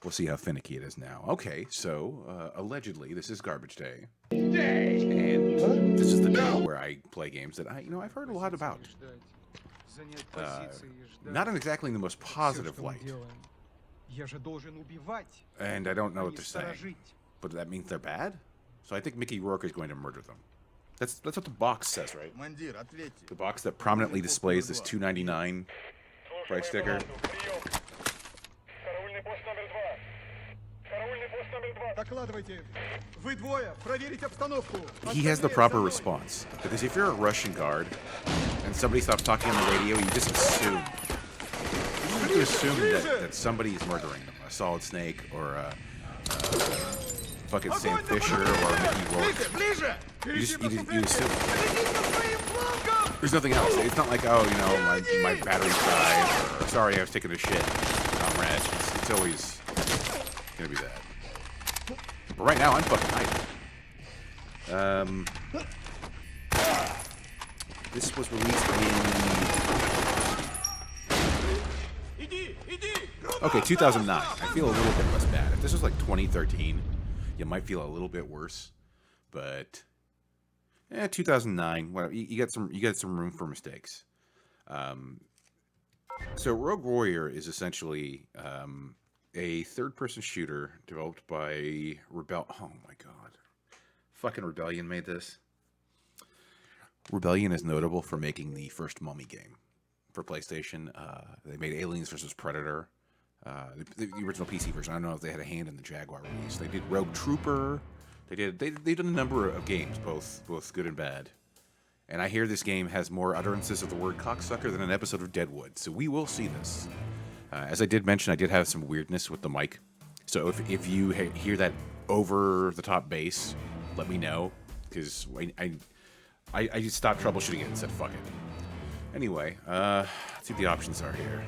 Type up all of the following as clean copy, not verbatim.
We'll see how finicky it is now. Okay, so allegedly this is garbage day, and this is the day where I play games that I've heard a lot about. Not in exactly the most positive light, and I don't know what they're saying, but that means they're bad. So I think Mickey Rourke is going to murder them. That's what the box says, right? The box that prominently displays this $2.99 price sticker. He has the proper response, because if you're a Russian guard and somebody stops talking on the radio, you just assume. You have to assume that somebody is murdering them. A Solid Snake or fucking Sam Fisher or Mickey Rourke. You assume. There's nothing else. It's not like, my battery died, or sorry, I was taking a shit, comrade. It's always gonna be that. But right now, I'm fucking hyped. This was released in... Okay, 2009. I feel a little bit less bad. If this was like 2013, you might feel a little bit worse. But 2009. Well, you get some room for mistakes. So Rogue Warrior is essentially a third-person shooter developed by Rebel. Oh my god, fucking Rebellion made this. Rebellion is notable for making the first Mummy game for PlayStation. They made Aliens vs. Predator, the original PC version. I don't know if they had a hand in the Jaguar release. They did Rogue Trooper. They did a number of games, both good and bad. And I hear this game has more utterances of the word cocksucker than an episode of Deadwood. So we will see this. As I did mention, I did have some weirdness with the mic. So if you hear that over-the-top bass, let me know. Because I just stopped troubleshooting it and said, fuck it. Anyway, let's see what the options are here.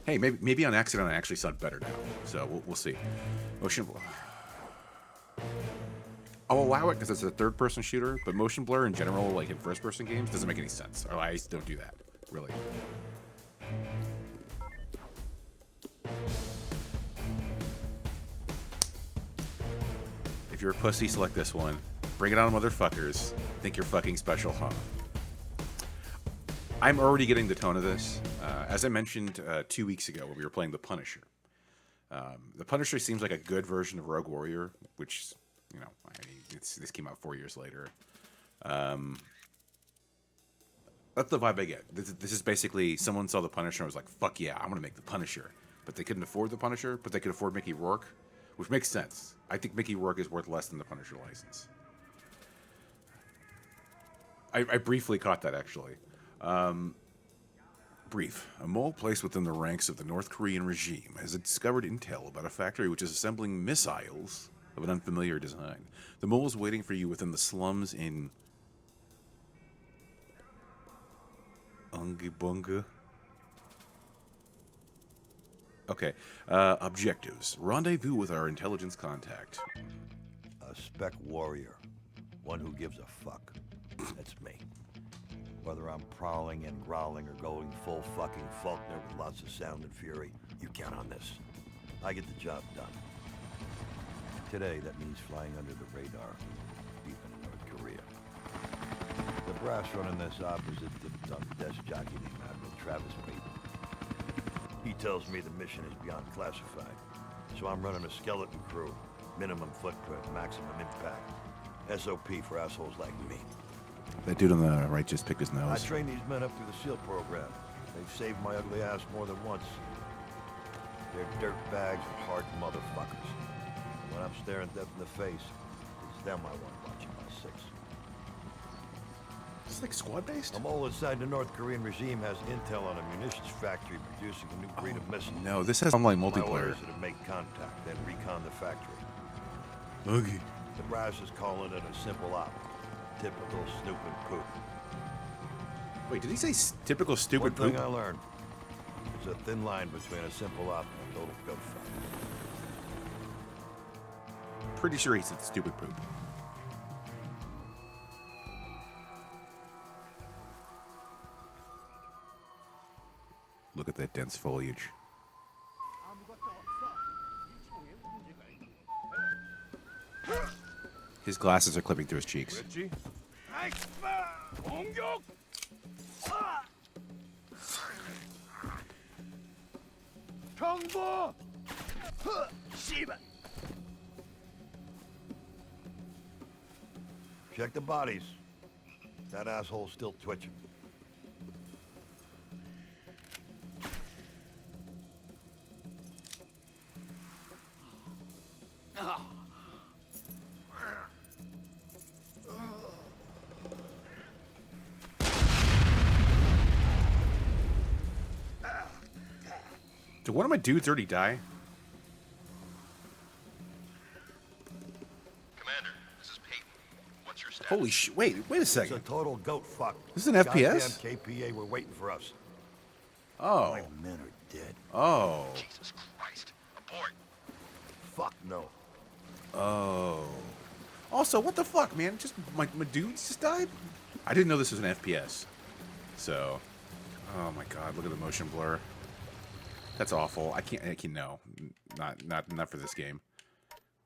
Hey, maybe on accident I actually sound better now. So we'll see. Motion blur. I'll allow it because it's a third-person shooter, but motion blur in general, like in first-person games, doesn't make any sense. Or I don't do that, really. If you're a pussy, select this one. Bring it on, motherfuckers. Think you're fucking special, huh? I'm already getting the tone of this. As I mentioned 2 weeks ago when we were playing The Punisher. The Punisher seems like a good version of Rogue Warrior, which, this came out 4 years later. That's the vibe I get. This is basically someone saw The Punisher and was like, fuck yeah, I'm going to make The Punisher. But they couldn't afford The Punisher, but they could afford Mickey Rourke, which makes sense. I think Mickey Rourke is worth less than the Punisher license. I briefly caught that, actually. Brief. A mole placed within the ranks of the North Korean regime has discovered intel about a factory which is assembling missiles of an unfamiliar design. The mole is waiting for you within the slums in Ungibunga. Okay. Objectives. Rendezvous with our intelligence contact. A spec warrior. One who gives a fuck. That's me. Whether I'm prowling and growling or going full fucking Faulkner with lots of sound and fury, you count on this. I get the job done. Today, that means flying under the radar, deep in North Korea. The brass running this op is a tip-top desk jockey named Admiral Travis Payton. He tells me the mission is beyond classified, so I'm running a skeleton crew. Minimum footprint, maximum impact. SOP for assholes like me. That dude on the right just picked his I nose. trained these men up through the SEAL program. They've saved my ugly ass more than once. They're dirt bags and hard motherfuckers. When I'm staring death in the face, it's them I want watching my six. It's like squad-based? A mole inside the North Korean regime has intel on a munitions factory producing a new breed of missile. No, this has online My multiplayer. orders are to make contact, then recon the factory. Okay. The brass is calling it a simple op. Typical snoop and poop. Wait, did he say typical stupid One thing poop? I learned. There's a thin line between a simple op and a total gunfight. Pretty sure he said stupid poop. Look at that dense foliage. His glasses are clipping through his cheeks. Check the bodies. That asshole's still twitching. Did one of my dudes already die? Commander, this is Peyton. What's your status? Holy shit! Wait a It's a second. total goat fuck. This is an FPS? Goddamn KPA were waiting for us. Oh. My men are dead. Oh. Jesus Christ. Abort. Fuck no. Oh. Also, what the fuck, man? Just my dudes just died? I didn't know this was an FPS. So, oh my god, look at the motion blur. That's awful. I can't no. Not for this game.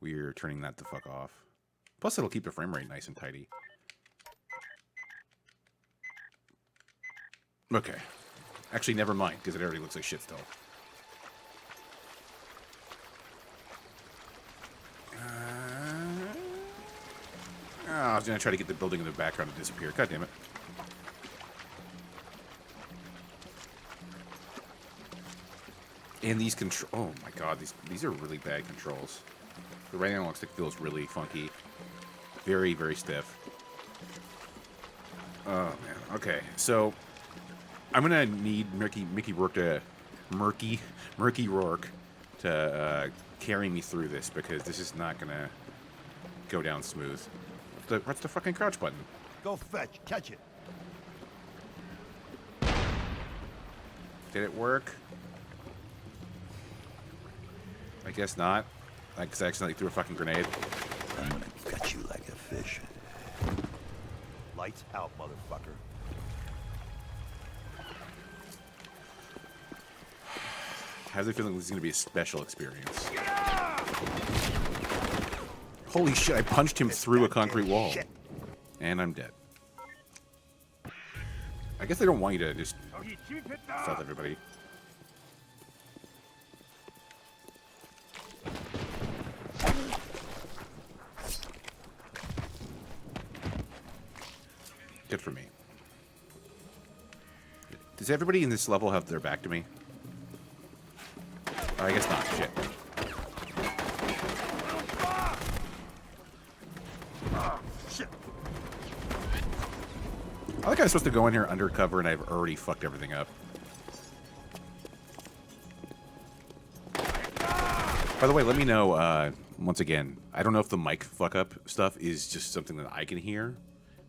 We're turning that the fuck off. Plus it'll keep the frame rate nice and tidy. Okay. Actually, never mind, because it already looks like shit still. I was gonna try to get the building in the background to disappear. God damn it. And these control. Oh my god, these are really bad controls. The right analog stick feels really funky. Very, very stiff. Oh man. Okay, so I'm gonna need Mickey Rourke to Murky Rourke to carry me through this, because this is not gonna go down smooth. What's the fucking crouch button? Go fetch. Catch it. Did it work? I guess not. I just accidentally threw a fucking grenade. I'm gonna gut you like a fish. Lights out, motherfucker. I have the feeling this is going to be a special experience. Holy shit, I punched him through a concrete wall. Shit. And I'm dead. I guess they don't want you to just stealth everybody. Good for me. Does everybody in this level have their back to me? Oh, I guess not. Shit. Shit. I think I'm supposed to go in here undercover, and I've already fucked everything up. By the way, let me know, once again, I don't know if the mic fuck-up stuff is just something that I can hear,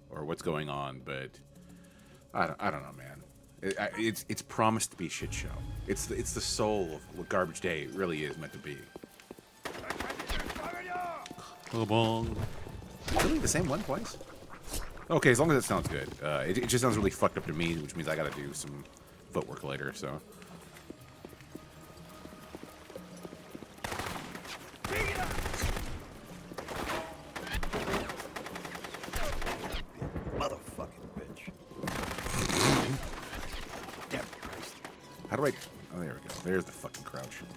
or what's going on, but I don't know, man. It's promised to be a shit show. It's the soul of what Garbage Day really is meant to be. Really, the same one twice? Okay, as long as it sounds good. It just sounds really fucked up to me, which means I gotta do some footwork later, so. Motherfucking bitch. Damn Christ. How do I... Oh, there we go. There's the fucking crouch. You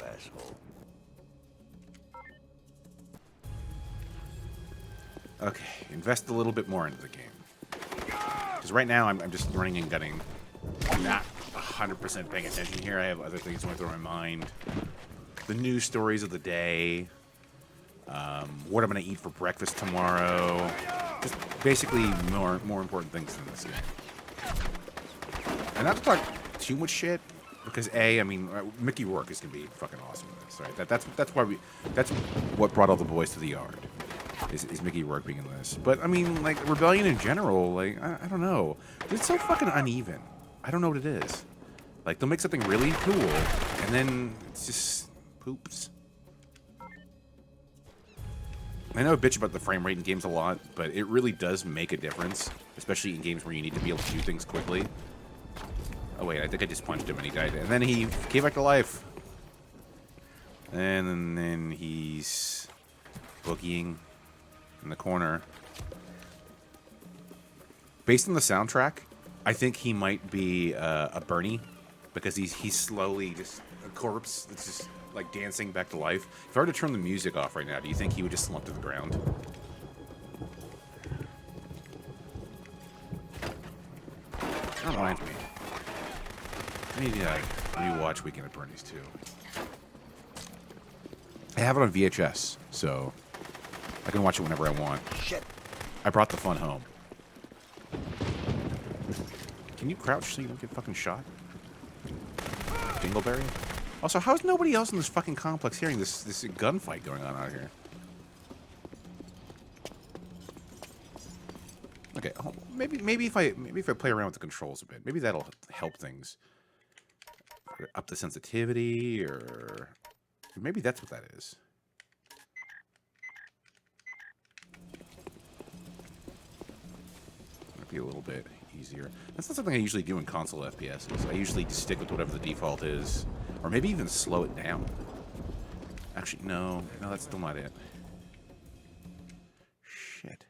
asshole. Okay, invest a little bit more into the game. Because right now I'm just running and gunning. I'm not 100% paying attention here. I have other things going through my mind. The news stories of the day. What I'm going to eat for breakfast tomorrow. Just basically more important things than this game. And not to talk too much shit, because I mean, Mickey Rourke is going to be fucking awesome in this, right? That's what brought all the boys to the yard. Is Mickey Rourke being in this. But, I mean, like, Rebellion in general, like, I don't know. It's so fucking uneven. I don't know what it is. Like, they'll make something really cool, and then it's just poops. I know I bitch about the frame rate in games a lot, but it really does make a difference, especially in games where you need to be able to do things quickly. Oh wait, I think I just punched him and he died. And then he came back to life. And then he's boogieing in the corner. Based on the soundtrack, I think he might be a Bernie, because he's slowly just a corpse that's just like dancing back to life. If I were to turn the music off right now, do you think he would just slump to the ground? That reminds me. I need to rewatch Weekend at Bernie's too. I have it on VHS, so I can watch it whenever I want. Shit. I brought the fun home. Can you crouch so you don't get fucking shot? Dingleberry? Also, how's nobody else in this fucking complex hearing this gunfight going on out here? Okay, maybe if I play around with the controls a bit, maybe that'll help things. Up the sensitivity, or maybe that's what that is. Might be a little bit easier. That's not something I usually do in console FPSs. I usually just stick with whatever the default is, or maybe even slow it down. Actually, no, that's still not it. Shit.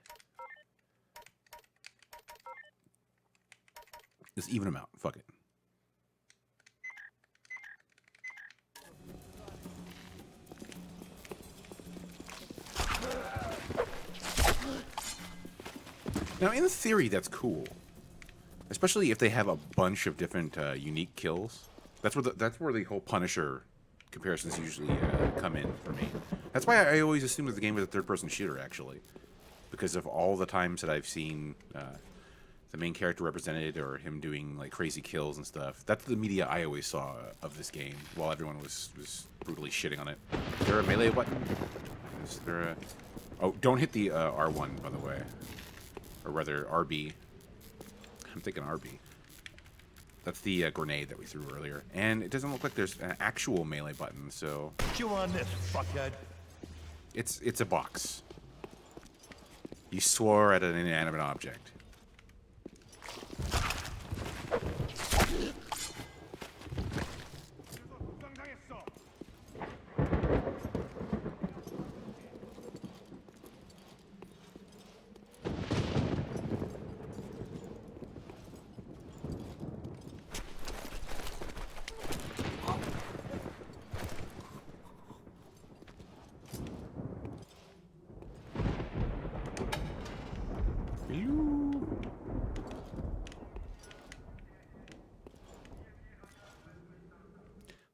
Just even them out. Fuck it. Now, in theory, that's cool, especially if they have a bunch of different unique kills. That's where the whole Punisher comparisons usually come in for me. That's why I always assumed that the game was a third-person shooter, actually, because of all the times that I've seen the main character represented, or him doing like crazy kills and stuff. That's the media I always saw of this game, while everyone was brutally shitting on it. Is there a melee button? Is there a... Oh, don't hit the R1, by the way. Or rather, RB. I'm thinking RB. That's the grenade that we threw earlier. And it doesn't look like there's an actual melee button, so... Chew on this, fuckhead. It's a box. You swore at an inanimate object.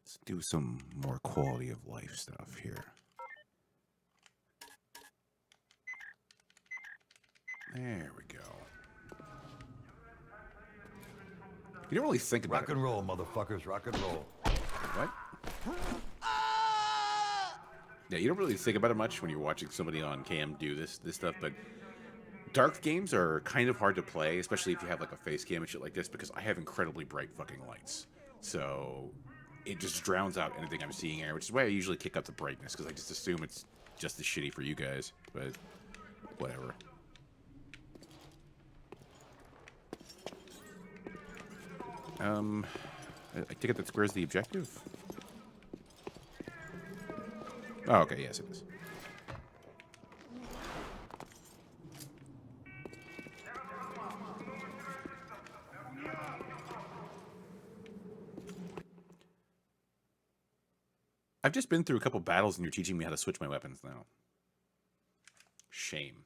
Let's do some more quality of life stuff here. There we go. You don't really think about Rock and roll, motherfuckers, rock and roll. What? Yeah, you don't really think about it much when you're watching somebody on cam do this stuff, but dark games are kind of hard to play, especially if you have like a face cam and shit like this, because I have incredibly bright fucking lights. So it just drowns out anything I'm seeing here, which is why I usually kick up the brightness, because I just assume it's just as shitty for you guys, but whatever. I take it that squares the objective? Oh, okay, yes it is. I've just been through a couple battles and you're teaching me how to switch my weapons now. Shame.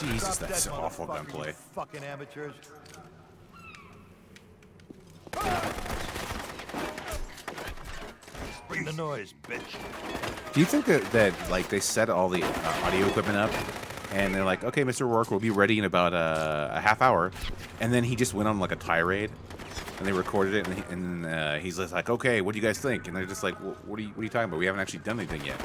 Jesus, Drop that's dead, awful motherfucker, gunplay. you fucking amateurs. Bring the noise, bitch. Do you think that like they set all the audio equipment up and they're like, okay, Mr. Rourke, we'll be ready in about a half hour, and then he just went on like a tirade and they recorded it and he's just like, okay, what do you guys think? And they're just like, well, what are you talking about? We haven't actually done anything yet.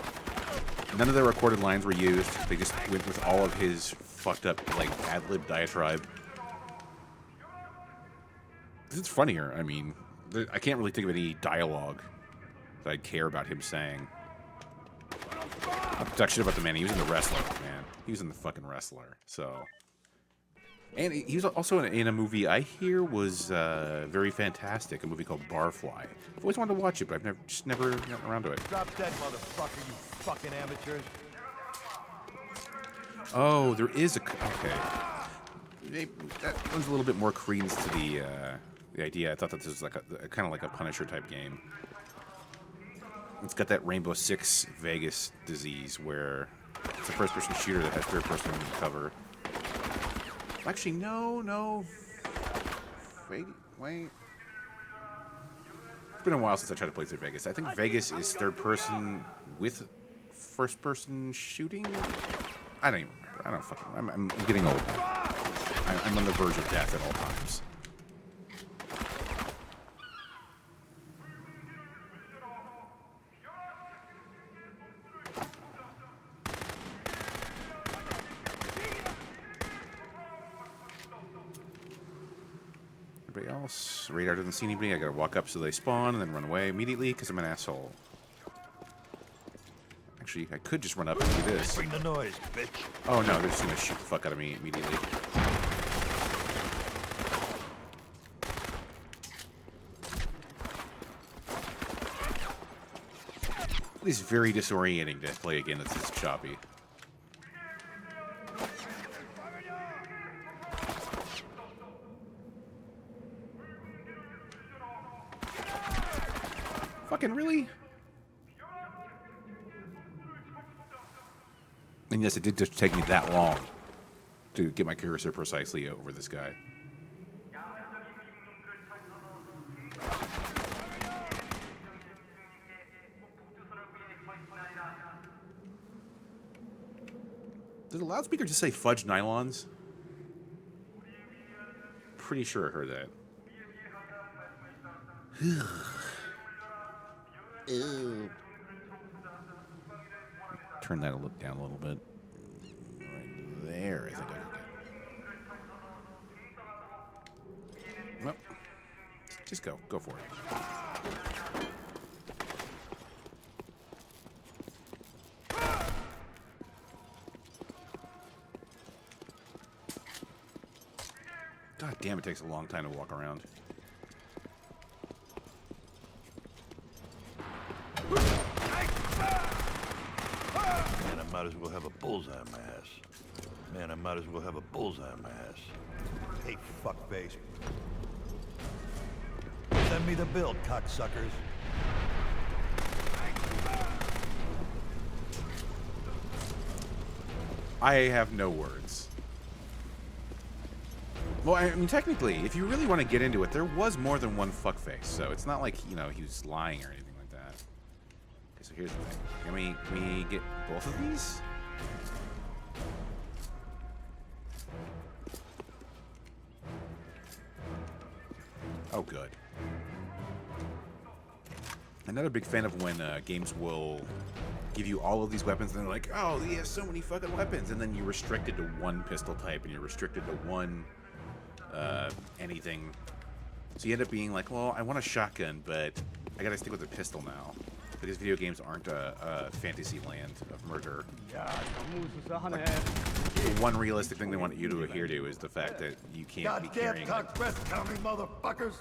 None of the recorded lines were used. They just went with all of his fucked up like ad-lib diatribe. It's funnier. I mean, I can't really think of any dialogue that I'd care about him saying. I'll talk shit about the man. He was in The Wrestler, man. He was in The fucking Wrestler. So, and he was also in a movie I hear was very fantastic. A movie called Barfly. I've always wanted to watch it, but I've just never gotten around to it. Drop dead, motherfucker, you fucking amateurs. Oh, there is a okay. That one's a little bit more credence to the idea. I thought that this was like a kind of like a Punisher type game. It's got that Rainbow Six Vegas disease where it's a first-person shooter that has third-person cover. Actually, no. Wait. It's been a while since I tried to play through Vegas. I think Vegas is third-person with first-person shooting. I don't even remember. I don't fucking. I'm getting old. I'm on the verge of death at all times. Everybody else? Radar doesn't see anybody. I gotta walk up so they spawn and then run away immediately because I'm an asshole. Actually, I could just run up and do this. Bring the noise, bitch. Oh no, they're just gonna shoot the fuck out of me immediately. It is very disorienting to play a game that's this choppy. Fucking really? And yes, it did just take me that long to get my cursor precisely over this guy. Did the loudspeaker just say fudge nylons? Pretty sure I heard that. Ew. Turn that down a little bit. Right there, I think I can get. Well, just go for it. God damn, it takes a long time to walk around. Man, I might as well have a bullseye in my ass. Man, I might as well have a bullseye in my ass. Hey, fuckface. Send me the bill, cocksuckers. I have no words. Well, I mean, technically, if you really want to get into it, there was more than one fuckface, so it's not like, you know, he was lying or anything like that. Okay, so here's the thing. Can we get both of these? Oh, good. I'm not a big fan of when games will give you all of these weapons and they're like, oh, he has so many fucking weapons, and then you're restricted to one pistol type and you're restricted to one anything. So you end up being like, well, I want a shotgun, but I gotta stick with a pistol now. Because video games aren't a fantasy land of murder. Like, the one realistic thing they want you to adhere to is the fact that you can't be carrying... cock breath counting motherfuckers!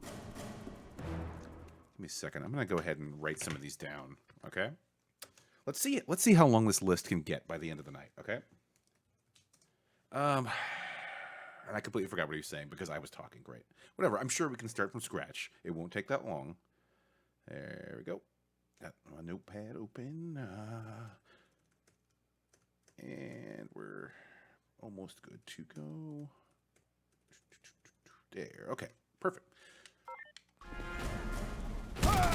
Give me a second. I'm gonna go ahead and write some of these down. Okay. Let's see how long this list can get by the end of the night. Okay. And I completely forgot what he was saying because I was talking. Great. Whatever. I'm sure we can start from scratch. It won't take that long. There we go. Got my notepad open. And we're almost good to go. There. Okay. Perfect. I'm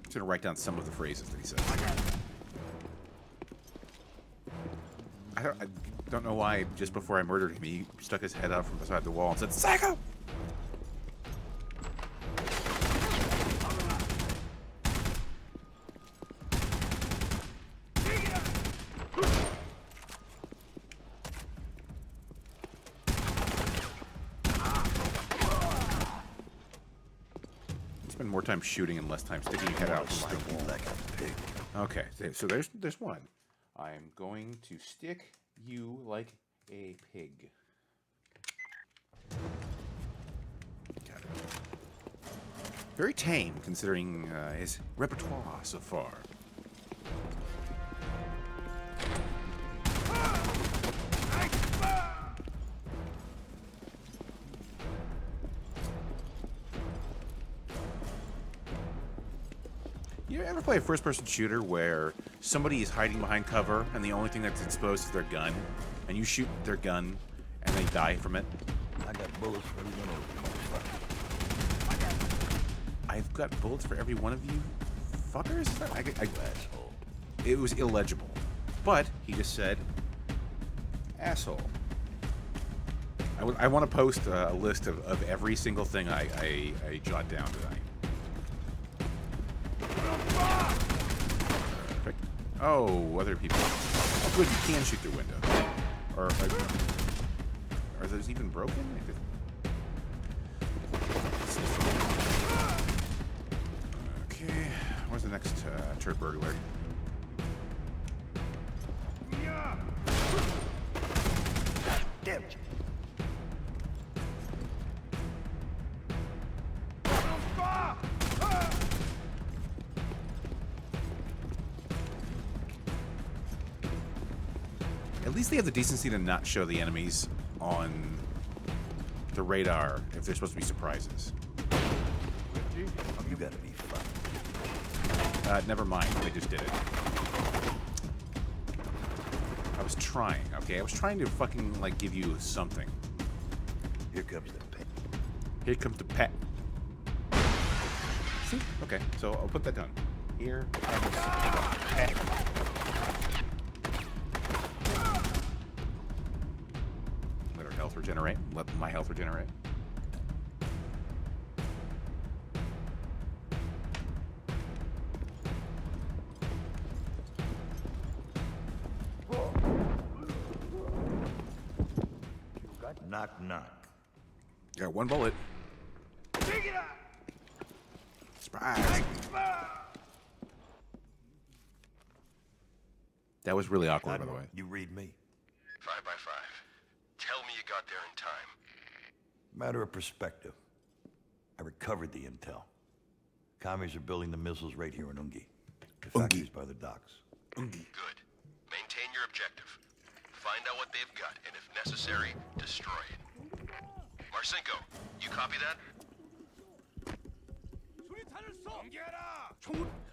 just going to write down some of the phrases that he said. I don't know why just before I murdered him, he stuck his head out from beside the wall and said, "Psycho!" spend more time shooting and less time sticking your head out from Like behind the like a pig. wall. Okay, so there's one. I'm going to stick you like a pig. Got it. Very tame, considering his repertoire so far. You ever play a first-person shooter where somebody is hiding behind cover and the only thing that's exposed is their gun, and you shoot their gun and they die from it? I got bullets for every one of them. I've got bullets for every one of you fuckers? Asshole. It was illegible. But he just said, asshole. I want to post a list of every single thing I jot down tonight. Perfect. Oh, other people. Oh, good, you can shoot through windows. Are those even broken? Okay, where's the next turret burglar? Damn it. At least they have the decency to not show the enemies on the radar if they're supposed to be surprises. You gotta be fucking. Never mind, they just did it. I was trying, okay? I was trying to fucking, like, give you something. Here comes the pig. Here comes the pet. See? Okay, so I'll put that down. Here comes the pet. Let her health regenerate. Let my health regenerate. Knock, knock. Got one bullet. Surprise! That was really awkward, by the way. You read me. 5 by 5. Tell me you got there in time. Matter of perspective. I recovered the intel. Commies are building the missiles right here in Ungi. The factories by the docks. Good. Maintain your objective. Find out what they've got, and if necessary, destroy it. Marcinko, you copy that?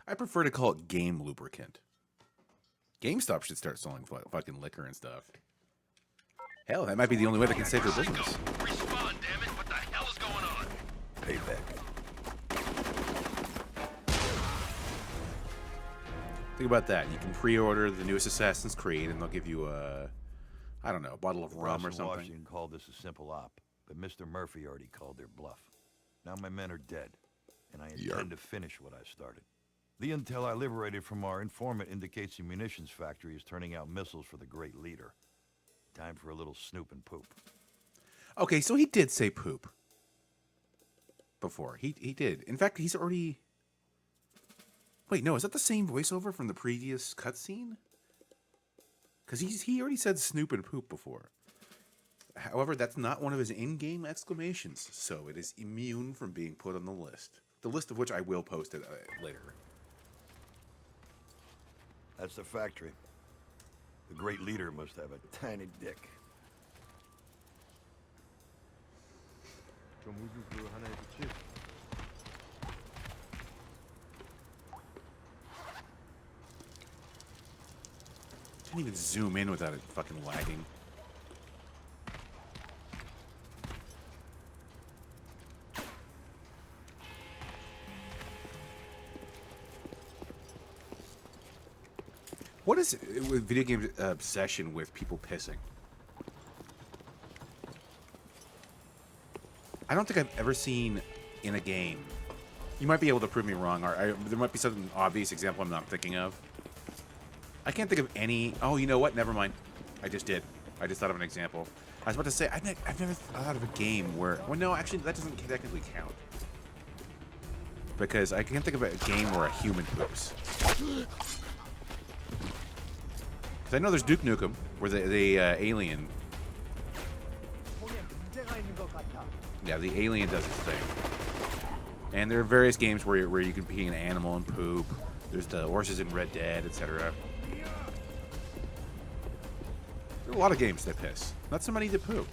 I prefer to call it game lubricant. GameStop should start selling fucking liquor and stuff. Hell, that might be the only way they can save their business. Marcinko, respond, damn it! What the hell is going on? Payback. Think about that. You can pre-order the newest Assassin's Creed, and they'll give you a, I don't know, a bottle of rum or Ross in something. Washington called this a simple op, but Mr. Murphy already called their bluff. Now my men are dead, and I intend to finish what I started. The intel I liberated from our informant indicates the munitions factory is turning out missiles for the Great Leader. Time for a little snoop and poop. Okay, so he did say poop before. He did. In fact, he's already. Wait, no, is that the same voiceover from the previous cutscene? Because he already said snoop and poop before. However, that's not one of his in-game exclamations, so it is immune from being put on the list. The list of which I will post it later. That's the factory. The Great Leader must have a tiny dick. Can't even zoom in without it fucking lagging. What is it with video game obsession with people pissing? I don't think I've ever seen in a game. You might be able to prove me wrong, or there might be some obvious example I'm not thinking of. I can't think of any. Oh, you know what? Never mind. I just did. I just thought of an example. I was about to say I've never thought of a game where. Well, no, actually, that doesn't technically count. because I can't think of a game where a human poops. Because I know there's Duke Nukem, where the alien... Yeah, the alien does its thing. And there are various games where you can be an animal and poop. There's the horses in Red Dead, etc. There are a lot of games that piss. Not so many that poop.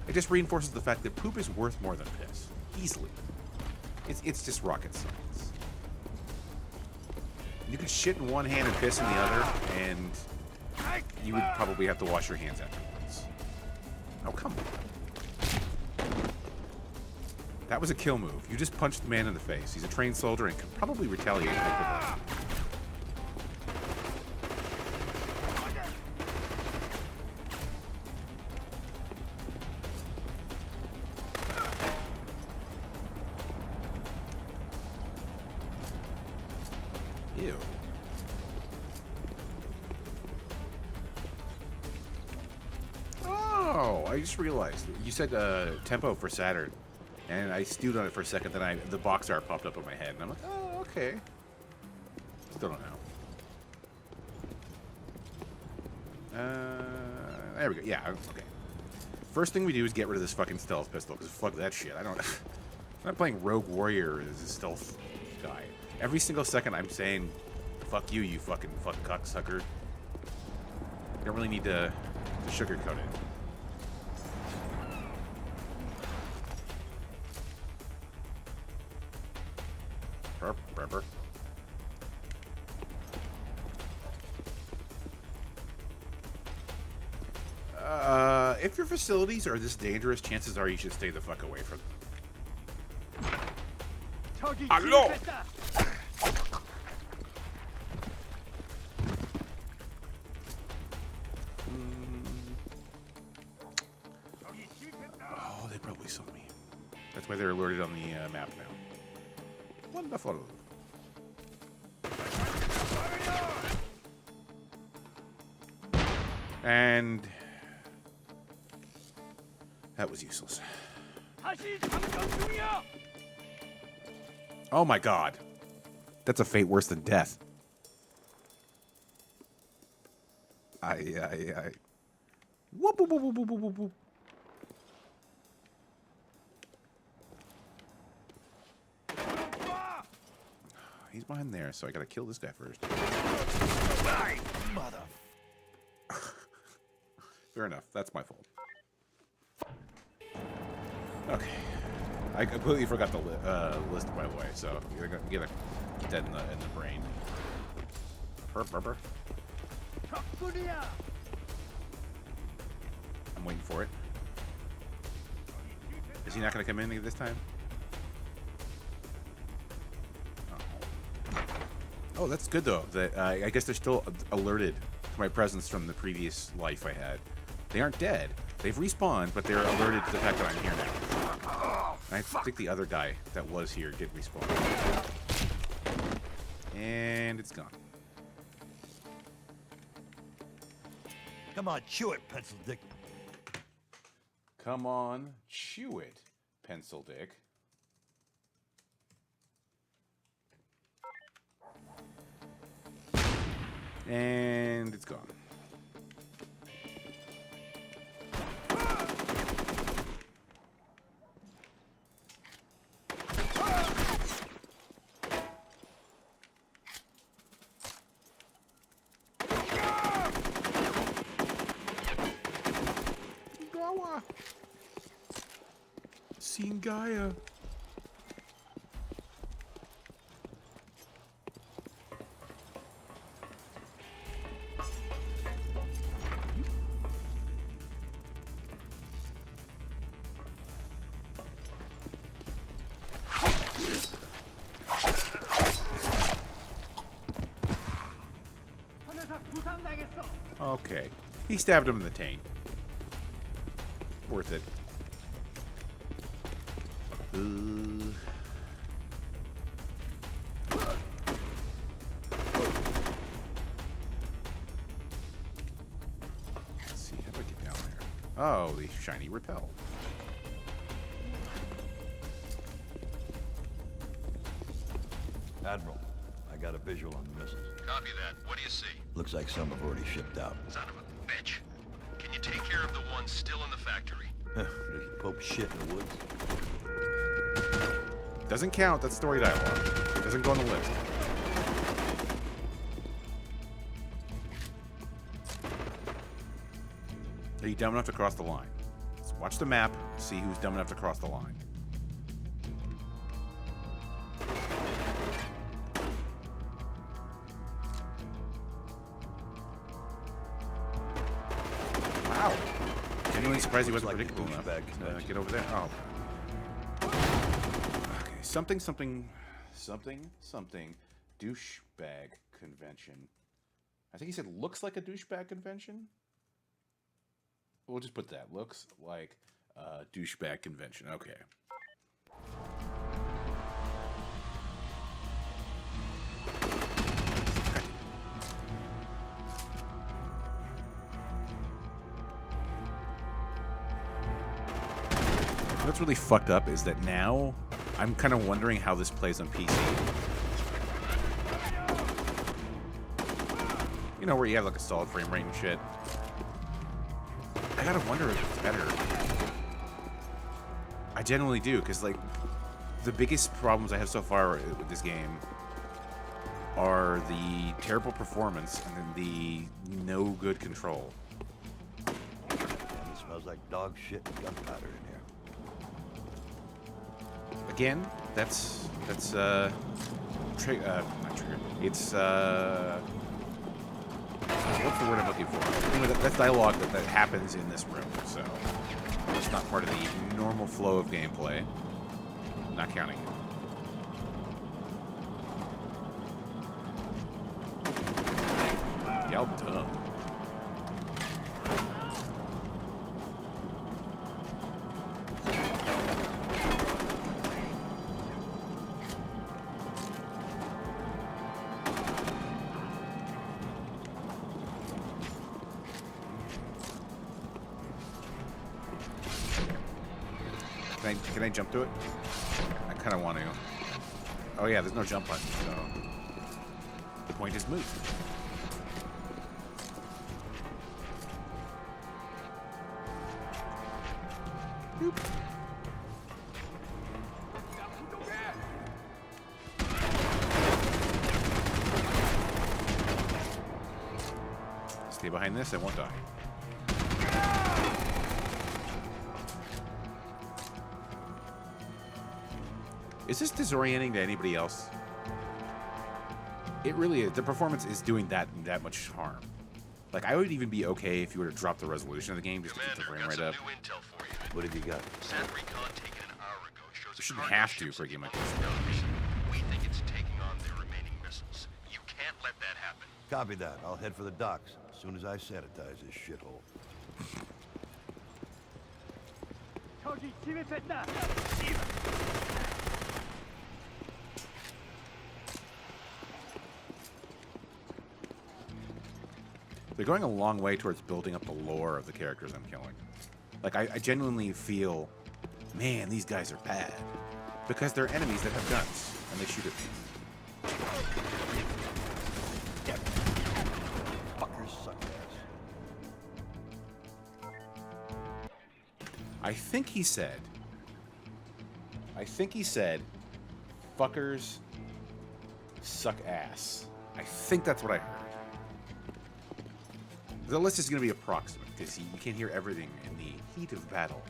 It just reinforces the fact that poop is worth more than piss. Easily. It's just rocket science. You could shit in one hand and piss in the other, and you would probably have to wash your hands afterwards. Oh, come on. That was a kill move. You just punched the man in the face. He's a trained soldier and can probably retaliate if they could. Ew. Oh, I just realized. You said tempo for Saturn. And I stewed on it for a second, then the box art popped up in my head, and I'm like, oh, okay. Still don't know. There we go. Yeah, okay. First thing we do is get rid of this fucking stealth pistol, because fuck that shit. I'm not playing Rogue Warrior as a stealth guy. Every single second I'm saying, fuck you, you fucking cocksucker. You don't really need to sugarcoat it. Burp. If your facilities are this dangerous, chances are you should stay the fuck away from them. Hello! Oh, they probably saw me. That's why they're alerted on the map now. Wonderful. And that was useless. Oh my god. That's a fate worse than death. Aye. Whoop, whoop, whoop, whoop, whoop, whoop. He's behind there, so I gotta kill this guy first. Die, mother. Fair enough. That's my fault. Okay. I completely forgot the list, by the way, so you're gonna get that in the brain. Burp. I'm waiting for it. Is he not gonna come in this time? Oh, that's good though. That I guess they're still alerted to my presence from the previous life I had. They aren't dead. They've respawned, but they're alerted to the fact that I'm here now. And I think the other guy that was here did respawn. And it's gone. Come on, chew it, pencil dick. Come on, chew it, pencil dick. And it's gone. Gawa. Seen Gaia. Okay. He stabbed him in the taint. Worth it. Let's see. How do I get down there? Oh, the shiny repel. Admiral, I got a visual on the missiles. Copy that. What do you see? Looks like some have already shipped out. Son of a bitch. Can you take care of the ones still in the factory? There's Pope shit in the woods. Doesn't count. That's story dialogue. Doesn't go on the list. Are you dumb enough to cross the line? Let's watch the map, see who's dumb enough to cross the line. Wow. Genuinely surprised he wasn't Looks like a predictable enough douchebag to convention. get over there. Oh. Okay. Something. Douchebag convention. I think he said looks like a douchebag convention. We'll just put that. Looks like a douchebag convention. Okay. What's really fucked up is that now I'm kind of wondering how this plays on PC. You know, where you have like a solid frame rate and shit. I gotta wonder if it's better. I genuinely do, because like the biggest problems I have so far with this game are the terrible performance and then the no good control. And it smells like dog shit and gunpowder in here. Again, that's not trigger. It's what's the word I'm looking for? Anyway, that's dialogue that happens in this room, so it's not part of the normal flow of gameplay. Not counting it. Y'all dumb. Can I jump to it? I kind of want to. Oh yeah, there's no jump button, so the point is moot. Boop. Stay behind this, I won't die. Is this disorienting to anybody else? It really is. The performance is doing that much harm. Like, I would even be okay if you were to drop the resolution of the game just to keep the Commander, frame got rate some up. new intel for you. What have you got? Sat recon taken an hour ago shows You shouldn't cargo have to ships for a game like among this. the docks. We think it's taking on their remaining missiles. You can't let that happen. Copy that. I'll head for the docks as soon as I sanitize this shithole. They're going a long way towards building up the lore of the characters I'm killing. Like, I genuinely feel, man, these guys are bad. Because they're enemies that have guns, and they shoot at me. Yep. Fuckers suck ass. I think he said, fuckers suck ass. I think that's what I heard. The list is going to be approximate, because you can't hear everything in the heat of battle.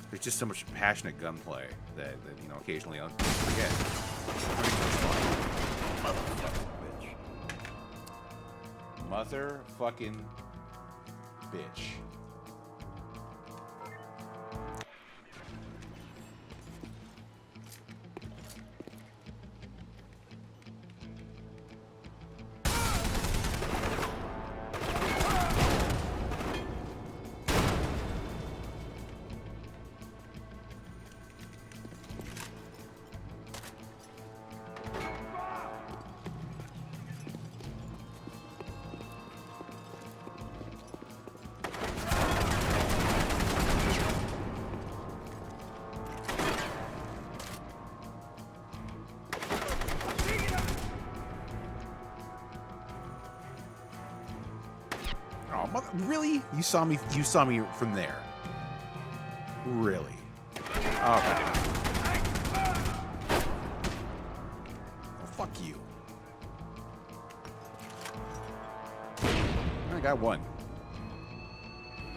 There's just so much passionate gunplay that you know, occasionally I'll forget. Motherfucking bitch. Motherfucking bitch. Really? You saw me from there. Really? Okay. Well, fuck you. I got one.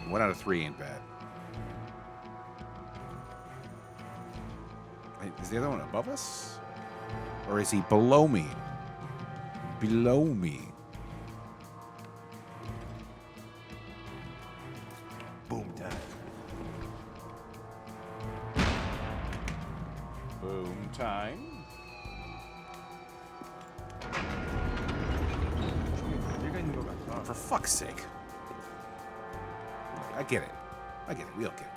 1 out of 3 ain't bad. Wait, is the other one above us? Or is he below me? Below me. Boom time. Boom time. For fuck's sake. I get it. I get it. We all get it.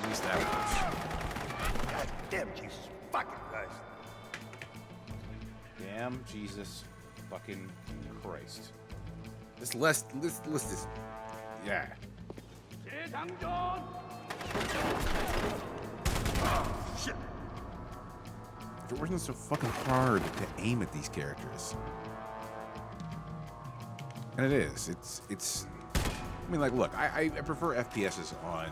At least that works. God damn, Jesus fucking Christ. Damn Jesus fucking Christ. This list is... Yeah. Oh, shit. If it wasn't so fucking hard to aim at these characters. And it is. It's... I mean, like, look, I prefer FPSs on...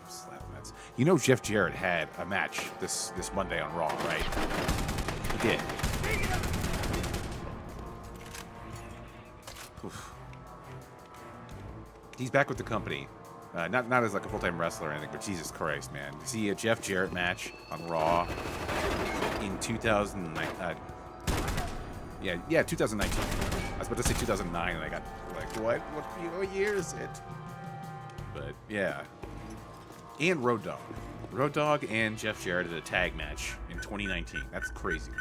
Slap nuts. You know Jeff Jarrett had a match this Monday on Raw, right? He did. Oof. He's back with the company. Not as like a full-time wrestler or anything, but Jesus Christ, man. To see a Jeff Jarrett match on Raw in 2009. Yeah, 2019. I was about to say 2009, and I got like, what year is it? But yeah. And Road Dogg. Road Dogg and Jeff Jarrett did a tag match in 2019. That's crazy.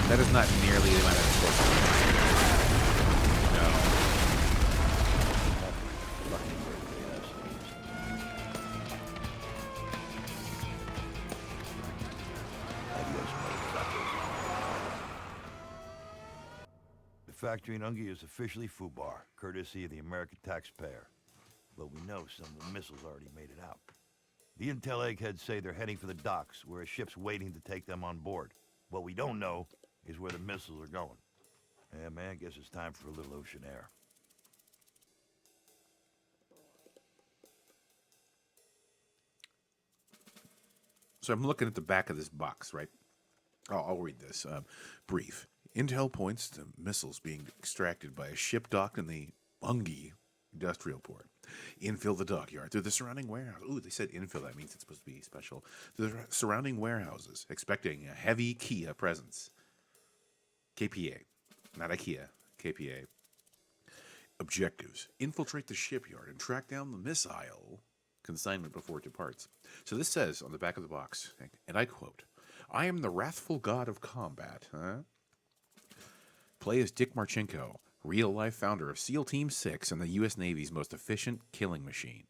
That is not nearly the amount of exposure. No. Fucking birthday, that's Adios, motherfucker. The factory in Ungi is officially FUBAR, courtesy of the American taxpayer. But we know some of the missiles already made it out. The intel eggheads say they're heading for the docks, where a ship's waiting to take them on board. What we don't know is where the missiles are going. Yeah, man, I guess it's time for a little ocean air. So I'm looking at the back of this box, right? I'll read this. Brief. Intel points to missiles being extracted by a ship docked in the Ungi industrial port. Infill the dockyard through the surrounding warehouse. Ooh, they said infill. That means it's supposed to be special. Through the surrounding warehouses, expecting a heavy Kia presence. KPA. Not IKEA. KPA. Objectives. Infiltrate the shipyard and track down the missile consignment before it departs. So this says on the back of the box, and I quote, I am the wrathful god of combat. Huh? Play as Dick Marchenko, real-life founder of SEAL Team 6 and the U.S. Navy's most efficient killing machine.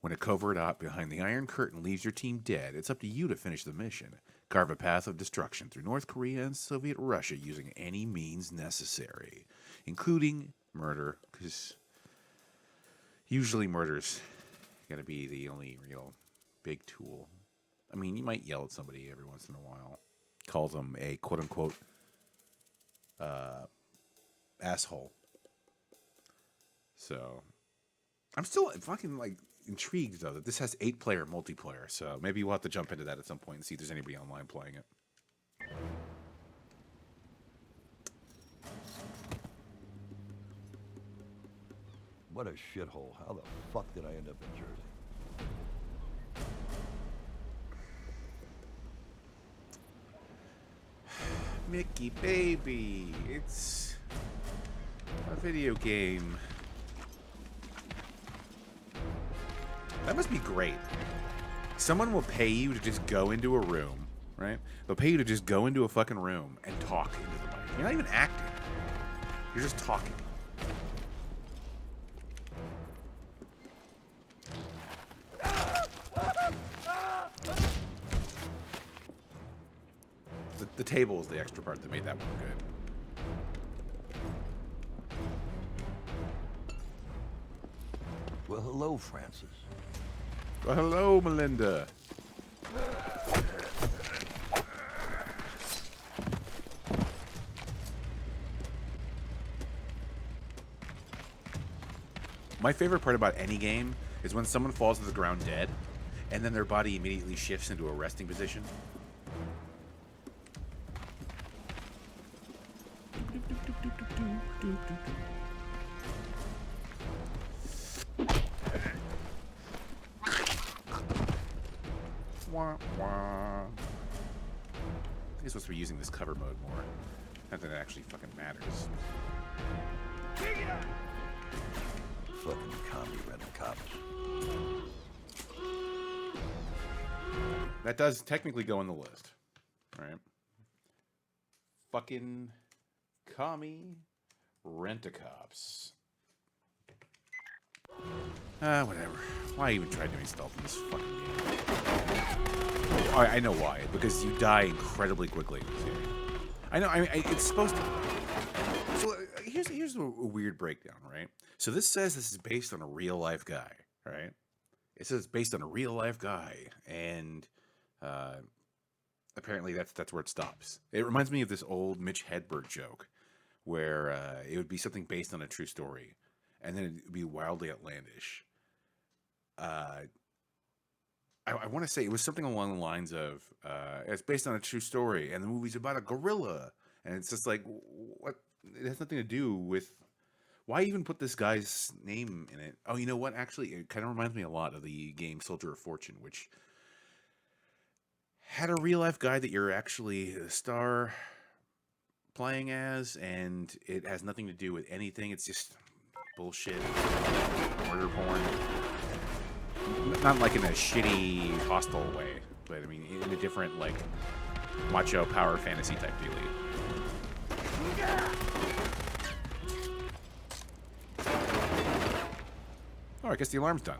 When a covert op behind the Iron Curtain leaves your team dead, it's up to you to finish the mission. Carve a path of destruction through North Korea and Soviet Russia using any means necessary, including murder, because usually murder's going to be the only real big tool. I mean, you might yell at somebody every once in a while, call them a quote-unquote asshole. So, I'm still fucking, like, intrigued, though, that this has 8-player multiplayer, so maybe we'll have to jump into that at some point and see if there's anybody online playing it. What a shithole. How the fuck did I end up in Jersey? Mickey, baby, it's a video game. That must be great. Someone will pay you to just go into a room, right? They'll pay you to just go into a fucking room and talk into the mic. You're not even acting. You're just talking. The table is the extra part that made that one good. Well, hello, Francis. Well, hello, Melinda. My favorite part about any game is when someone falls to the ground dead, and then their body immediately shifts into a resting position. Wah, wah. I think I'm supposed to be using this cover mode more. Not that it actually fucking matters. Fucking commie rent-a-cops. That does technically go on the list. Right? Fucking commie rent-a-cops. Whatever. Why even try doing stealth in this fucking game? I know why. Because you die incredibly quickly in this game. I know. I mean, it's supposed to. So here's a weird breakdown, right? So this says this is based on a real life guy, right? It says it's based on a real life guy, and apparently that's where it stops. It reminds me of this old Mitch Hedberg joke, where it would be something based on a true story, and then it would be wildly outlandish. I want to say it was something along the lines of it's based on a true story, and the movie's about a gorilla, and it's just like, what? It has nothing to do with. Why even put this guy's name in it? Oh, you know what? Actually, it kind of reminds me a lot of the game Soldier of Fortune, which had a real life guy that you're actually the star playing as, and it has nothing to do with anything. It's just bullshit, murder porn. Not like in a shitty, hostile way, but I mean in a different, like, macho power fantasy type dealie. Oh, I guess the alarm's done.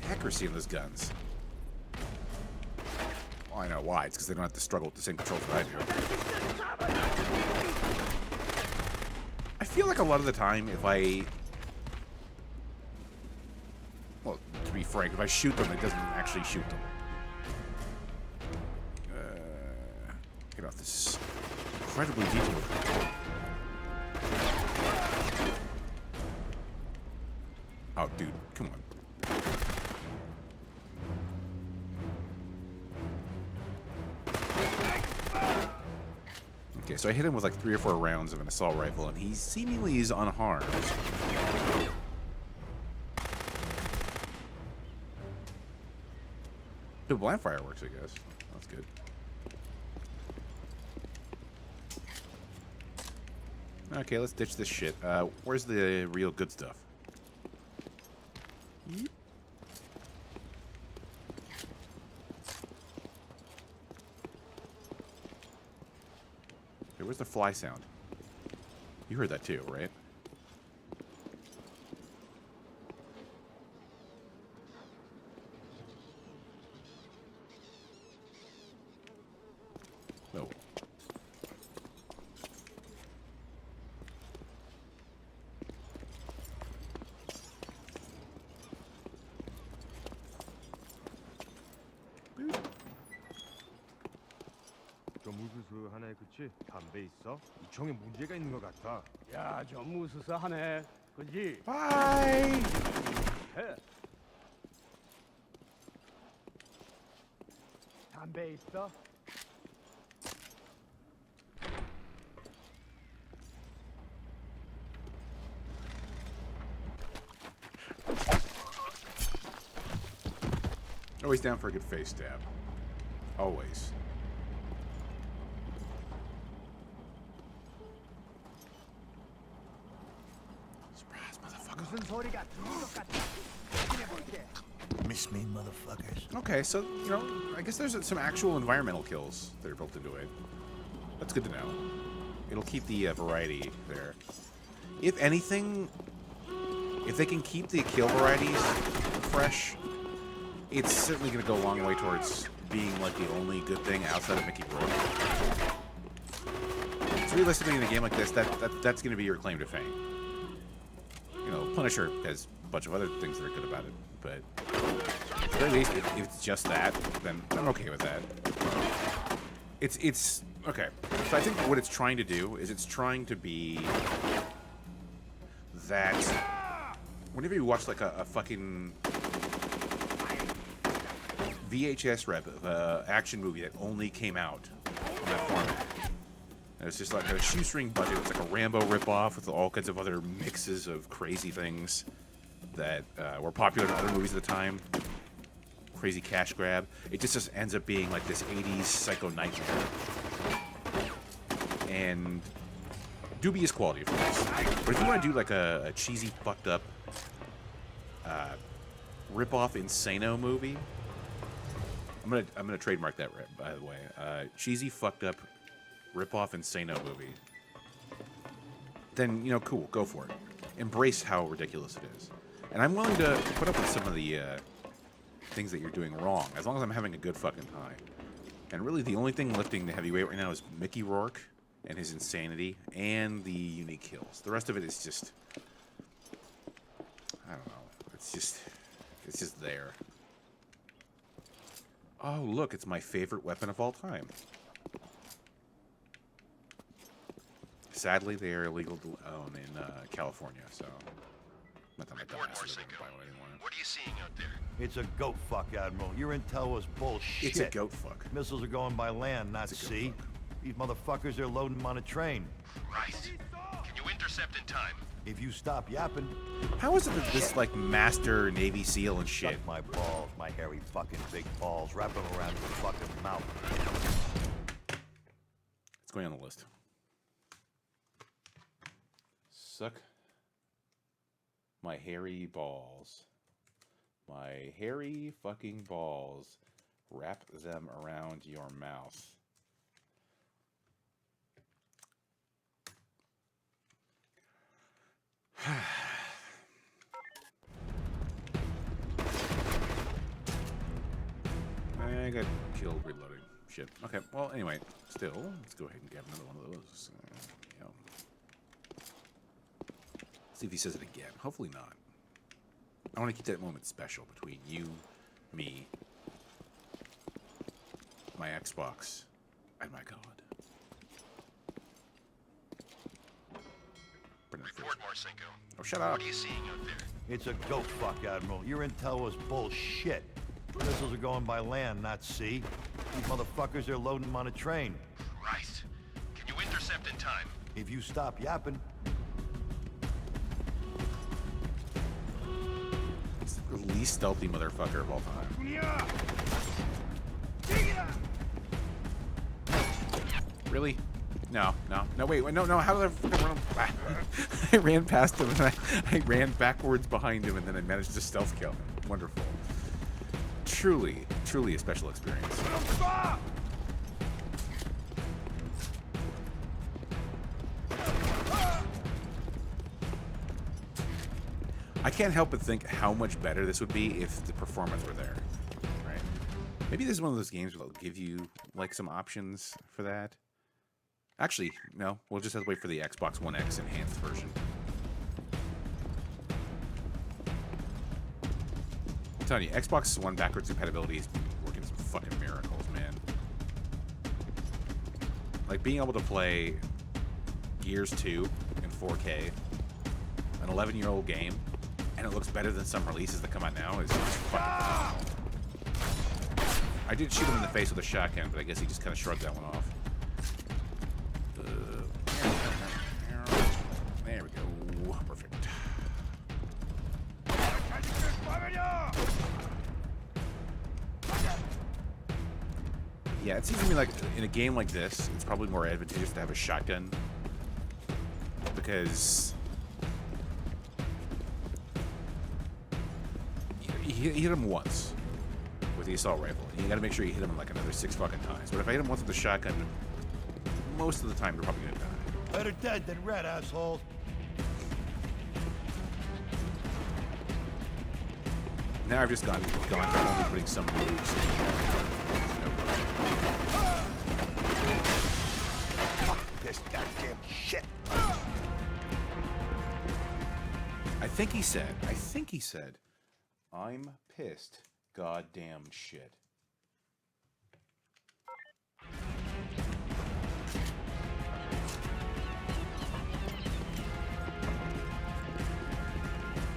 Accuracy in those guns. Well, I know why. It's because they don't have to struggle with the same controls that I do. I feel like a lot of the time, if I... Well, to be frank, if I shoot them, it doesn't actually shoot them. Get off this incredibly detailed. Oh, dude, come on. Okay, so I hit him with like 3 or 4 rounds of an assault rifle, and he seemingly is unharmed. The blind fire works, I guess. That's good. Okay, let's ditch this shit. Where's the real good stuff? Yeep. Hey, where's the fly sound? You heard that too, right? No. 전무수수 하나에 그치? 담배 있어? 이 총에 문제가 있는 것 같아. 야, 전무수수하네. 그지? Bye! 해. 담배 있어? Always down for a good face stab. Always. Surprise, motherfucker. 무슨 소리가 들린 것 같아. 확인해볼게. Miss me, motherfuckers. Okay, so, you know, I guess there's some actual environmental kills that are built into it. That's good to know. It'll keep the variety there. If anything, if they can keep the kill varieties fresh, it's certainly going to go a long way towards being like the only good thing outside of Mickey Rourke. So realistically, in a game like this, that's going to be your claim to fame. You know, Punisher has a bunch of other things that are good about it, but at the very least, if it's just that, then I'm okay with that. It's okay. So I think what it's trying to do is it's trying to be that whenever you watch like a fucking VHS rep of an action movie that only came out in that format. And it's just like a shoestring budget. It's like a Rambo ripoff with all kinds of other mixes of crazy things that were popular in other movies at the time. Crazy cash grab. It just ends up being like this 80s psycho nightmare. And dubious quality, of course. But if you want to do like a cheesy, fucked up rip-off Insano movie, I'm gonna trademark that, by the way. Cheesy, fucked up, rip-off Insano movie. Then, you know, cool, go for it. Embrace how ridiculous it is. And I'm willing to put up with some of the things that you're doing wrong, as long as I'm having a good fucking time. And really, the only thing lifting the heavyweight right now is Mickey Rourke and his insanity and the unique kills. The rest of it is just, I don't know. It's just there. Oh, look, it's my favorite weapon of all time. Sadly, they are illegal to own in California, so not that my Report, dumbass is Marcinko. buy one anymore. What are you seeing out there? It's a goat fuck, Admiral. Your intel was bullshit. It's a goat fuck. Missiles are going by land, not It's a goat sea. fuck. These motherfuckers are loading them on a train. Christ. Can you intercept in time? If you stop yapping, How is it that this, like, master Navy SEAL and shit? suck my balls, my hairy fucking big balls, wrap them around your fucking mouth. It's going on the list. Suck my hairy balls. My hairy fucking balls. Wrap them around your mouth. I got killed reloading. Shit. Okay, well, anyway, still, let's go ahead and get another one of those. Yeah. See if he says it again. Hopefully not. I want to keep that moment special between you, me, my Xbox, and my God. Report, Marcinko. Oh, shut up. What are you seeing out there? It's a goat fuck, Admiral. Your intel was bullshit. Missiles are going by land, not sea. These motherfuckers are loading them on a train. Christ. Can you intercept in time? If you stop yapping, It's the least stealthy motherfucker of all time. Really? No, wait, no, how did I fucking run? I ran past him and I ran backwards behind him and then I managed to stealth kill him. Wonderful. Truly a special experience. I can't help but think how much better this would be if the performance were there, right? Maybe this is one of those games where they'll give you, like, some options for that. Actually, no. We'll just have to wait for the Xbox One X enhanced version. I'm telling you, Xbox One backwards compatibility is working some fucking miracles, man. Like, being able to play Gears 2 in 4K, an 11-year-old game, and it looks better than some releases that come out now is just fucking phenomenal. I did shoot him in the face with a shotgun, but I guess he just kind of shrugged that one off. There we go. Perfect. Yeah, it seems to me like in a game like this, it's probably more advantageous to have a shotgun because you hit him once with the assault rifle. And you got to make sure you hit him like another 6 fucking times. But if I hit him once with the shotgun, most of the time they're probably gonna die. better dead than red, assholes. Now I've just gone to only putting some moves. pissed goddamn shit. I think he said, I'm pissed goddamn shit.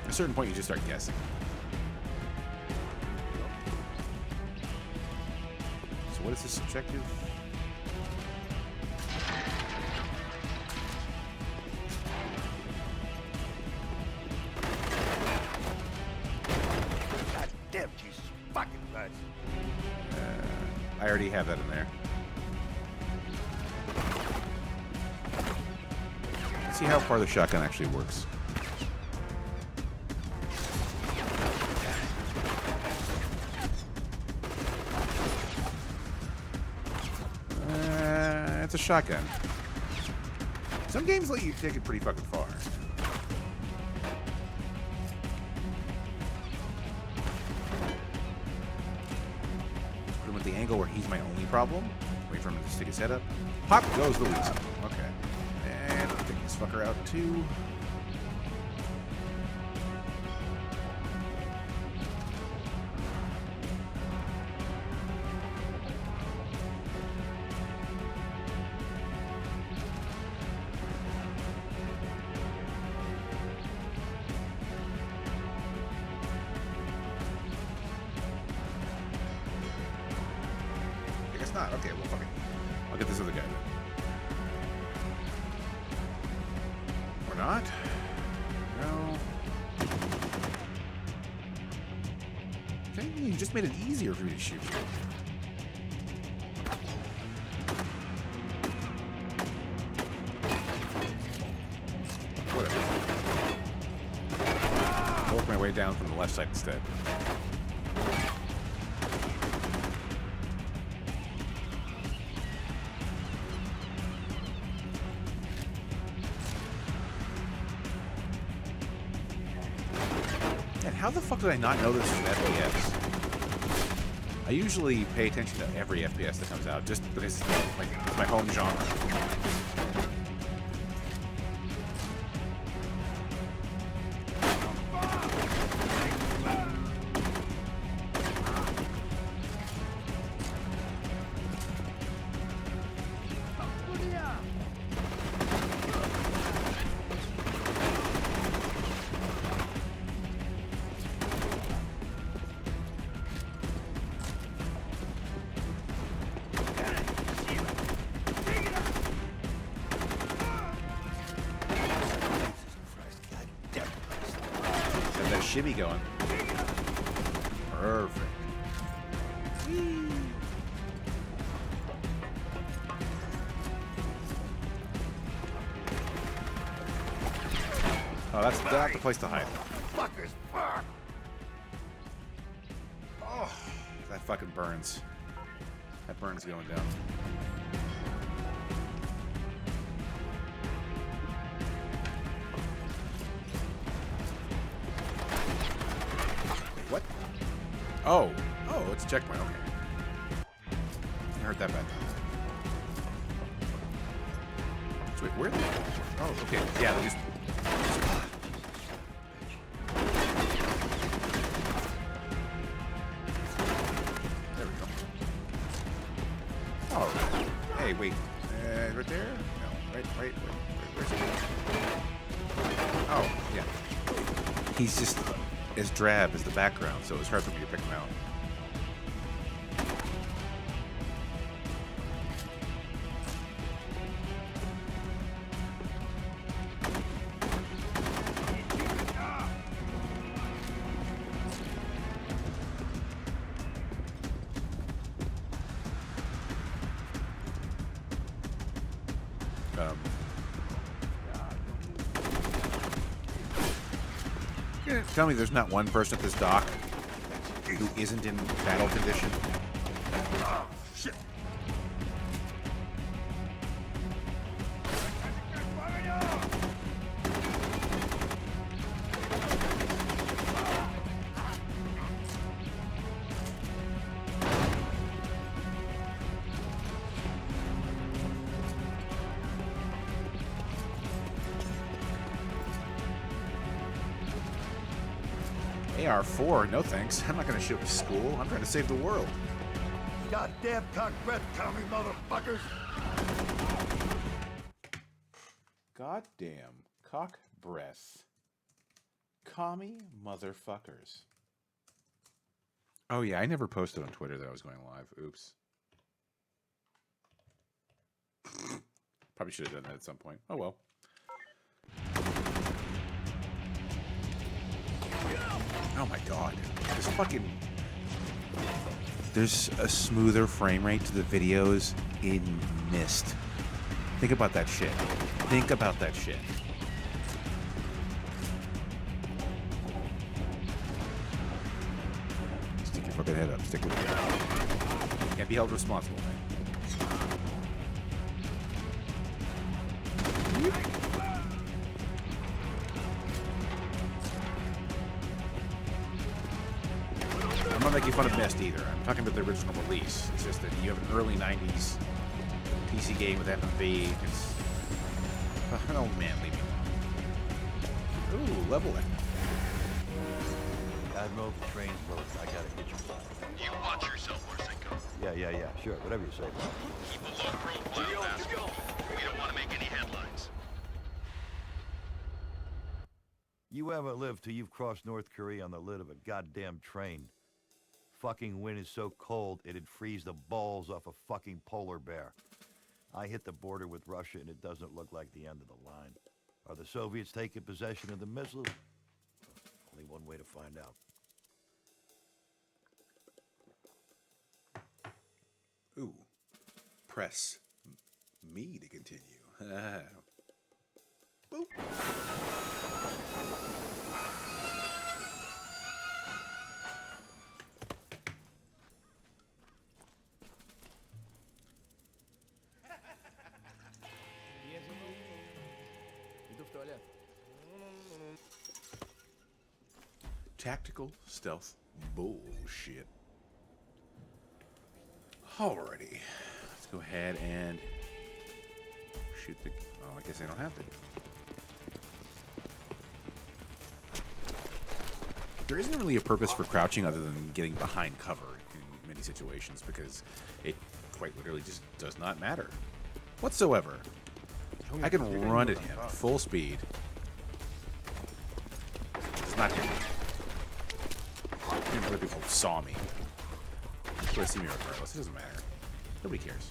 At a certain point, you just start guessing. So what is this objective? Goddamn Jesus fucking Christ. I already have that in there. Let's see how far the shotgun actually works. It's a shotgun. Some games let you take it pretty fucking far. Put him at the angle where he's my only problem. Wait for him to stick his head up. Pop goes the weasel. Okay. And I'll take this fucker out too. Not. Okay, well, fuck it. I'll get this other guy. Or not? No. Okay, you just made it easier for me to shoot you. Whatever. I'll work my way down from the left side instead. How the fuck did I not know this was FPS? I usually pay attention to every FPS that comes out, just because it's my home genre. Shimmy going. Perfect. Whee. Oh, that's not the place to hide. Fuckers, fuck. Oh, that fucking burns. That burns going down. What? Oh. Oh, it's a checkpoint. Okay. I heard that bad. So wait, where? Oh, okay. Yeah, they just. There we go. Oh. Hey, wait. Right there? No. Wait. Where's it? Oh, yeah. He's just as drab as the background, so it was hard for me to pick him out. Tell me there's not one person at this dock who isn't in battle condition. Oh, shit. AR-4? No thanks. I'm not gonna shoot up a school. I'm trying to save the world. Goddamn cock breath commie motherfuckers! Goddamn cock breath. Commie motherfuckers. Oh yeah, I never posted on Twitter that I was going live. Oops. Probably should have done that at some point. Oh well. Oh my god. This fucking... There's a smoother frame rate to the videos in Myst. Think about that shit. Think about that shit. Stick your fucking head up. Stick it. Can't be held responsible, man. I'm not making fun of Myst either. I'm talking about the original release. It's just that you have an early 90s PC game with FMV. It's... Oh man, leave me alone. Ooh, leveling. Admiral, the train's loaded. I gotta hit you. You watch yourself, Marcinko. Yeah. Sure, whatever you say. Keep a low profile, asshole. We don't want to make any headlines. You ever live till you've crossed North Korea on the lid of a goddamn train? Fucking wind is so cold, it'd freeze the balls off a fucking polar bear. I hit the border with Russia and it doesn't look like the end of the line. Are the Soviets taking possession of the missiles? Only one way to find out. Ooh. Press me to continue. Boop. Tactical stealth bullshit. Alrighty. Let's go ahead and shoot the... Oh, I guess I don't have to. There isn't really a purpose for crouching other than getting behind cover in many situations because it quite literally just does not matter whatsoever. I can run at him full speed. It's not him. Other people saw me. They see me regardless. It doesn't matter. Nobody cares.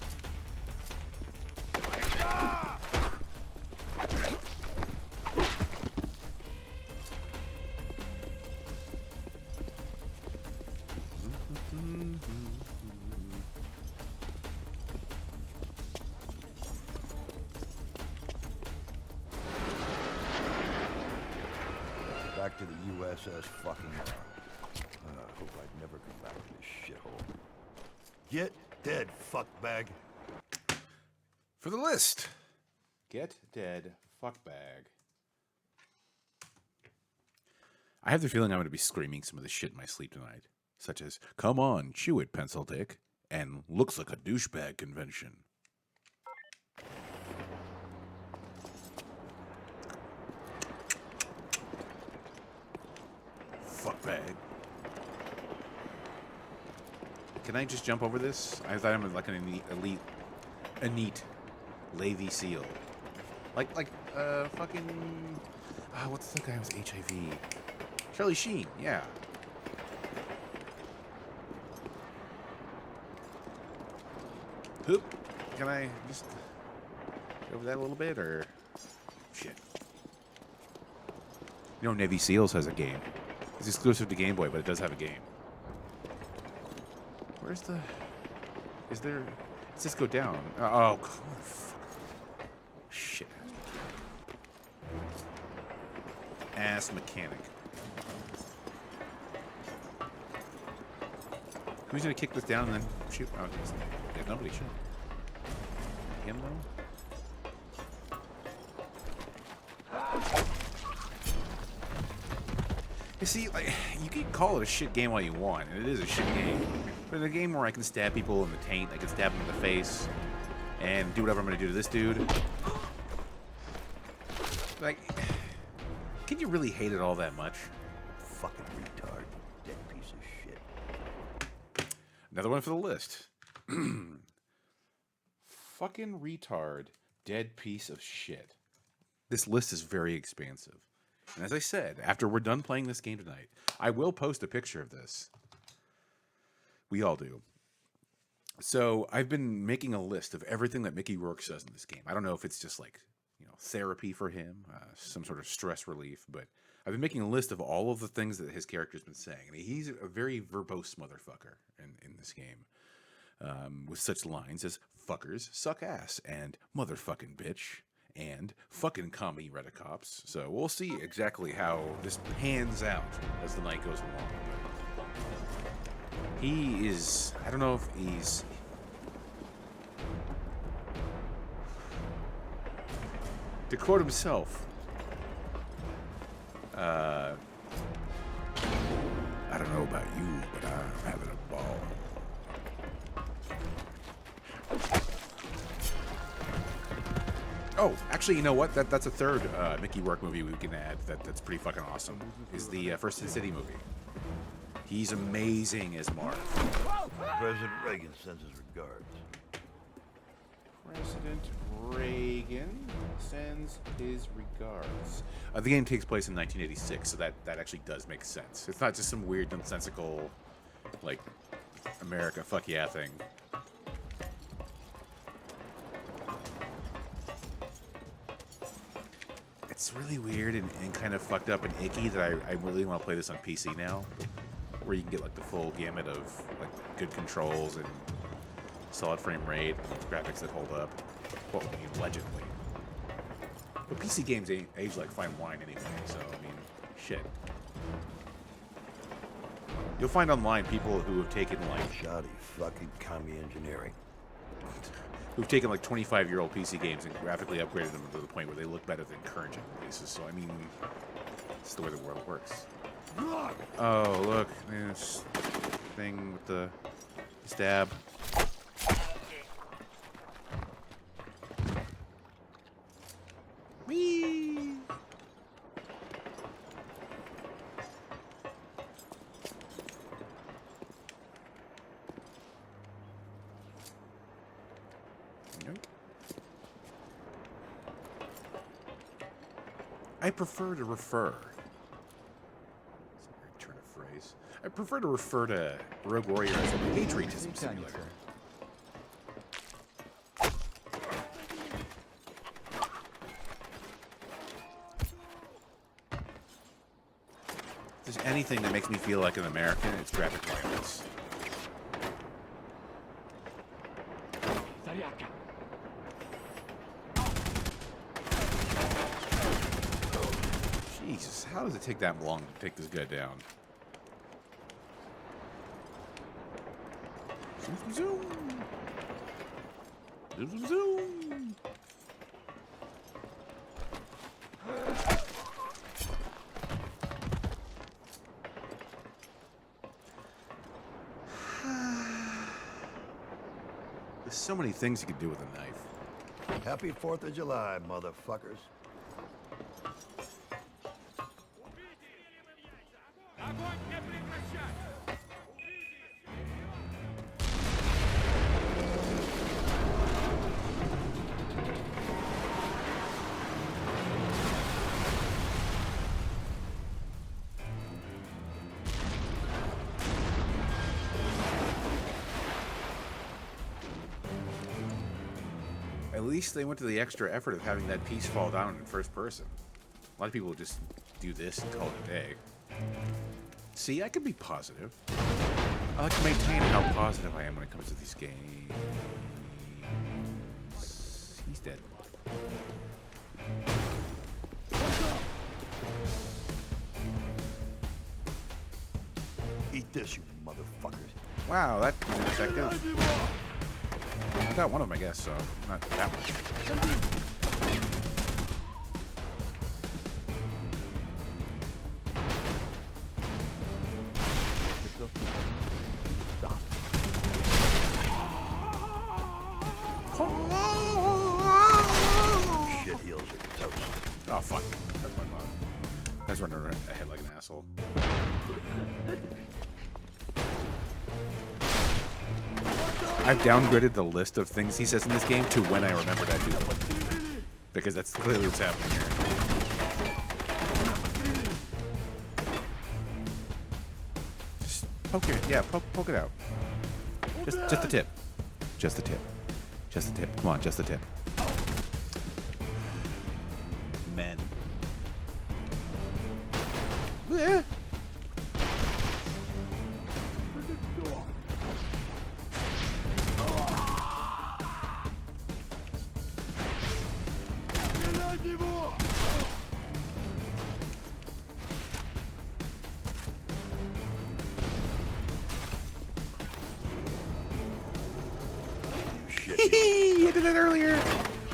Back to the USS fucking R. I hope I'd never come back to this shithole. Get dead, fuckbag. For the list. Get dead, fuckbag. I have the feeling I'm going to be screaming some of this shit in my sleep tonight. Such as, come on, chew it, pencil dick. And looks like a douchebag convention. Fuckbag. Can I just jump over this? I thought I'm like an a neat Navy SEAL. Like fucking... what's the guy with HIV? Charlie Sheen, yeah. Hoop. Can I just go over that a little bit, or... Shit. You know, Navy SEALs has a game. It's exclusive to Game Boy, but it does have a game. Where's the... Is there... Let's just go down. Oh, shit. Ass mechanic. Who's gonna kick this down and then shoot? Oh, there's nobody shooting. Him though? You see, like, you can call it a shit game all you want, and it is a shit game. But in a game where I can stab people in the taint, I can stab them in the face, and do whatever I'm gonna do to this dude. Like, can you really hate it all that much? Fucking retard. dead piece of shit. Another one for the list. Fucking retard, dead piece of shit. This list is very expansive. And as I said, after we're done playing this game tonight, I will post a picture of this. We all do. So I've been making a list of everything that Mickey Rourke says in this game. I don't know if it's just like, therapy for him, some sort of stress relief, but I've been making a list of all of the things that his character's been saying. And he's a very verbose motherfucker in this game. With such lines as fuckers suck ass and motherfucking bitch and fucking commie Redicops. So we'll see exactly how this pans out as the night goes along. He is, I don't know if he's... To quote himself, I don't know about you, but I'm having a ball. Oh, actually, you know what? That's a third Mickey Rourke movie we can add that's pretty fucking awesome. Is the First City movie. He's amazing as Marv. President Reagan sends his regards. President Reagan sends his regards. The game takes place in 1986, so that actually does make sense. It's not just some weird, nonsensical, like, America fuck yeah thing. It's really weird and kind of fucked up and icky that I really want to play this on PC now, where you can get like the full gamut of like good controls and solid frame rate and graphics that hold up. Well, I mean, allegedly. But PC games age like fine wine anyway, so I mean, shit. You'll find online people who have taken like Shoddy fucking commie engineering. who've taken like 25-year-old PC games and graphically upgraded them to the point where they look better than current gen releases. So I mean, it's the way the world works. Oh, look, this thing with the stab. Whee! Nope. I prefer to refer. That's a weird turn of phrase. I prefer to refer to Rogue Warrior as a patriotism simulator. If there's anything that makes me feel like an American, it's graphic violence. Jesus, how does it take that long to take this guy down? Zoom, zoom, zoom. Zoom, zoom, zoom. There's so many things you can do with a knife. Happy 4th of July, motherfuckers. At least they went to the extra effort of having that piece fall down in first person. A lot of people just do this and call it a day. See, I can be positive. I like to maintain how positive I am when it comes to these games. He's dead. Eat this, you motherfuckers. Wow, that was effective. I got one of them, I guess, so not that much. Shit heels are toast. Oh, fuck. That's my mom. That's running ahead like an asshole. I've downgraded the list of things he says in this game to when I remember that dude. Because that's clearly what's happening here. Just poke it. Yeah, poke it out. Just the tip. Just the tip. Just the tip. Come on, just the tip. Men. Yeah. Shit. I did that earlier.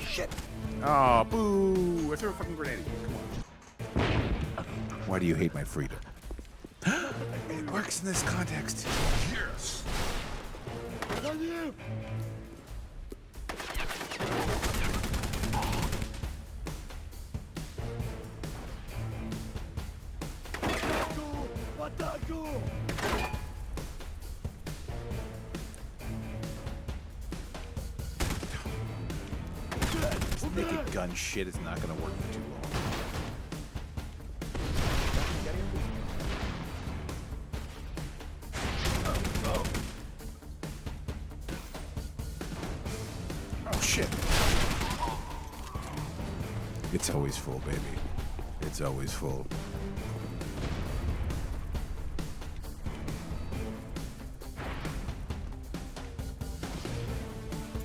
Shit. Oh, boo. I threw a fucking grenade at you. Come on. Why do you hate my freedom? It works in this context. Yes. This naked gun shit is not gonna work for too long. Oh shit. It's always full, baby. It's always full.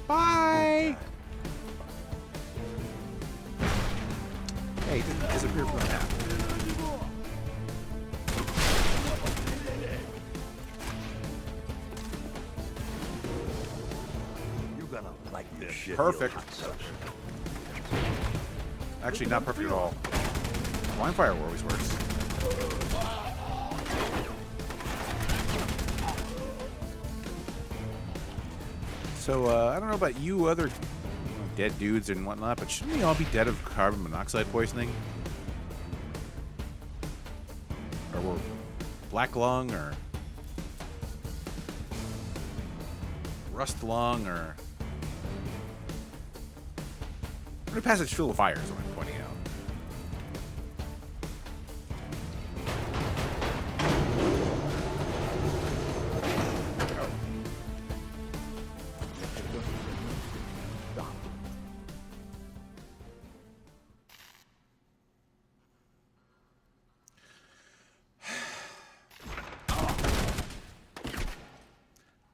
Bye! Hey, it didn't disappear from the map. You're gonna like this shit. Perfect. Actually, not perfect at all. Blind fire always works. So, I don't know about you other dead dudes and whatnot, but shouldn't we all be dead of carbon monoxide poisoning? Or we're black lung, or rust lung, or... Every passage full of fire is what I'm pointing out.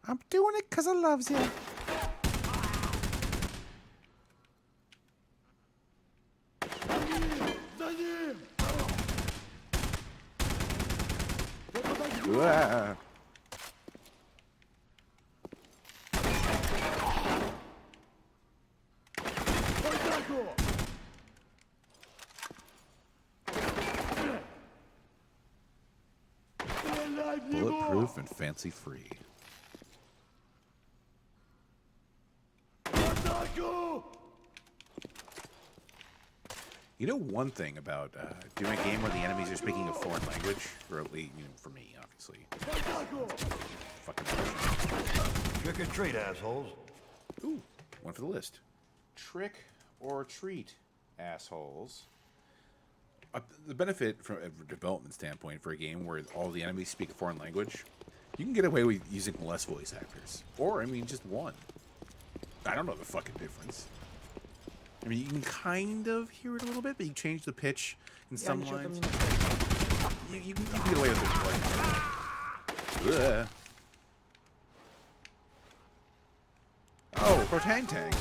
I'm doing it because I loves you. Uah. Bulletproof and fancy free. You know one thing about doing a game where the enemies are speaking a foreign language, or at least, for me, obviously. Fucking Trick or treat, assholes. Ooh, one for the list. Trick or treat, assholes. The benefit from a development standpoint for a game where all the enemies speak a foreign language, you can get away with using less voice actors. Or, just one. I don't know the fucking difference. You can kind of hear it a little bit, but you change the pitch in some lines. You can get away with it. Ugh. Oh, Protang Tang.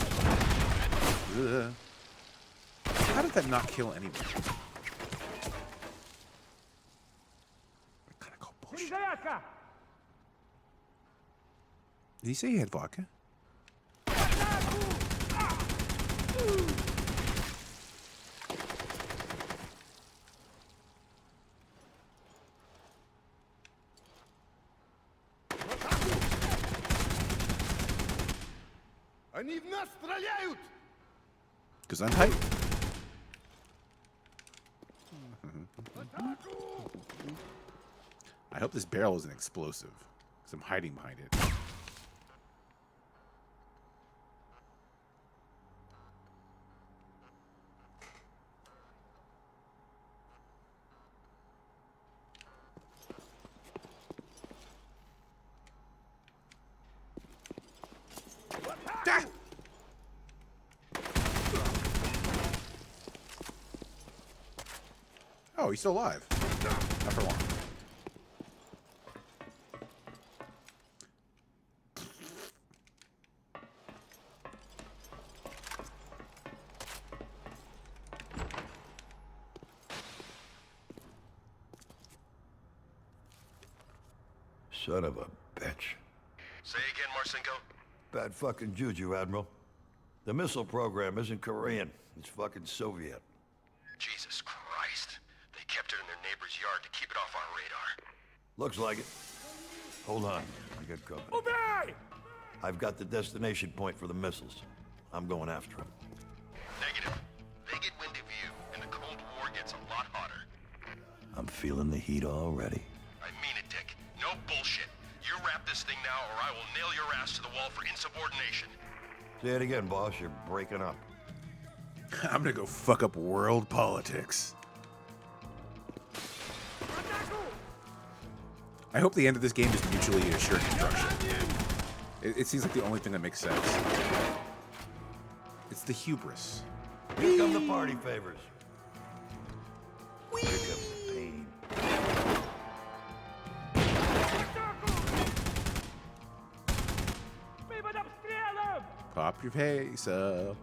Ugh. How did that not kill anyone? I kind of call bullshit. Did he say he had vodka? Они в нас стреляют! Gesundheit? I hope this barrel isn't explosive, because I'm hiding behind it. Oh, he's still alive. Not for long. Son of a bitch. Say again, Marcinko? Bad fucking juju, Admiral. The missile program isn't Korean. It's fucking Soviet. Jesus Christ. They kept it in their neighbor's yard to keep it off our radar. Looks like it. Hold on. I got company. I've got the destination point for the missiles. I'm going after them. Negative. They get wind of you, and the Cold War gets a lot hotter. I'm feeling the heat already. I mean it, Dick. No bullshit. You wrap this thing now, or I will nail your ass to the wall for insubordination. Say it again, boss. You're breaking up. I'm gonna go fuck up world politics. I hope the end of this game is mutually assured destruction. It seems like the only thing that makes sense. It's the hubris. Here come the party favors. Here comes the pain. Pop your face up.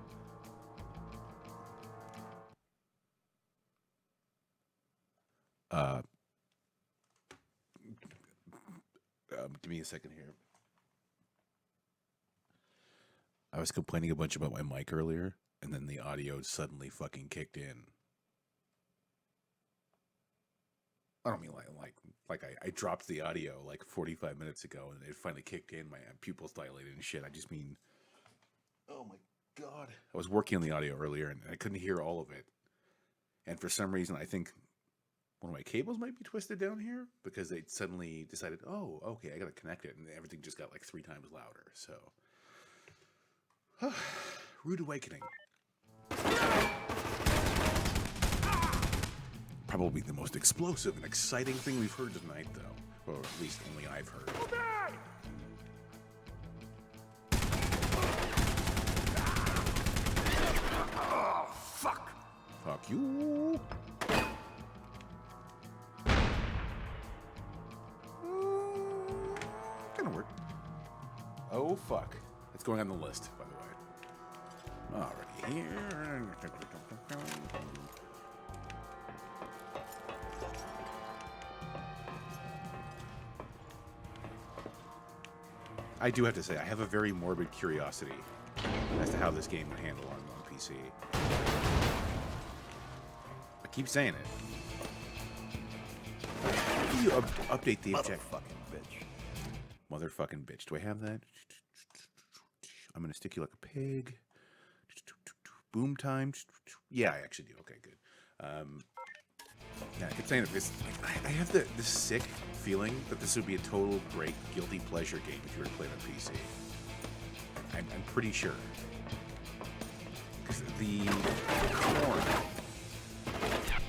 Give me a second here. I was complaining a bunch about my mic earlier, and then the audio suddenly fucking kicked in. I don't mean like I dropped the audio like 45 minutes ago, and it finally kicked in. My pupils dilated and shit. I just mean, oh my god! I was working on the audio earlier, and I couldn't hear all of it. And for some reason, I think one of my cables might be twisted down here because they suddenly decided, oh, okay, I gotta connect it, and everything just got like 3 times louder. So, rude awakening. Probably the most explosive and exciting thing we've heard tonight, though, or at least only I've heard. Oh, fuck! Fuck you. Gonna work. Oh, fuck. It's going on the list, by the way. Already here. I do have to say, I have a very morbid curiosity as to how this game would handle on PC. I keep saying it. How do you update the object? Motherfucking bitch. Motherfucking bitch. Do I have that? I'm gonna stick you like a pig. Boom time. Yeah, I actually do. Okay, good. Yeah, I keep saying it because I have this sick feeling that this would be a total great guilty pleasure game if you were to play it on PC. I'm pretty sure. Because the corn,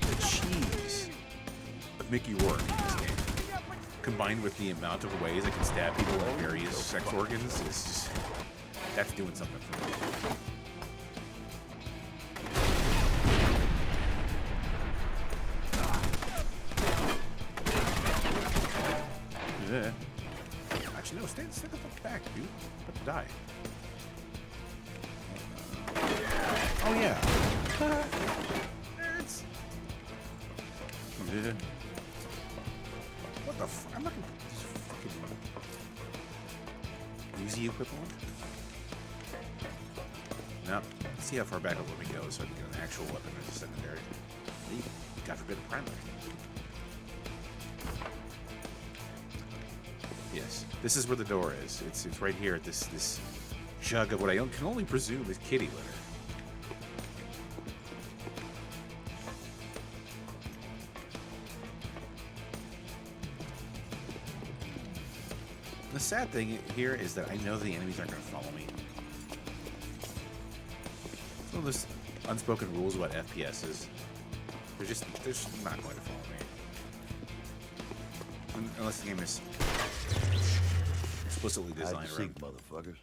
the cheese of Mickey Rourke in this game, combined with the amount of ways I can stab people in various sex organs, is just, that's doing something for me. Yeah. Actually, no, stay the fuck back, dude. About to die. Oh, yeah. Nerds. Yeah. What the f? I'm looking for this fucking Uzi equivalent. No. Let's see how far back I'll let me go so I can get an actual weapon as a secondary. God forbid a primary. Yes, this is where the door is. It's right here at this jug of what I can only presume is kitty litter. The sad thing here is that I know the enemies aren't going to follow me. Some of those unspoken rules about FPSs, they're just not going to follow me. Unless the game is explicitly designed Hide and seek, motherfuckers.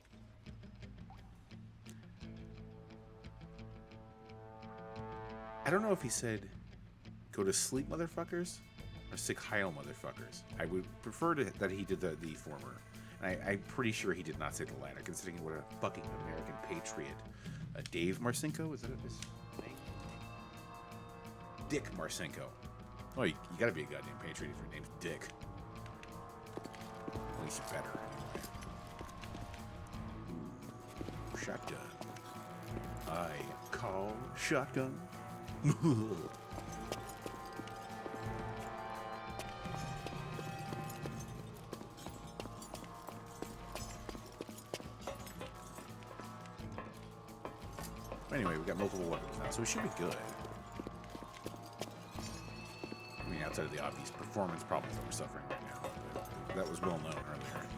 I don't know if he said Go to sleep, motherfuckers, or sick Heil, motherfuckers. I would prefer that he did the former. And I'm pretty sure he did not say the latter, considering what a fucking American patriot. Dave Marcinko? Is that his name? Dick Marcinko. Oh, you gotta be a goddamn patriot if your name's Dick. At least you're better, anyway. Ooh, shotgun. I call shotgun. Anyway, we got multiple weapons now, so we should be good. I mean, outside of the obvious performance problems that we're suffering right now. That was well known earlier.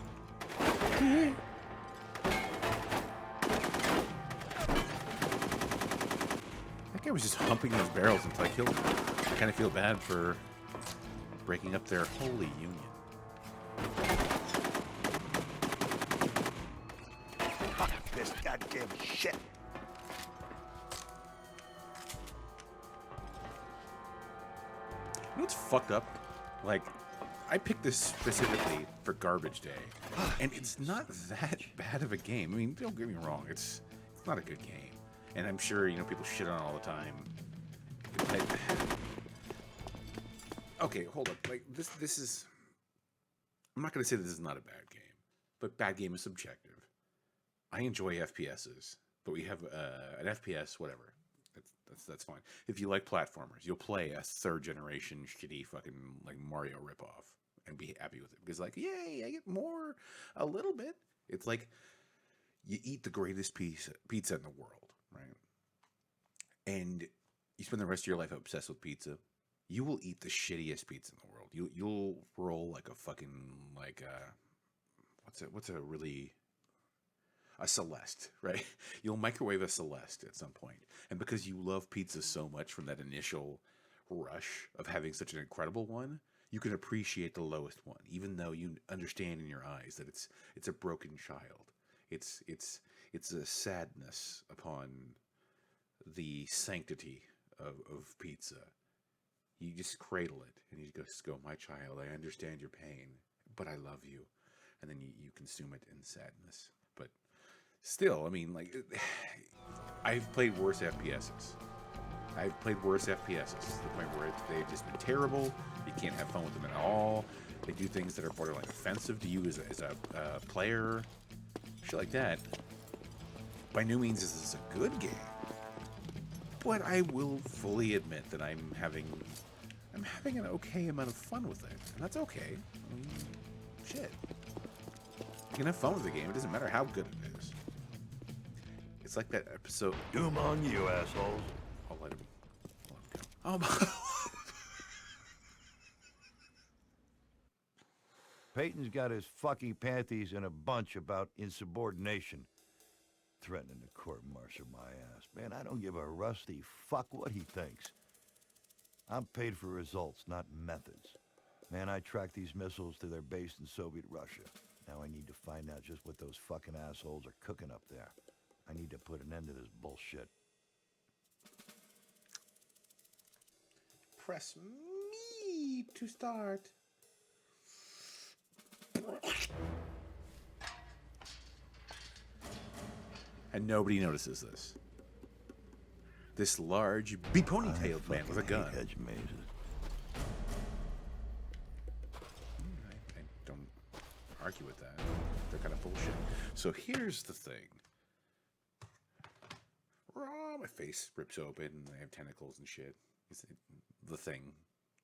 That guy was just humping those barrels until I killed him. I kind of feel bad for breaking up their holy union. Fuck this goddamn shit. You know what's fucked up? Like, I picked this specifically for Garbage Day, and it's not that bad of a game. I mean, don't get me wrong, it's not a good game, and I'm sure people shit on it all the time. Okay, hold up. Like this is. I'm not gonna say this is not a bad game, but bad game is subjective. I enjoy FPSs, but we have an FPS, whatever. That's fine. If you like platformers, you'll play a third generation shitty fucking like Mario ripoff and be happy with it because like, yay, I get more a little bit. It's like you eat the greatest pizza in the world, right? And you spend the rest of your life obsessed with pizza. You will eat the shittiest pizza in the world. You'll roll like a fucking like what's a Celeste, right? You'll microwave a Celeste at some point. And because you love pizza so much from that initial rush of having such an incredible one, you can appreciate the lowest one, even though you understand in your eyes that it's a broken child. It's a sadness upon the sanctity of pizza. You just cradle it and you just go, my child, I understand your pain, but I love you. And then you consume it in sadness. But still, I mean, like, I've played worse FPSs. I've played worse FPSs to the point where they've just been terrible. You can't have fun with them at all. They do things that are borderline offensive to you as a player. Shit like that. By no means is this a good game. But I will fully admit that I'm having an okay amount of fun with it. And that's okay. I mean, shit. You can have fun with the game. It doesn't matter how good it is. It's like that episode. Doom on you, assholes. I'll let him go. Oh my. Peyton's got his fucking panties in a bunch about insubordination. Threatening to court-martial my ass. Man, I don't give a rusty fuck what he thinks. I'm paid for results, not methods. Man, I tracked these missiles to their base in Soviet Russia. Now I need to find out just what those fucking assholes are cooking up there. I need to put an end to this bullshit. Press me to start. And nobody notices this. This large, be-ponytailed man with a gun. Hedge mazes. I don't argue with that. They're kind of bullshit. So here's the thing. Raw, my face rips open and I have tentacles and shit. Is it the thing?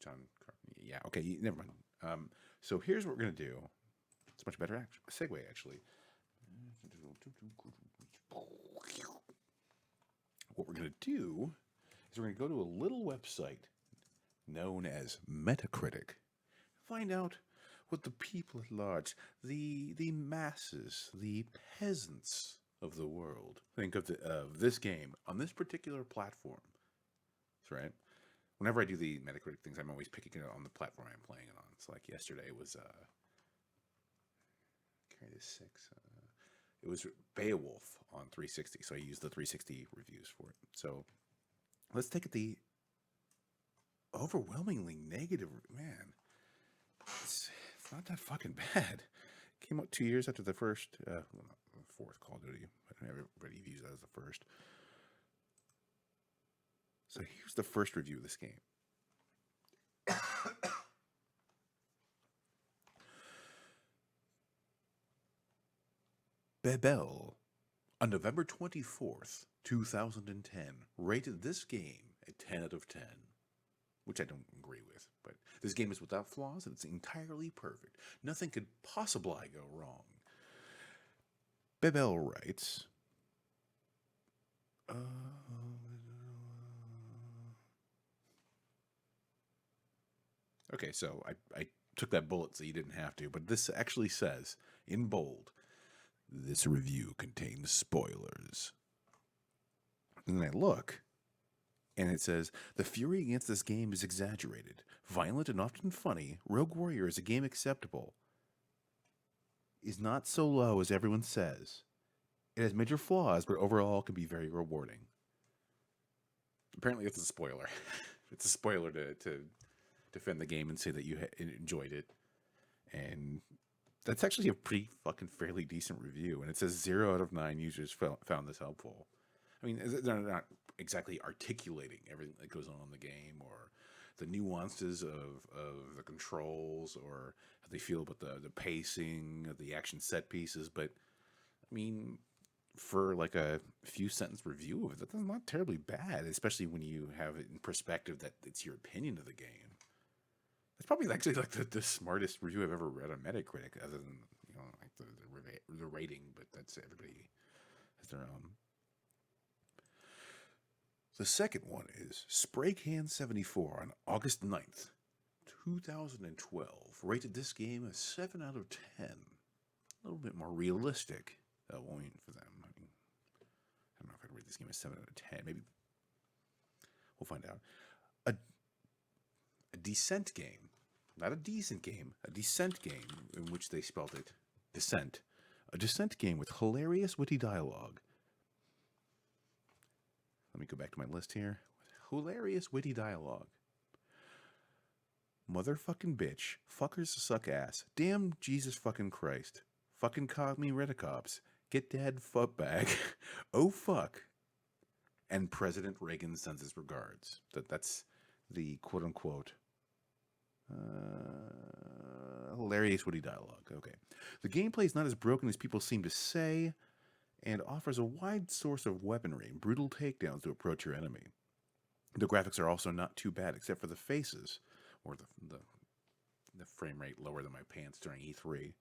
John Carpenter. Yeah, okay, never mind. So here's what we're going to do. It's much better segue, actually. What we're going to do is we're going to go to a little website known as Metacritic. Find out what the people at large, the masses, the peasants of the world think of this game on this particular platform. That's right. Whenever I do the Metacritic things, I'm always picking it on the platform I'm playing it on. It's like yesterday was carry this 6. It was Beowulf on 360, so I used the 360 reviews for it. So let's take the overwhelmingly negative. Man, it's not that fucking bad. Came out 2 years after the first, fourth Call of Duty. But everybody views that as the first. So here's the first review of this game. Bebel, on November 24th, 2010, rated this game a 10 out of 10, which I don't agree with, but this game is without flaws and it's entirely perfect. Nothing could possibly go wrong. Bebel writes, okay, so I took that bullet so you didn't have to, but this actually says, in bold, this review contains spoilers. And then I look, and it says, the fury against this game is exaggerated. Violent and often funny, Rogue Warrior is a game acceptable. Is not so low as everyone says. It has major flaws, but overall can be very rewarding. Apparently it's a spoiler. It's a spoiler to defend the game and say that you enjoyed it. And that's actually a pretty fucking fairly decent review. And it says 0 out of 9 users found this helpful. I mean, they're not exactly articulating everything that goes on in the game or the nuances of the controls or how they feel about the pacing of the action set pieces. But, I mean, for like a few sentence review of it, that's not terribly bad, especially when you have it in perspective that it's your opinion of the game. It's probably actually like the smartest review I've ever read on Metacritic, other than like the rating. But that's everybody has their own. The second one is Spraycan74 on August 9th, 2012. Rated this game a 7 out of 10. A little bit more realistic. Won't for them. I mean, I don't know if I'd rate this game a 7 out of 10. Maybe we'll find out. A Descent game. Not a decent game, a Descent game, in which they spelled it Descent. A Descent game with hilarious, witty dialogue. Let me go back to my list here. Hilarious, witty dialogue. Motherfucking bitch. Fuckers suck ass. Damn Jesus fucking Christ. Fucking caught me Redicops. Get dad fuck bag. Oh fuck. And President Reagan sends his regards. That's the quote unquote hilarious witty dialogue. Okay. The gameplay is not as broken as people seem to say, and offers a wide source of weaponry and brutal takedowns to approach your enemy. The graphics are also not too bad, except for the faces, or the frame rate lower than my pants during E3.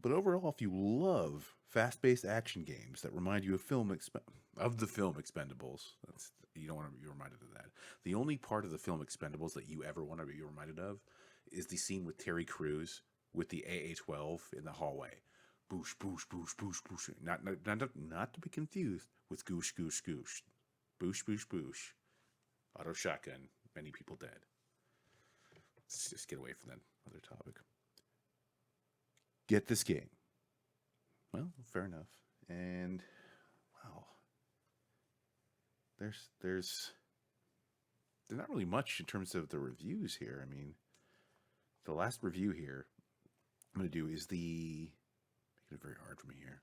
But overall, if you love fast-paced action games that remind you of the film Expendables, you don't want to be reminded of that. The only part of the film Expendables that you ever want to be reminded of is the scene with Terry Crews with the AA-12 in the hallway. Boosh, boosh, boosh, boosh, boosh. Not to be confused with goosh, goosh, goosh. Boosh, boosh, boosh. Auto shotgun. Many people dead. Let's just get away from that other topic. Get this game. Well, fair enough. And wow, there's not really much in terms of the reviews here. I mean, the last review here I'm going to do is making it very hard for me here.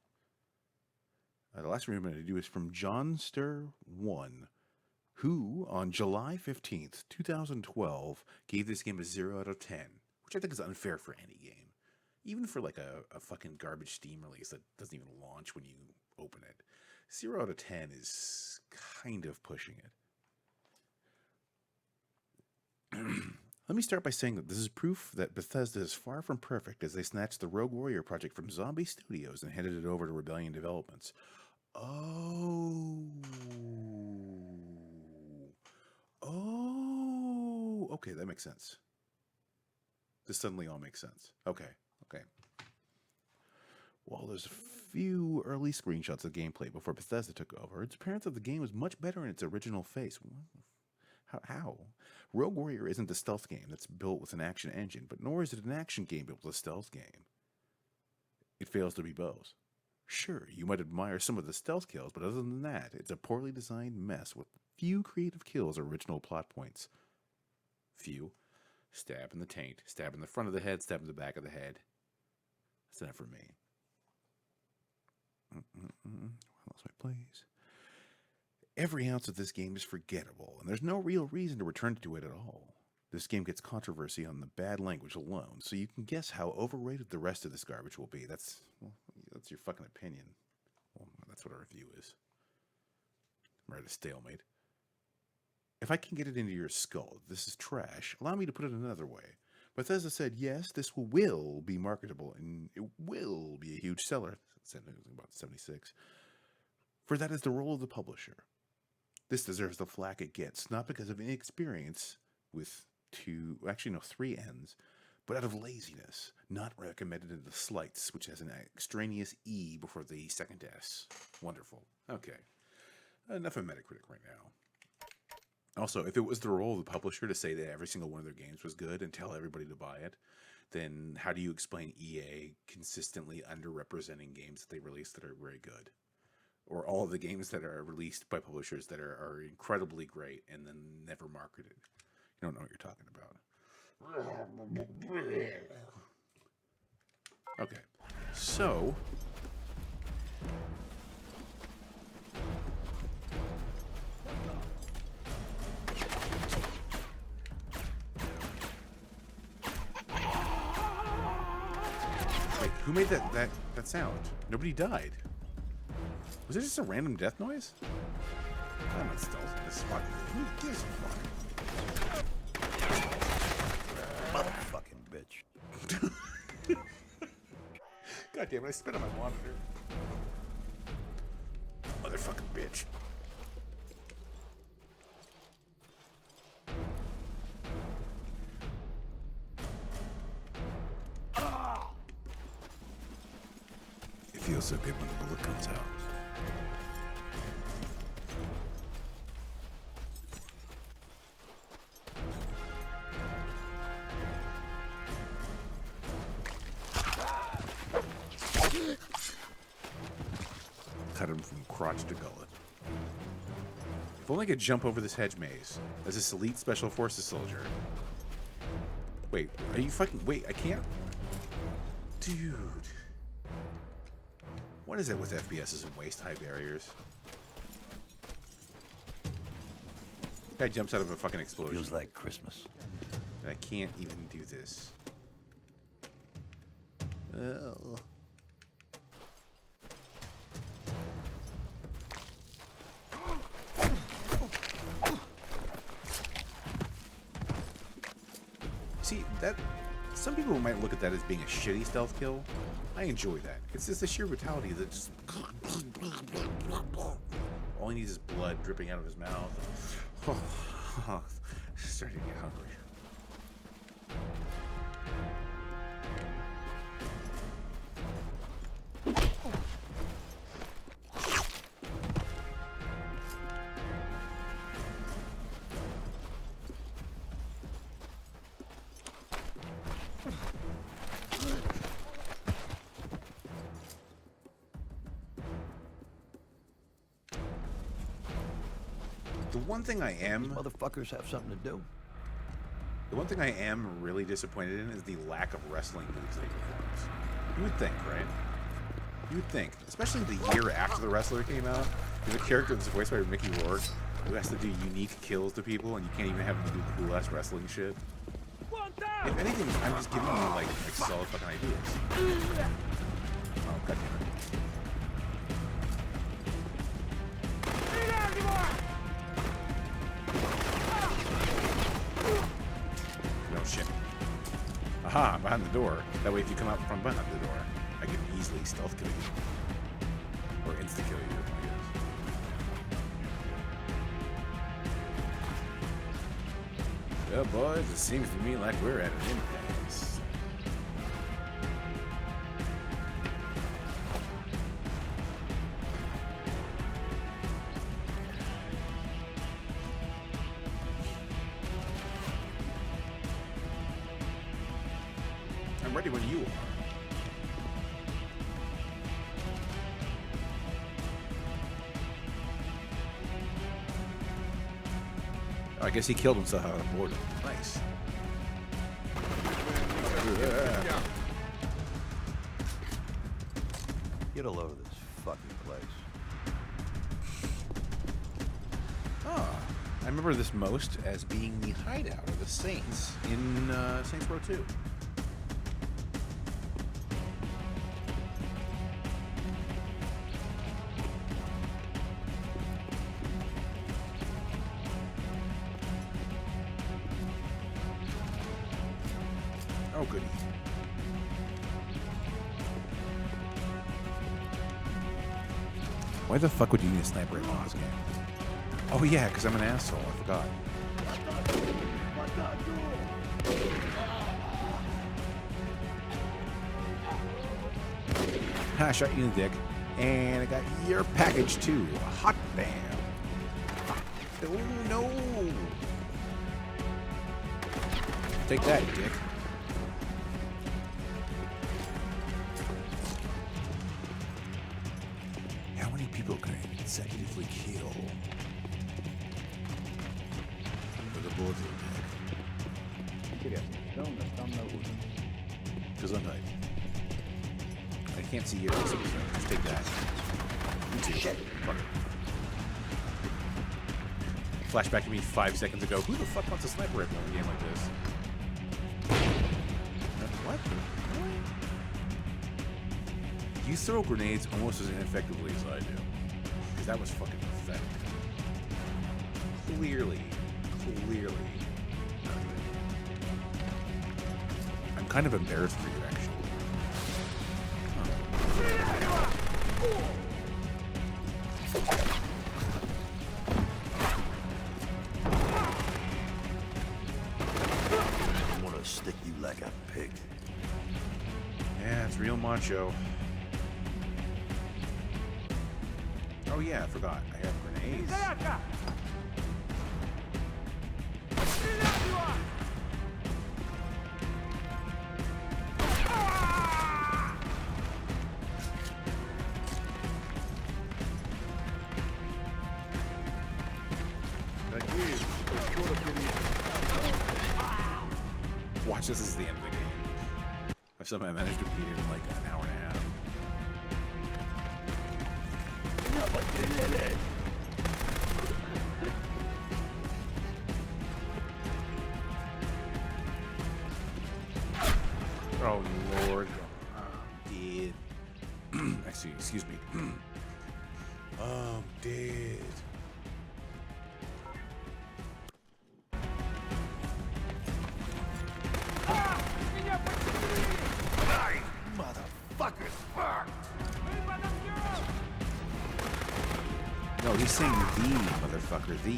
The last review I'm going to do is from Johnster1, who on July 15th, 2012, gave this game a 0 out of 10, which I think is unfair for any game. Even for like a fucking garbage Steam release that doesn't even launch when you open it. 0 out of 10 is kind of pushing it. Let me start by saying that this is proof that Bethesda is far from perfect, as they snatched the Rogue Warrior project from Zombie Studios and handed it over to Rebellion Developments. Okay, that makes sense. This suddenly all makes sense. Okay. While there's a few early screenshots of gameplay before Bethesda took over, it's apparent that the game was much better in its original face. How? Rogue Warrior isn't a stealth game that's built with an action engine, but nor is it an action game built with a stealth game. It fails to be both. Sure, you might admire some of the stealth kills, but other than that, it's a poorly designed mess with few creative kills or original plot points. Few. Stab in the taint, stab in the front of the head, stab in the back of the head. That's enough for me. I lost my place. Every ounce of this game is forgettable, and there's no real reason to return to it at all. This game gets controversy on the bad language alone, so you can guess how overrated the rest of this garbage will be. That's your fucking opinion. Well, that's what a review is. I'm at a stalemate. If I can get it into your skull, this is trash, allow me to put it another way. Bethesda said, yes, this will be marketable, and it will be a huge seller. It said it was about 76. For that is the role of the publisher. This deserves the flack it gets, not because of inexperience with three N's, but out of laziness, not recommended in the slights, which has an extraneous E before the second S. Wonderful. Okay. Enough of Metacritic right now. Also, if it was the role of the publisher to say that every single one of their games was good and tell everybody to buy it, then how do you explain EA consistently underrepresenting games that they release that are very good? Or all of the games that are released by publishers that are incredibly great and then never marketed. You don't know what you're talking about. Okay, so... Wait, who made that sound? Nobody died. Was it just a random death noise? I'm not stealth. This is fucking. Who gives a fuck? Motherfucking bitch. God damn it, I spit on my monitor. Motherfucking bitch. It feels so good when the bullet comes out. Cut him from crotch to gullet. If only I could jump over this hedge maze as this elite special forces soldier. Wait, are you fucking... Wait, I can't... Dude. What is it with FPSs and waist-high barriers? Guy jumps out of a fucking explosion. Feels like Christmas. And I can't even do this. Oh. See, that... Some people might look at that as being a shitty stealth kill. I enjoy that. It's just the sheer brutality that just... All he needs is blood dripping out of his mouth. Oh, starting to get hungry. The one thing I am... Motherfuckers have something to do. The one thing I am really disappointed in is the lack of wrestling moves that he performs. You would think, right? You would think, especially the year after The Wrestler came out, there's a character that's voiced by Mickey Rourke who has to do unique kills to people, and you can't even have him do cool-ass wrestling shit. If anything, I'm just giving you, like solid fucking ideas. Oh, god damn it. No shit. Aha, I'm behind the door. That way if you come out from behind the door, I can easily stealth kill you. Or insta-kill you, I guess. Well, boys, it seems to me like we're at an impasse. I'm ready when you are. I guess he killed himself out of boredom. Nice. Get a load of this fucking place. Ah, I remember this most as being the hideout of the Saints in Saints Row 2. Oh, goody. Why the fuck would you need a sniper rifle in this game? Oh yeah, because I'm an asshole. I forgot. I shot you in the dick, and I got your package too. Hot damn! Oh no! Take that, dick. How many people can I consecutively kill with a bullet to the dick? Gesundheit. I can't see yours, so just take that. You too. Shit. Fuck it. Flashback to me 5 seconds ago. Who the fuck wants a sniper rifle in a game like this? What? You throw grenades almost as ineffectively as I do. Because that was fucking pathetic. Clearly. Not good. I'm kind of embarrassed for you, actually. I'm gonna stick you like a pig. Yeah, it's real macho. Oh yeah, I forgot. I have grenades. Watch, this is the end of the game. I've somehow managed to beat it in like an hour and a half. Oh Lord. Dead. Actually, excuse me. Dead. Motherfuckers! Fuck! No, he's saying the motherfucker, the.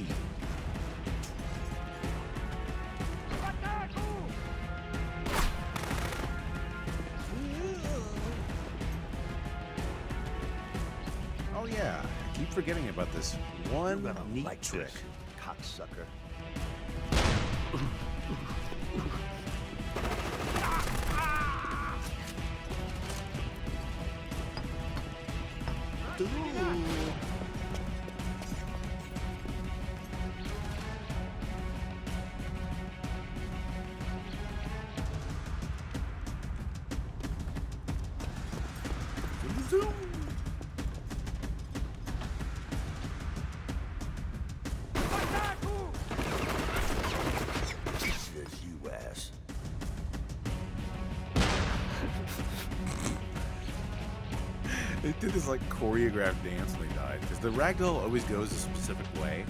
Oh yeah, I keep forgetting about this one You're gonna neat like trick. this, cocksucker. Says you ass. They did this like choreographed dance when they died because the ragdoll always goes a specific way.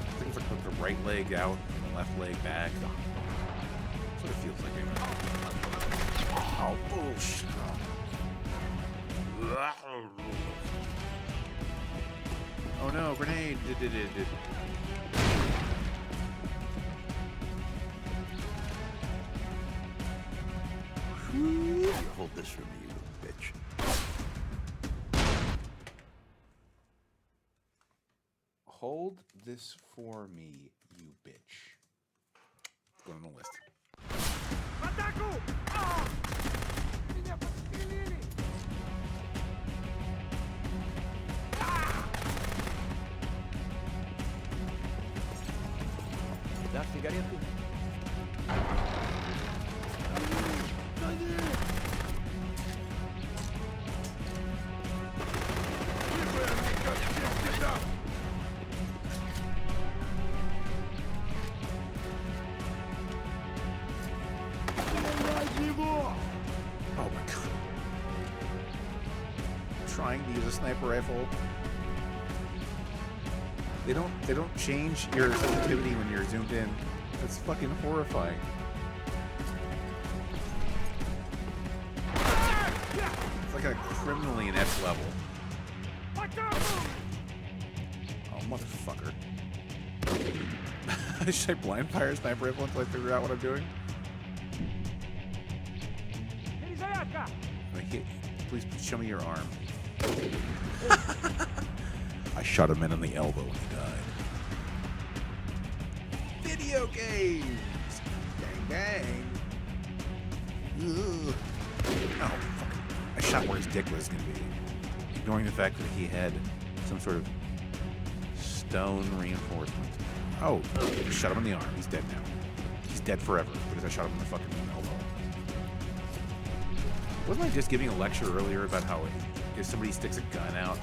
I think it's like put the right leg out and the left leg back. That's what it feels like. Anyway. Oh bullshit! Oh no, grenade! Hold this for me, you bitch. Hold this for me, you bitch. Go on the list. Da cigareto. Oh my god. Trying to use a sniper rifle. They don't change your sensitivity when you're zoomed in. That's fucking horrifying. It's like a criminally inept level. Oh motherfucker. Should I blind fire a sniper rifle until I figure out what I'm doing? Like, please show me your arm. I shot a man on the elbow and he died. Video games! Bang bang! Ugh. Oh, fuck. I shot where his dick was gonna be. Ignoring the fact that he had some sort of stone reinforcement. Oh, I shot him in the arm. He's dead now. He's dead forever because I shot him in the fucking elbow. Wasn't I just giving a lecture earlier about how if somebody sticks a gun out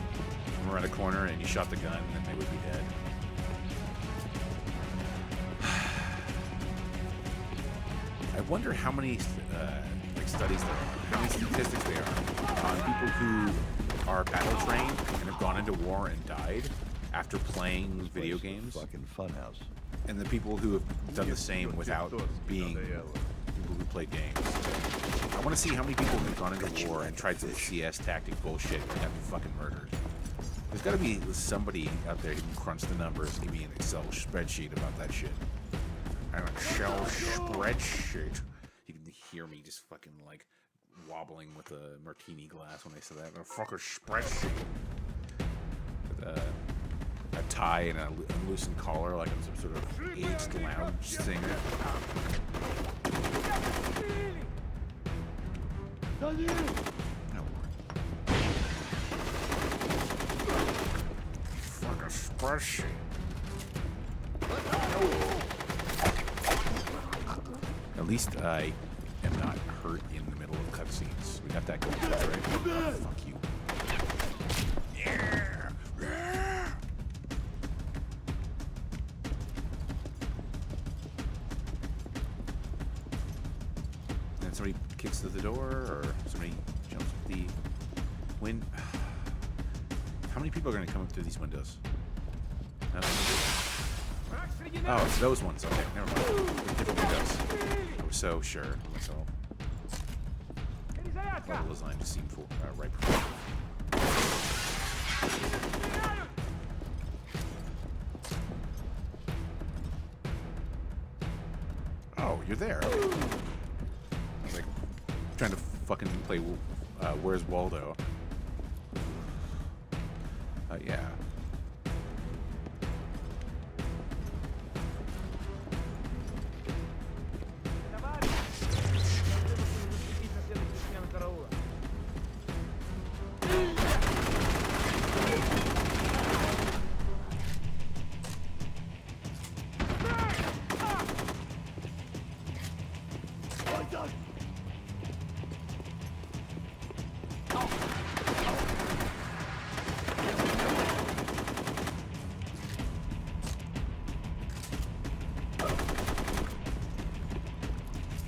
from around a corner and you shot the gun, then they would be dead? I wonder how many like studies there are, how many statistics there are on people who are battle trained and have gone into war and died after playing video games, Fucking funhouse. and the people who have done the same without being people who play games. I want to see how many people have gone into war and tried some CS tactic bullshit and got fucking murdered. There's got to be somebody out there who can crunch the numbers and give me an Excel spreadsheet about that shit. An Excel spreadsheet. You can hear me just fucking like wobbling with a martini glass when I said that. A fucking spreadsheet. With a tie and a loosened collar like I'm some sort of aged lounge singer. No. Fucking spreadsheet. At least I am not hurt in the middle of cutscenes. We got that going, right? Fuck you. Yeah. And somebody kicks through the door, or somebody jumps at the wind. How many people are going to come up through these windows? Oh, it's those ones. Okay, never mind. They're different windows. I was so sure of myself. Level design just seemed right. Oh, you're there. I was like trying to fucking play Where's Waldo. Yeah.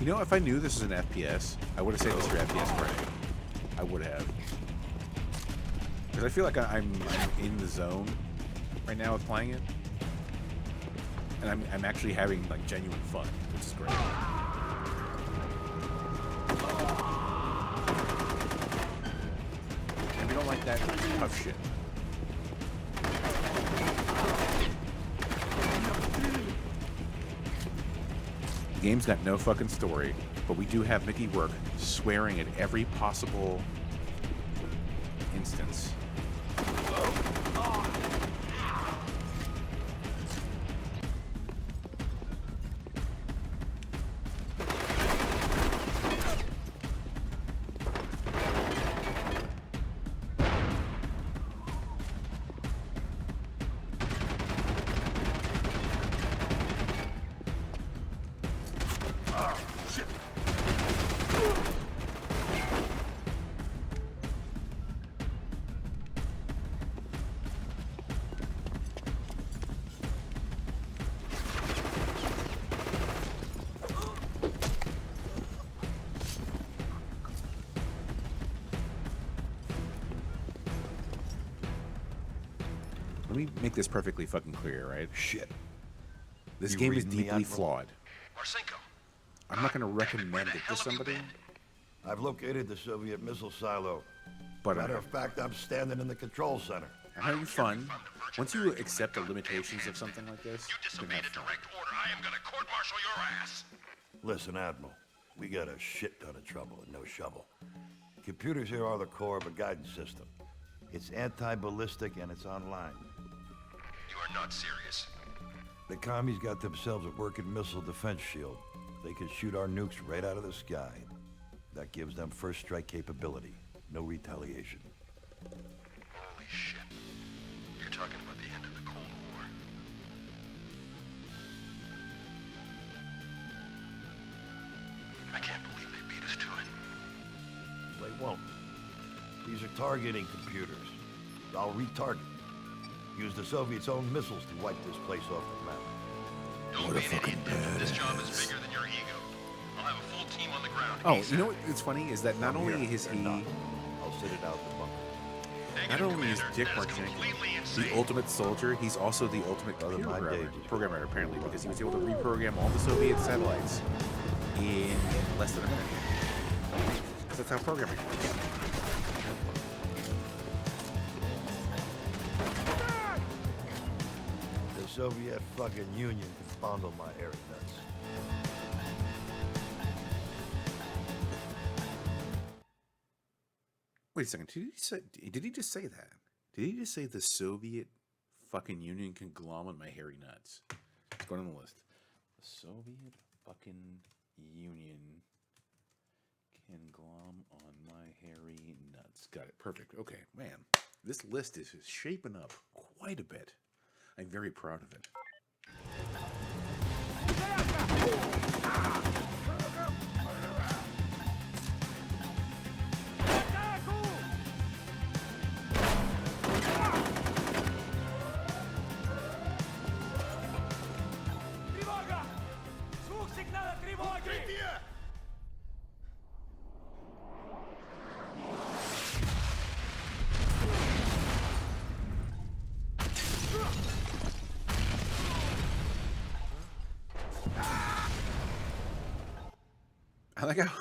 You know, if I knew this was an FPS, I would have saved this for FPS Friday. I would have. Because I feel like I'm in the zone right now with playing it. And I'm actually having, like, genuine fun, which is great. And we don't like that tough shit. The game's got no fucking story, but we do have Mickey Rourke swearing at every possible instance. Let me make this perfectly fucking clear, right? Shit. This You game is reading me, deeply Admiral? flawed. Marcinko, I'm not going to recommend it to somebody, I've located the Soviet missile silo. but Matter I'm of fact, I'm standing in the control center. having fun. Once you accept the limitations of something like this, you you can have disobeyed a fun. direct order. I am gonna court-martial your ass. Listen, Admiral, we got a shit ton of trouble and no shovel. Computers here are the core of a guidance system. It's anti-ballistic and it's online. You are not serious. The commies got themselves a working missile defense shield. They can shoot our nukes right out of the sky. That gives them first strike capability. No retaliation. Holy shit. You're talking about the end of the Cold War. I can't believe they beat us to it. They won't. These are targeting computers. I'll retarget. Use the Soviets' own missiles to wipe this place off the map. Don't be an idiot. This job is bigger than your ego. I'll have a full team on the ground. Oh, ASAP. you know what? It's funny is that not I'm only here. is They're he, not. I'll sit it out in the bunker. not Negative, only is Commander. Dick That is Marcinko completely the insane. ultimate soldier, he's also the ultimate Brother, computer my programmer, days. programmer apparently, because he was able to reprogram all the Soviet satellites in less than a minute. 'Cause that's how programming works. The Soviet fucking Union can fondle my hairy nuts. Wait a second. Did he just say that? Did he just say the Soviet fucking Union can glom on my hairy nuts? Let's go down the list. The Soviet fucking Union can glom on my hairy nuts. Got it. Perfect. Okay, man. This list is shaping up quite a bit. I'm very proud of it. Тревога! Звук сигнала тревоги! I like how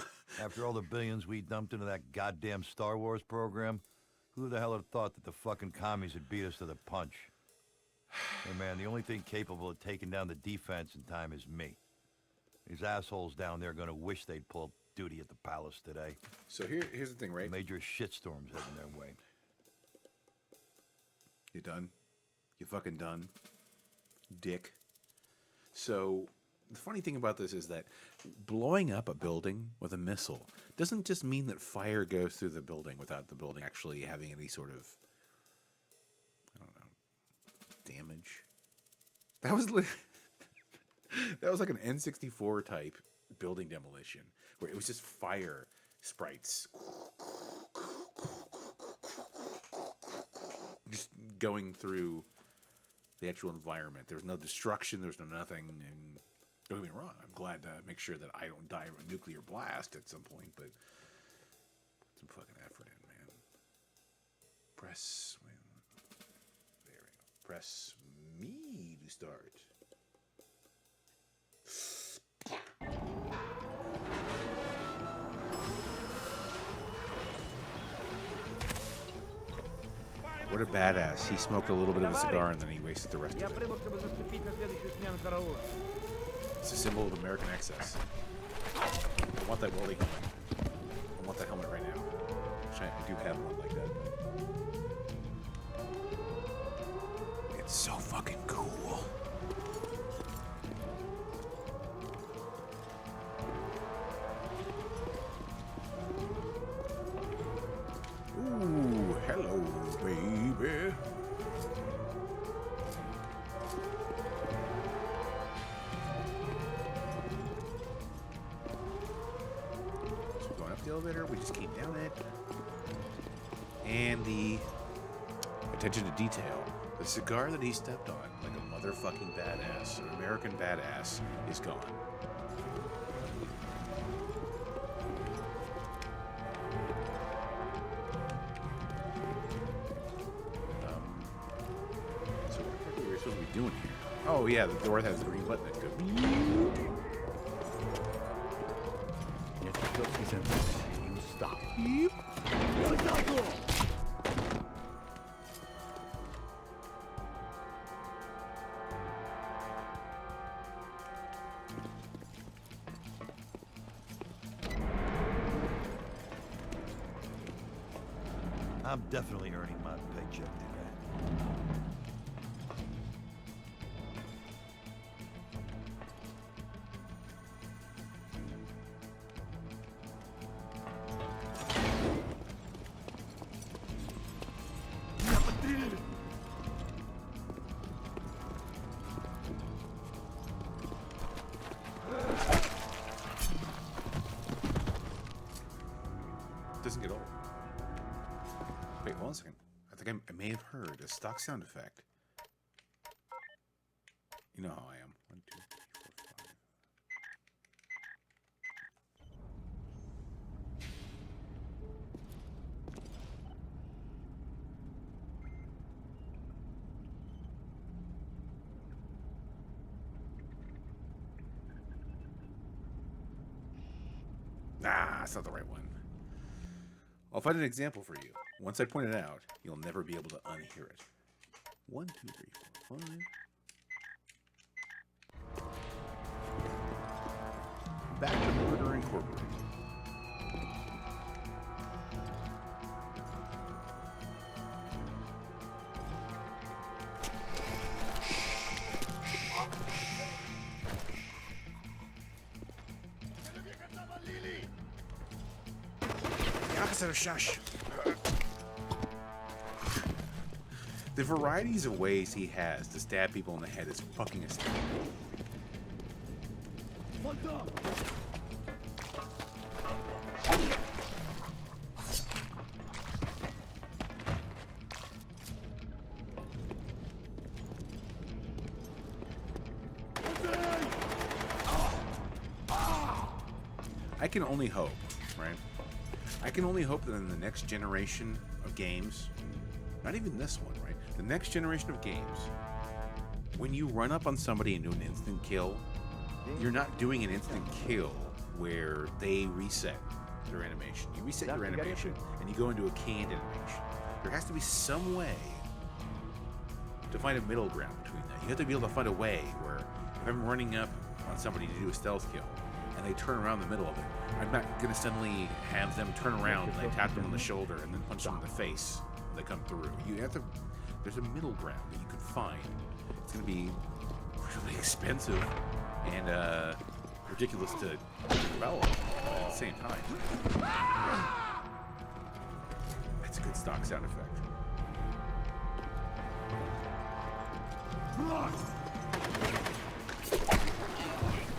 After all the billions we dumped into that goddamn Star Wars program, who the hell would have thought that the fucking commies would beat us to the punch? Hey man, the only thing capable of taking down the defense in time is me. These assholes down there are gonna wish they'd pulled duty at the palace today. So here's the thing, right? Major shitstorms heading their way. You done? You fucking done? Dick. So, the funny thing about this is that blowing up a building with a missile doesn't just mean that fire goes through the building without the building actually having any sort of, I don't know, damage. That was that was like an N64 type building demolition where it was just fire sprites just going through the actual environment. There was no destruction. There was no nothing. And don't get me wrong, I'm glad to make sure that I don't die of a nuclear blast at some point, but put some fucking effort in, man. Press. There we go. Press me to start. What a badass. He smoked a little bit of a cigar and then he wasted the rest Я of it. прибыл, чтобы заступить на следующую смену караула. It's a symbol of American excess. I want that welding helmet. I want that helmet right now. Which I do have one like that. It's so fucking cool. Ooh, hello, baby. elevator. We just came down it. And the attention to detail. The cigar that he stepped on, like a motherfucking badass, an American badass, is gone. So what are we supposed to be doing here? Oh yeah, the door has the green button that goes. If the cookies in there, you stop. I'm definitely earning my paycheck today. Doesn't get old. Wait, hold on a second. I think I may have heard a stock sound effect. You know how I am. 1, 2, 3, 4, 5. Nah, that's not the right one. I'll find an example for you. Once I point it out, you'll never be able to unhear it. 1, 2, 3, 4, 5. Back to Murder Incorporated. The opposite of shush. The varieties of ways he has to stab people in the head is fucking astounding. I can only hope, right? I can only hope that in the next generation of games, not even this one, right? The next generation of games, when you run up on somebody and do an instant kill, you're not doing an instant kill where they reset their animation. You reset your animation and you go into a canned animation. There has to be some way to find a middle ground between that. You have to be able to find a way where if I'm running up on somebody to do a stealth kill and they turn around in the middle of it, I'm not going to suddenly have them turn around and I tap them on the shoulder and then punch them in the face when they come through. You have to. There's a middle ground that you can find. It's going to be really expensive and ridiculous to develop at the same time. That's a good stock sound effect.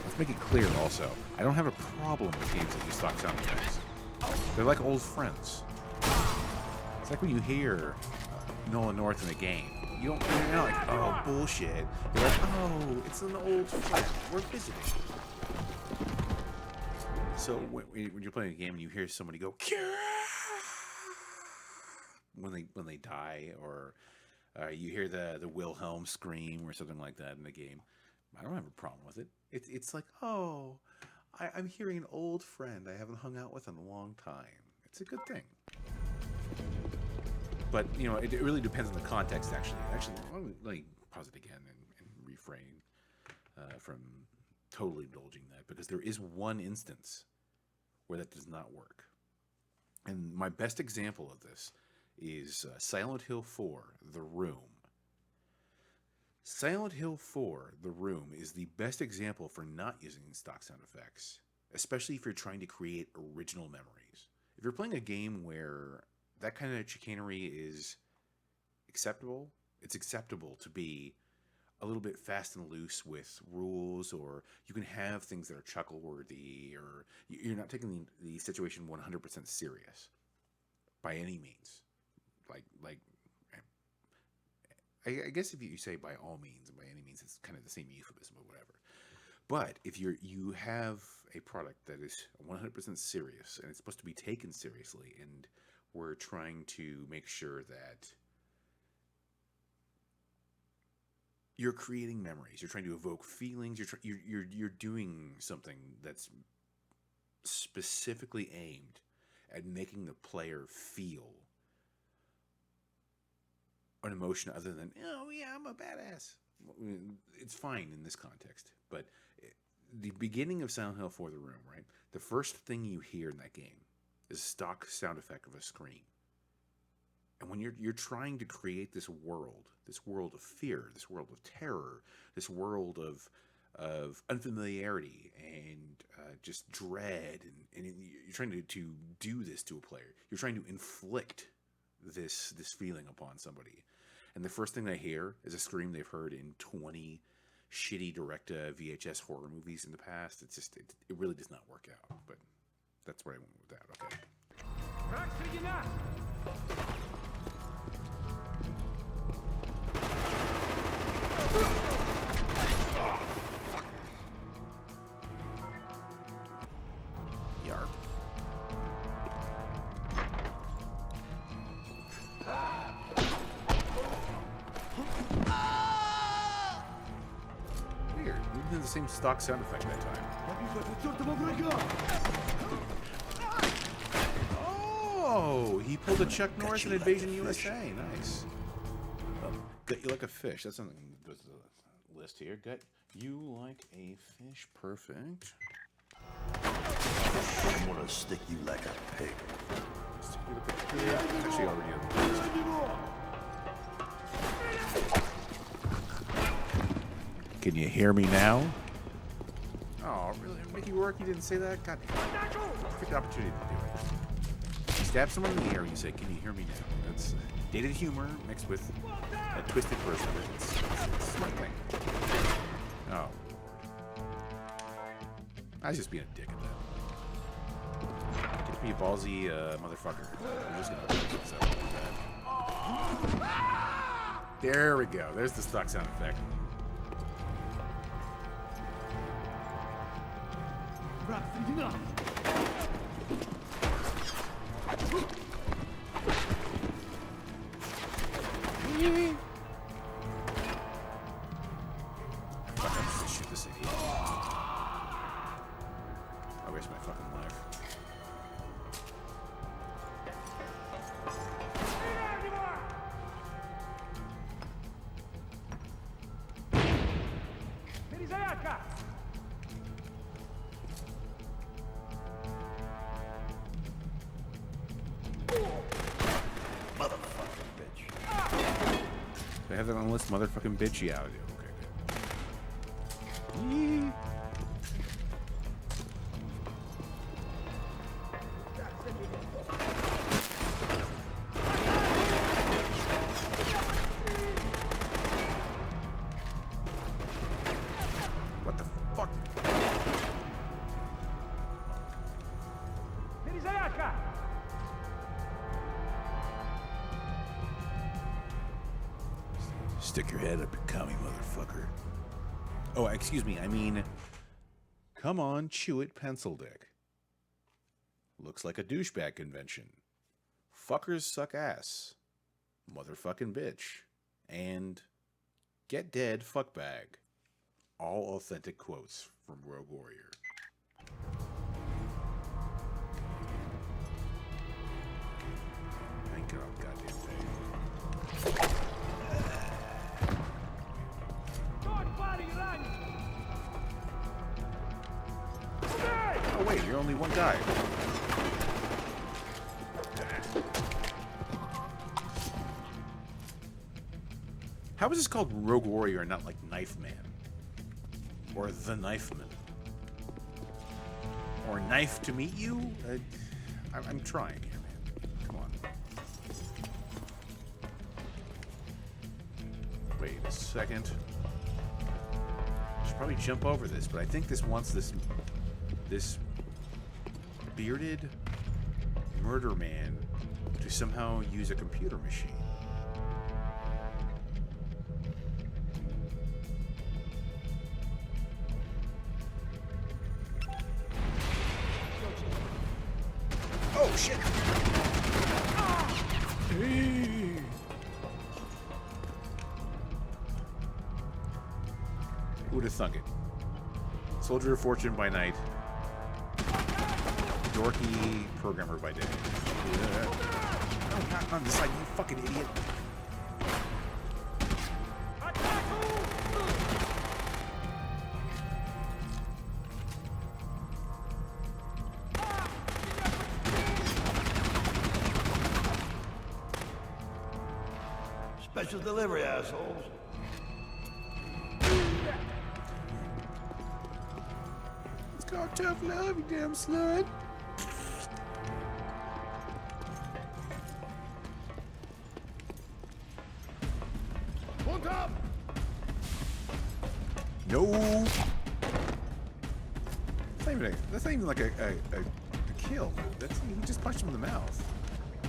Let's make it clear also, I don't have a problem with games that use stock sound effects. They're like old friends. It's like when you hear Nolan North in a game. You're not like, oh, bullshit. You're like, oh, it's an old friend. We're visiting. So when you're playing a game and you hear somebody go, Kira! when they die, or you hear the Wilhelm scream or something like that in the game, I don't have a problem with it. It's like, oh, I'm hearing an old friend I haven't hung out with in a long time. It's a good thing. But, you know, it really depends on the context, actually. Let me pause it again and refrain from totally indulging that, because there is one instance where that does not work. And my best example of this is Silent Hill 4, The Room. Silent Hill 4, The Room is the best example for not using stock sound effects, especially if you're trying to create original memories. If you're playing a game where that kind of chicanery is acceptable, it's acceptable to be a little bit fast and loose with rules, or you can have things that are chuckle worthy, or you're not taking the situation 100% serious by any means. Like I guess if you say by all means and by any means, it's kind of the same euphemism or whatever. But if you have a product that is 100% serious and it's supposed to be taken seriously, and we're trying to make sure that you're creating memories, you're trying to evoke feelings, you're doing something that's specifically aimed at making the player feel an emotion other than, oh yeah, I'm a badass. It's fine in this context, but the beginning of Silent Hill 4: The Room, right? The first thing you hear in that game is stock sound effect of a scream. And when you're trying to create this world of fear, this world of terror, this world of unfamiliarity and just dread, and you're trying to do this to a player. You're trying to inflict this feeling upon somebody. And the first thing they hear is a scream they've heard in 20 shitty direct VHS horror movies in the past. It's just, it really does not work out. But that's where I went with that. Okay. Враг среди нас! Yarp. Weird. We did the same stock sound effect that time. Oh, he pulled a Chuck Norris in Invasion USA. Nice. Gut you like a fish. That's something that goes to the list here. Gut you like a fish. Perfect. I'm gonna stick you like a pig. It's actually already on the list. Can you hear me now? Oh, really? Mickey Rourke, you didn't say that? God damn it. Perfect opportunity to do it. You stab someone in the air and you say, can you hear me now? That's dated humor mixed with a twisted version of it. It's a smart thing. Oh. I was just being a dick at that. Get to be a ballsy motherfucker. I'm just gonna pick this up like that. There we go. There's the stock sound effect. Враг среди нас! Fuck, I'm just gonna shoot this idiot. I waste my fucking life. Перезарядка! Motherfucking bitch. They have that on the list, motherfucking bitch. Yeah, I do. Okay, good. Yee. What the fuck? Перезарядка! Stick your head up and commie, motherfucker. Oh, excuse me. I mean, come on, chew it, pencil dick. Looks like a douchebag convention. Fuckers suck ass. Motherfucking bitch. And get dead, fuckbag. All authentic quotes from Rogue Warrior. Thank God, goddamn thing. Тот парень ранен! Oh wait, you're only one guy. How is this called Rogue Warrior and not like Knife Man? Or The Knife Man? Or Knife to Meet You? I'm trying here, man. Come on. Wait a second. should probably jump over this, but I think this wants this bearded murder man to somehow use a computer machine. Oh shit! Who would have thunk it? Soldier of Fortune by night. Dorky programmer by day. Oh, not on this side, you fucking idiot. Special delivery, assholes. It's called tough love, you damn slut. On top! No. That's not even like a kill. That's, he just punched him in the mouth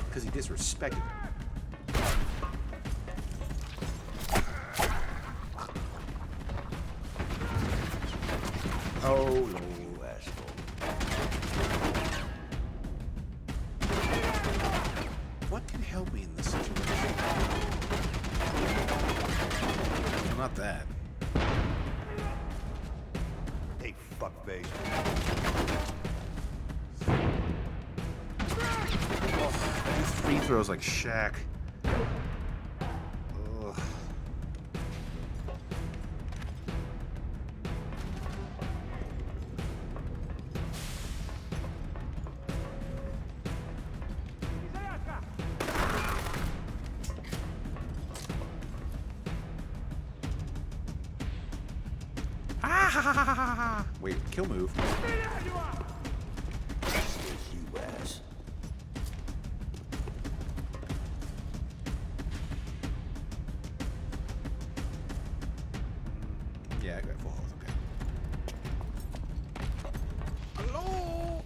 because he disrespected him. Oh, You asshole. what can help me in this situation? Well, not that. Hey, fuckface. These free throws like Shaq. Ugh. Ah! Wait, kill move. You ass. Yeah, I got full health. Okay. Hello.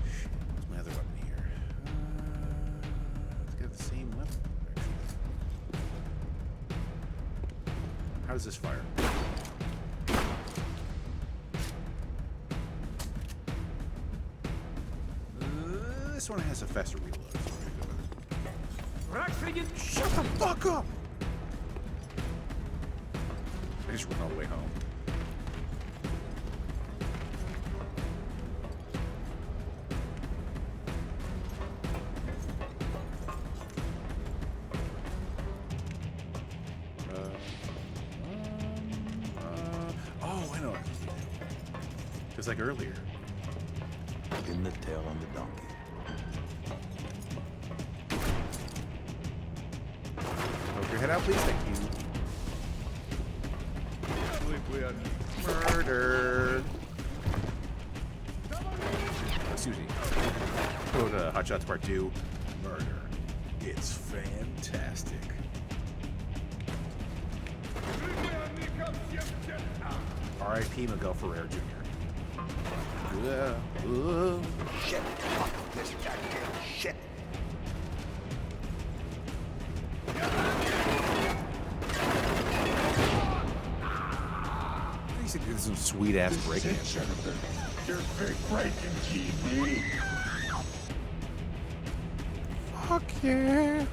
Shit, what's my other weapon here? It's got the same weapon. Actually. How does this fire? This one has a faster reload. So we're gonna go with it. Shut the fuck up! I just run all the way home. Oh, I know. Just like earlier. In the tail on the donkey. Poke your head out, please. Thank you. Murder. Excuse me. Quote Hot Shots Part 2. Murder. It's fantastic. R.I.P. Miguel Ferrer Jr. Shit. Fuck this goddamn shit. He said did some sweet ass breaking. Fuck yeah.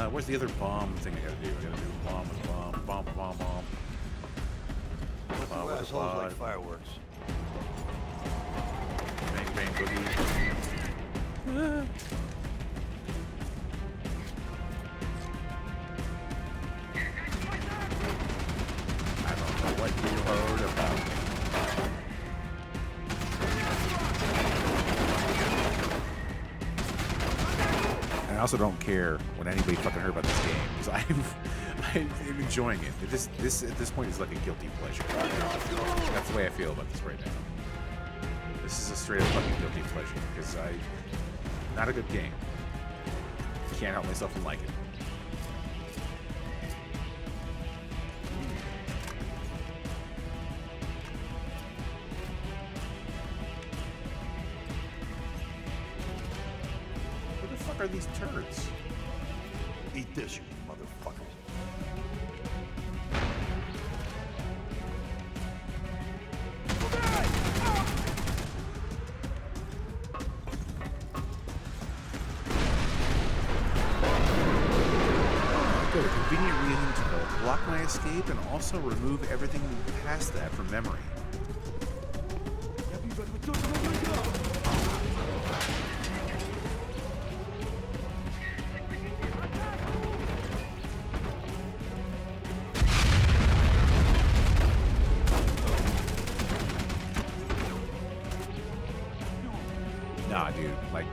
Where's the other bomb thing I gotta do? I gotta do bomb with bomb, bomb, bomb, bomb. You assholes like fireworks. Bang, bang, boogie. I don't know what you heard about me. And I also don't care what anybody fucking heard about this game because I'm enjoying it. This at this point is like a guilty pleasure. That's the way I feel about this right now. This is a straight up fucking guilty pleasure because not a good game. Can't help myself from liking it. are these turds? Eat this, you motherfuckers. Good. Convenient reason to block my escape and also remove everything past that from memory. Nah, dude. Like,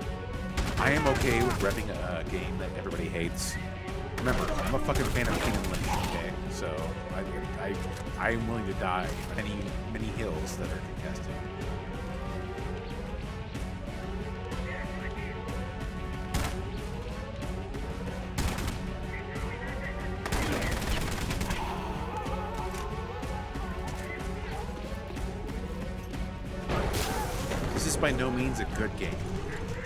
I am okay with repping a game that everybody hates. Remember, I'm a fucking fan of Kingdom Lynch, okay? So, I'm willing to die on many hills that are contested. This is by no means a good game.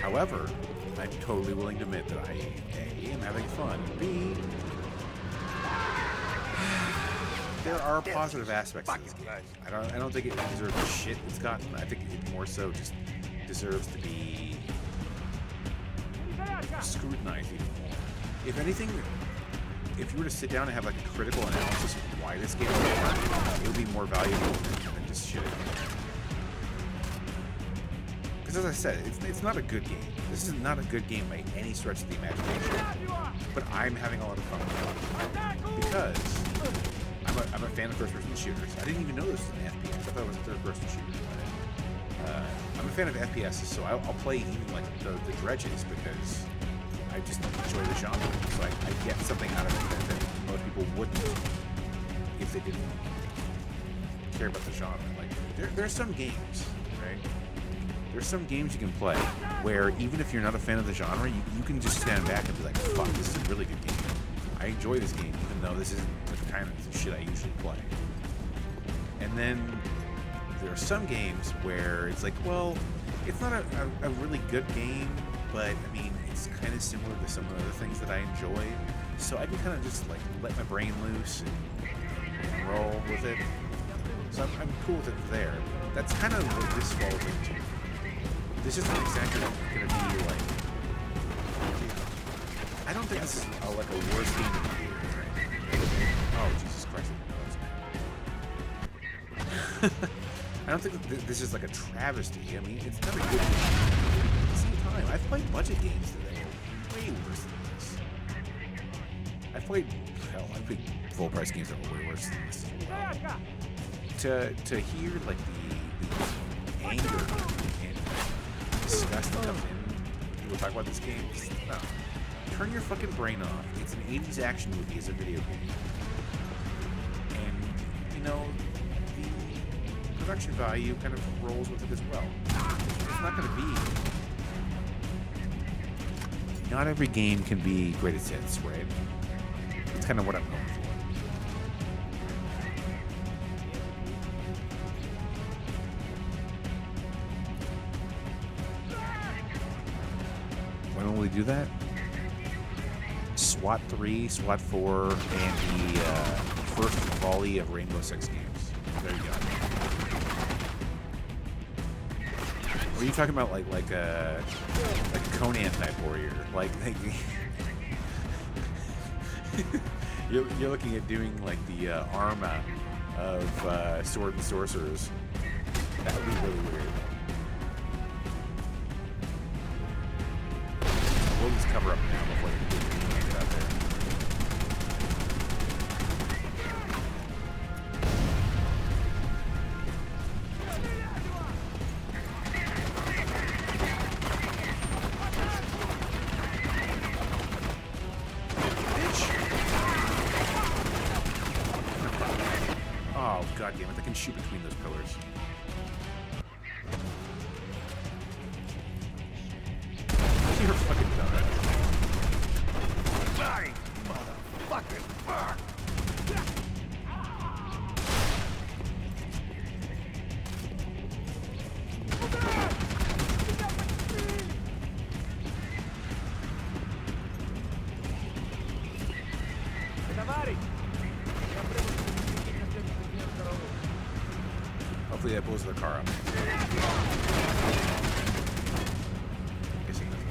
However, I'm totally willing to admit that I, A, am having fun, B, there are positive aspects to this game. I don't think it deserves the shit it's gotten. I think it more so just deserves to be scrutinized even more. If anything, if you were to sit down and have like a critical analysis of why this game is different, it would be more valuable than just shit. Because as I said, it's not a good game. This is not a good game by any stretch of the imagination. But I'm having a lot of fun with it. Because I'm a fan of first-person shooters. I didn't even know this was an FPS. I thought it was a third-person shooter. I'm a fan of FPSs, so I'll play even like the dredges because I just enjoy the genre. So I get something out of it that most people wouldn't if they didn't care about the genre. Like there's some games, right? There's some games you can play where even if you're not a fan of the genre, you can just stand back and be like, fuck, this is a really good game. I enjoy this game, even though this isn't the kind of shit I usually play. And then there are some games where it's like, well, it's not a really good game, but I mean, it's kind of similar to some of the things that I enjoy. So I can kind of just like let my brain loose and roll with it. So I'm cool with it there. That's kind of what this falls into. This isn't exactly going to be like... I don't think this is like a worse game of the year. Oh, Jesus Christ. I don't think that this is like a travesty. I mean, it's not a good game. At the same time, I've played budget games that are way worse than this. I've played full price games that were way worse than this. To hear like the anger and disgust that comes in people talk about this game, no. Turn your fucking brain off. It's an 80s action movie as a video game. And, you know, the production value kind of rolls with it as well. It's not going to be... Not every game can be greatest hits, right? That's kind of what I'm going for. When will we do that? SWAT 3, SWAT 4, and the first volley of Rainbow Six games. There you go. Or are you talking about like a Conan type warrior? Like you're looking at doing like the Arma of Sword and Sorcerers. That would be really weird. We'll just cover up now before we get out there. Oh, god damn it, they can shoot between those pillars. You're fucking done. Die, motherfucking fuck! Hopefully that blows their car up. Guess it doesn't.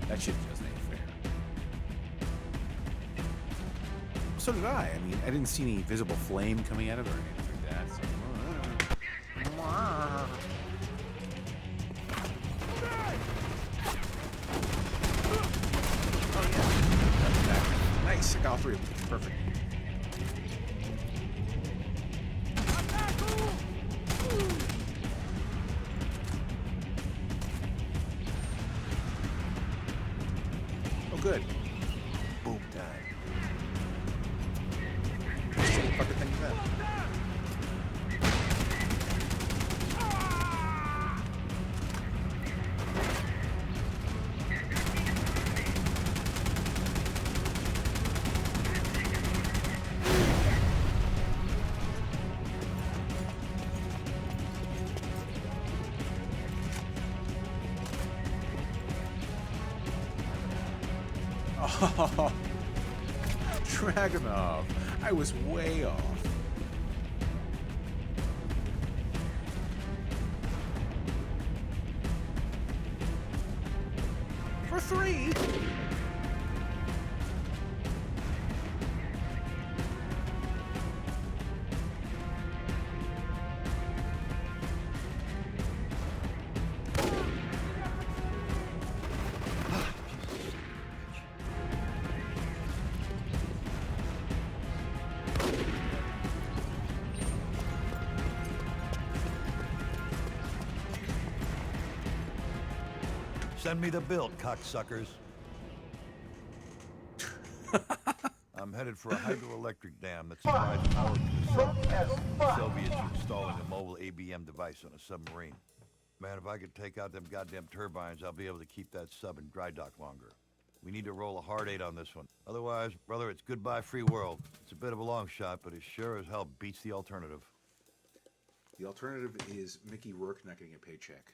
That shit just ain't fair. So did I. I mean, I didn't see any visible flame coming out of it or anything like that. So, oh yeah. Nice. I got all three of them. Perfect. Oh, good. Boom time. Same fucking thing as that. Oh, Dragunov. I was way off. For 3? Send me the build, cocksuckers. I'm headed for a hydroelectric dam that supplies power to the sun. The Soviets are installing a mobile ABM device on a submarine. Man, if I could take out them goddamn turbines, I'll be able to keep that sub in dry dock longer. We need to roll a hard 8 on this one. Otherwise, brother, it's goodbye free world. It's a bit of a long shot, but it sure as hell beats the alternative. The alternative is Mickey Rourke not getting a paycheck.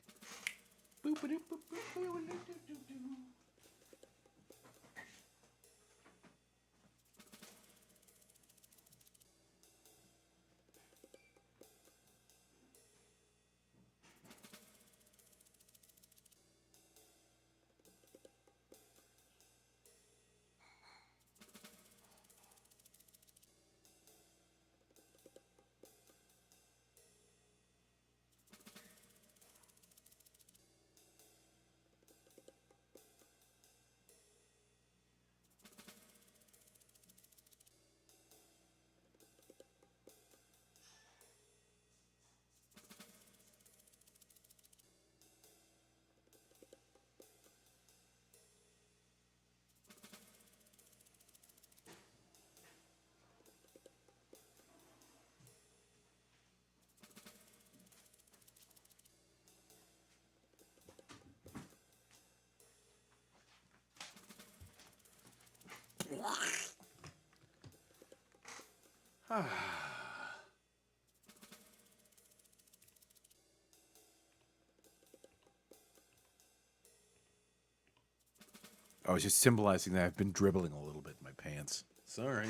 I was just symbolizing that I've been dribbling a little bit in my pants. Sorry.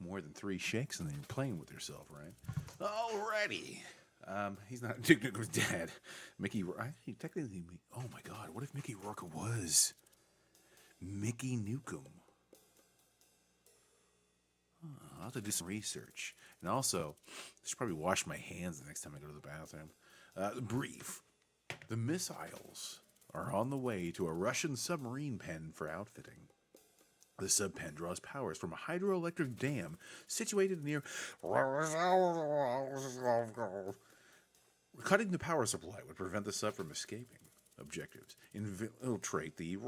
More than 3 shakes and then you're playing with yourself, right? Alrighty. He's not Dick Nukum's dad. Mickey Rourke. Technically, oh my god, what if Mickey Rourke was Mickey Nukum? I'll have to do some research. And also, I should probably wash my hands the next time I go to the bathroom. Brief. The missiles are on the way to a Russian submarine pen for outfitting. The sub pen draws powers from a hydroelectric dam situated near... Cutting the power supply would prevent the sub from escaping. Objectives: infiltrate the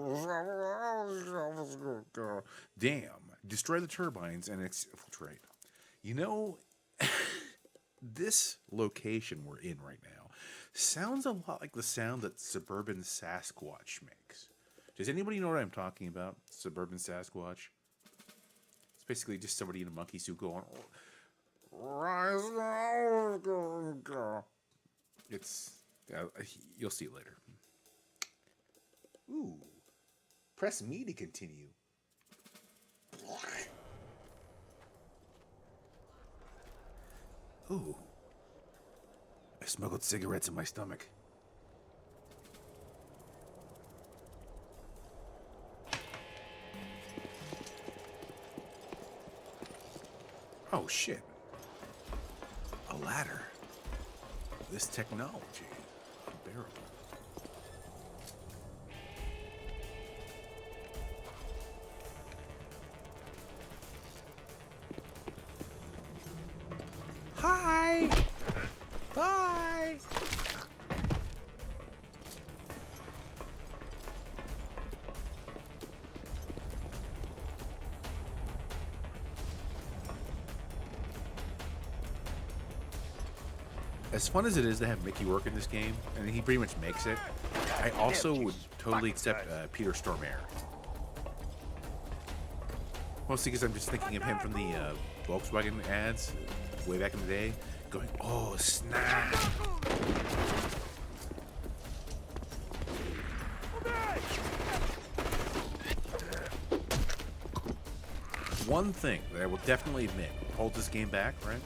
dam, destroy the turbines, and exfiltrate. You know, this location we're in right now Sounds a lot like the sound that Suburban Sasquatch makes. Does anybody know what I'm talking about? Suburban Sasquatch? It's basically just somebody in a monkey suit going, it's, you'll see it later. Ooh. Press me to continue. Ooh. I smuggled cigarettes in my stomach. Oh shit. A ladder. This technology. Unbearable. Hi! Bye! As fun as it is to have Mickey work in this game, and he pretty much makes it, I also would totally accept Peter Stormare. Mostly because I'm just thinking of him from the Volkswagen ads way back in the day, going, oh snap! One thing that I will definitely admit holds this game back, right,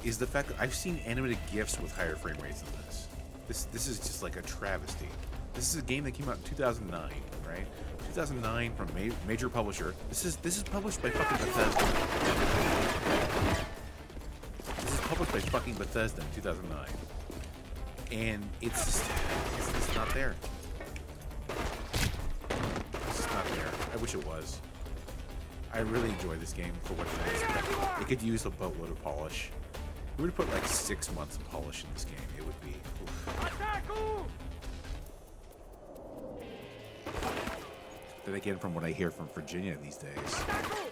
is the fact that I've seen animated GIFs with higher frame rates than this. This is just like a travesty. This is a game that came out in 2009, right? 2009 from a major publisher. This is published by fucking Bethesda. This is published by fucking Bethesda in 2009, and it's not there. It's just not there. I wish it was. I really enjoy this game for what it is. It could use a boatload of polish. We would put like 6 months of polish in this game. It would be. Oof. Then again, from what I hear from Virginia these days,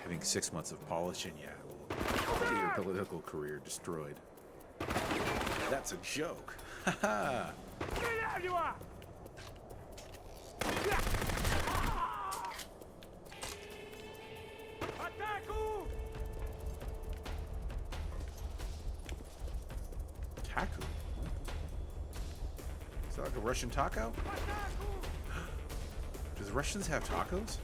having 6 months of polish in you will get your political career destroyed. That's a joke. Haha. Taco? Is that like a Russian taco? Does Russians have tacos?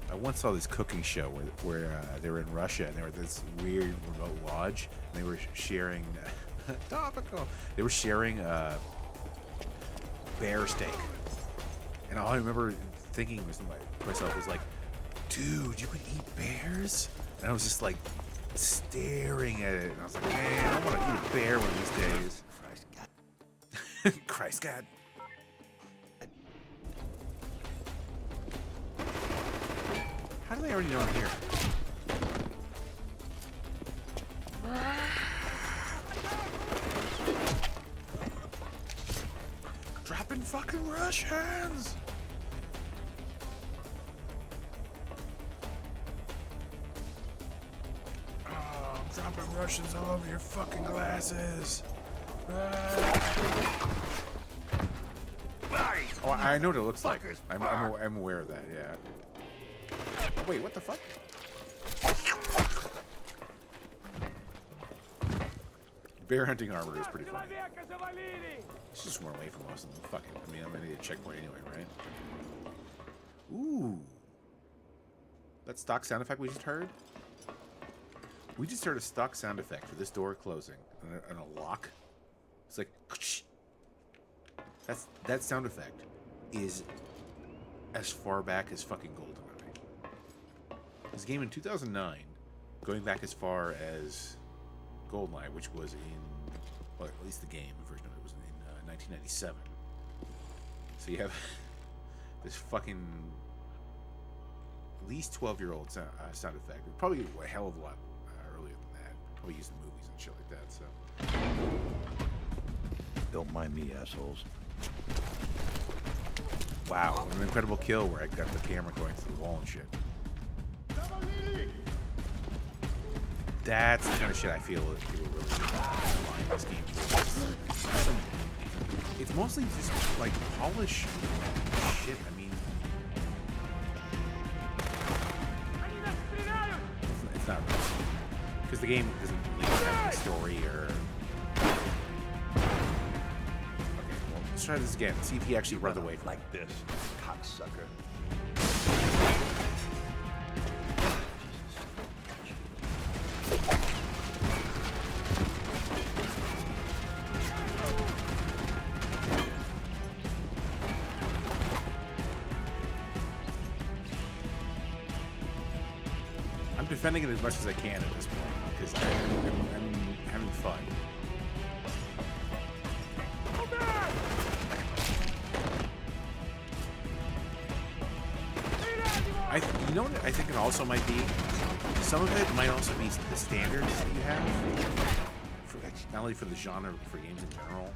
I once saw this cooking show where they were in Russia and they were at this weird remote lodge and they were sharing topical. They were sharing bear steak, and all I remember thinking was to myself was like, "Dude, you could eat bears?" And I was just like staring at it, and I was like, "Man, I want to eat a bear one of these days." Christ God. How do they already know I'm here? Dropping fucking Russians! Oh, I'm dropping Russians all over your fucking glasses. Oh, I know what it looks like. I'm aware of that, yeah. Wait, what the fuck? Bear hunting armor is pretty funny. Let's just run away from us and fucking, I mean, I'm gonna need a checkpoint anyway, right? Ooh. That stock sound effect we just heard? We just heard a stock sound effect for this door closing and a lock. It's like, that sound effect is as far back as fucking GoldenEye. This game in 2009, going back as far as GoldenEye, which was in, well, at least the game version of it was in 1997. So you have this fucking at least 12-year-old sound effect. Probably a hell of a lot earlier than that. Probably used in movies and shit like that. So Don't mind me, assholes. wow, an incredible kill where I got the camera going through the wall and shit. That's the kind of shit I feel that people really mind this game for. It's mostly just like polish shit. I mean, it's not really, because the game doesn't really have a story or. Okay, well, let's try this again. See if he actually runs away from it. Like this, cocksucker. I'm defending it as much as I can at this point because I'm having fun. You know what I think it also might be? Some of it might also be the standards that you have, for, not only for the genre, but for games in general.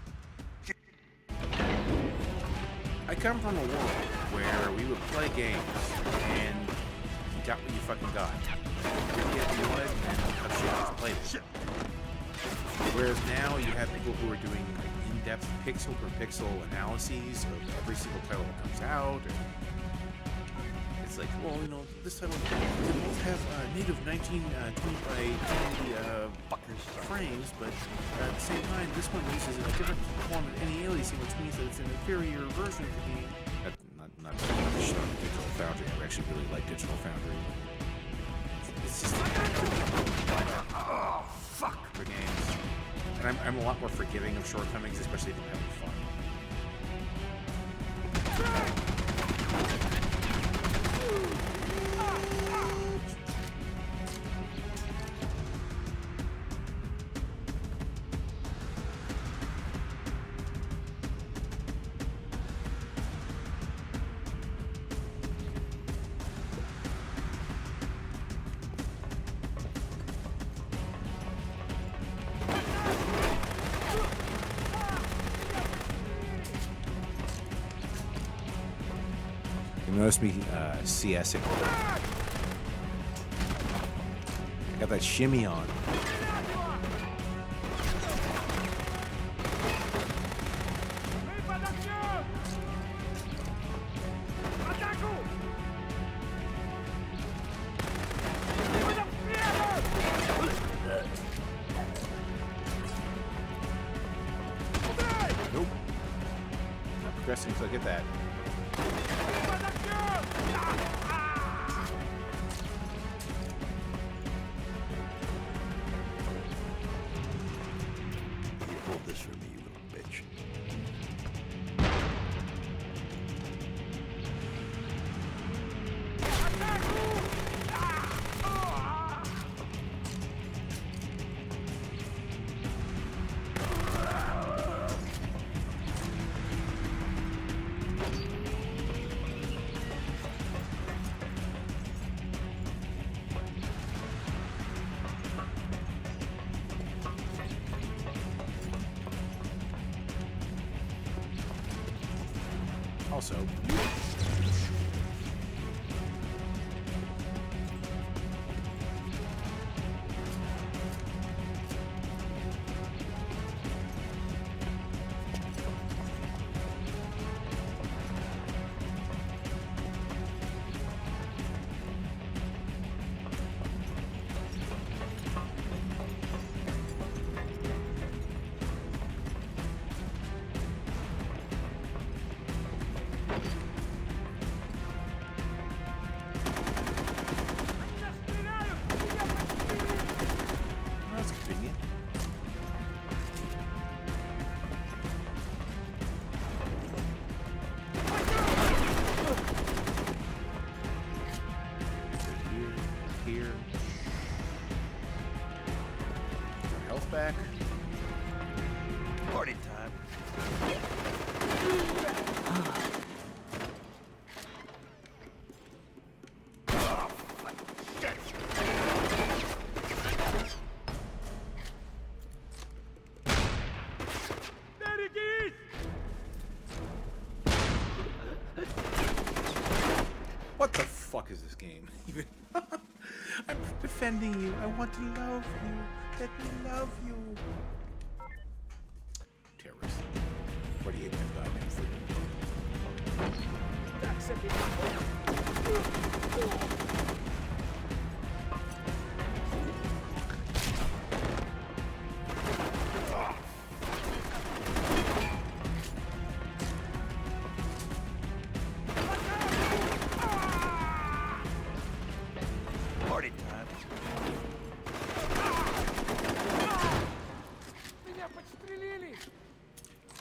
I come from a world where we would play games and you got what you fucking got. You get what you wanted and that's shit, just played it. Whereas now you have people who are doing like in-depth pixel per pixel analyses of every single title that comes out. And it's like, well, you know, this title they both have native 1920 by 10 frames, but at the same time, this one uses a different form of any aliasing, which means that it's an inferior version of the game. Not Digital Foundry. I actually really like Digital Foundry. It's just fuck for games, and I'm a lot more forgiving of shortcomings, especially if I'm having fun. You notice me CSing. Got that shimmy on. Nope. Not progressing until I get that. Hold this for me, you little bitch. Also, that's convenient. Here. Got health back. Party time. What the fuck is this game? Even I'm defending you. I want to love you. Let me love you. Terrorist. 48 minute goddamn freedom. Party time.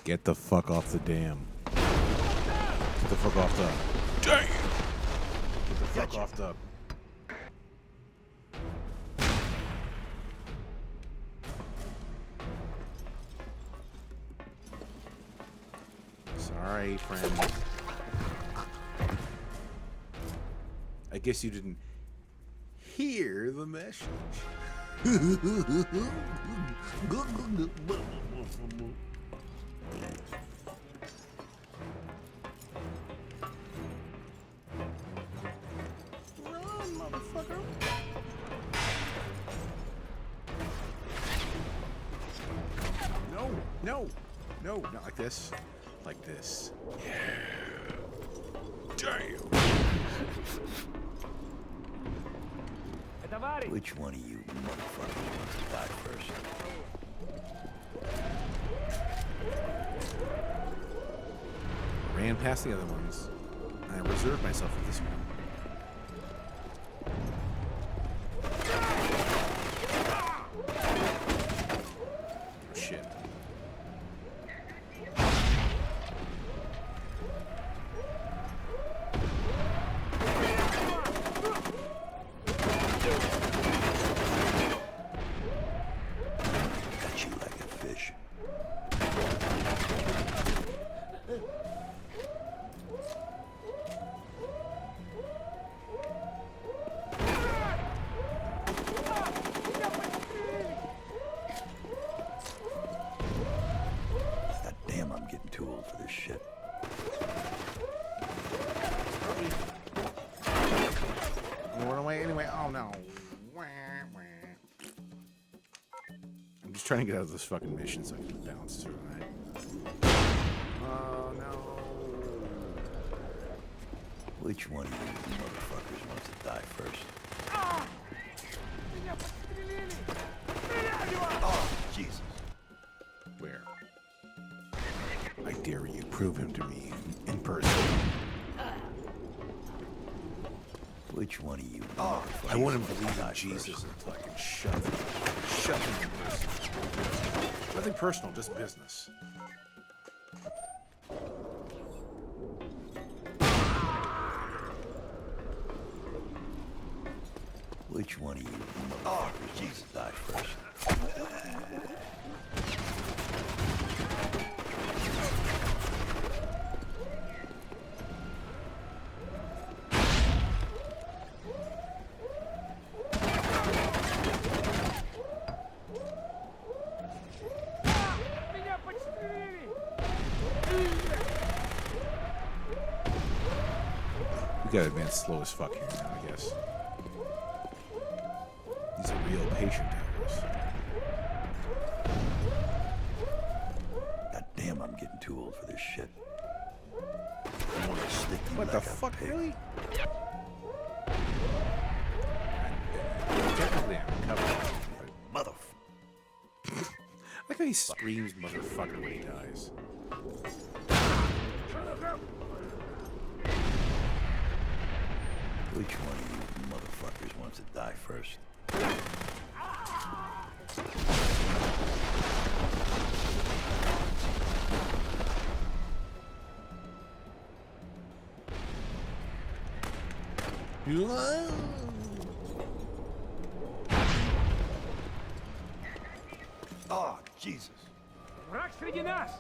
Get the fuck off the dam. Get the fuck off the dam. Get the fuck off the. Sorry, friend. I guess you didn't hear the message. Run, motherfucker. No, no, no, not like this. Like this. Yeah. Damn. Which one of you motherfuckers wants to die first? Ran past the other ones. And I reserved myself for this one. Oh, shit. Got you like a fish. God damn, I'm getting too old for this shit. Run away anyway. Oh no. Wah, wah. I'm just trying to get out of this fucking mission so I can bounce through it. Oh no. Which one of you motherfuckers wants to die first? Oh, Jesus. Where? I dare you. Prove him to me in person. Which one of you I motherfuckers want him wants to believe in die Jesus first? and fucking shove him in person. Nothing personal, just business. Which one of you motherfuckers wants to die first? We gotta advance slow as fuck here now, I guess. He's a real patient terrorist. God damn, I'm getting too old for this shit. I want to stick you What like the a fuck, pig. really? Technically, I'm covered. Motherfucker. Like how he screams motherfucker when he dies. Which one of you motherfuckers wants to die first? Oh, Jesus. Враг среди нас!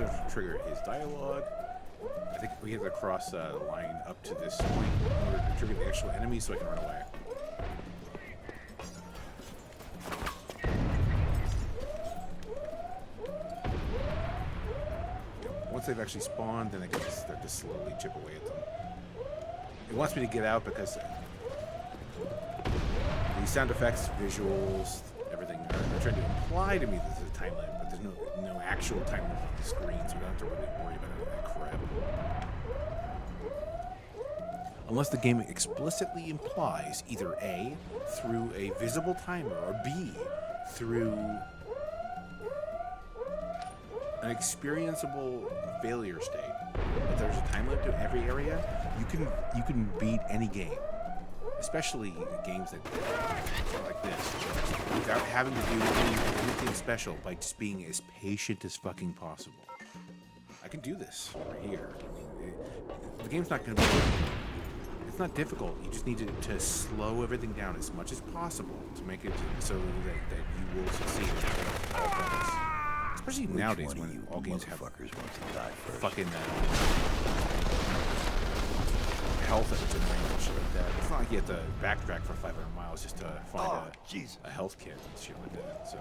also have to trigger his dialogue. I think we have to cross the line up to this point in order to trigger the actual enemy so I can run away. Once they've actually spawned, then I can just start to slowly chip away at them. It wants me to get out because the sound effects, visuals, everything are trying to imply to me that there's a time limit, but there's no actual time limit on the screen, so I don't have to really worry about any of that crap. Unless the game explicitly implies either A, through a visible timer, or B, through an experienceable failure state. If there's a time limit to every area, you can beat any game, especially games that are like this, without having to do anything special by just being as patient as fucking possible. I can do this over here. I mean, the game's not going to be. It's not difficult. You just need to slow everything down as much as possible to make it so that you will succeed. Especially nowadays when all games have fuckers wants to die first. fucking health at the range and shit like that. It's not like you have to backtrack for 500 miles just to find a health kit and shit like that. So.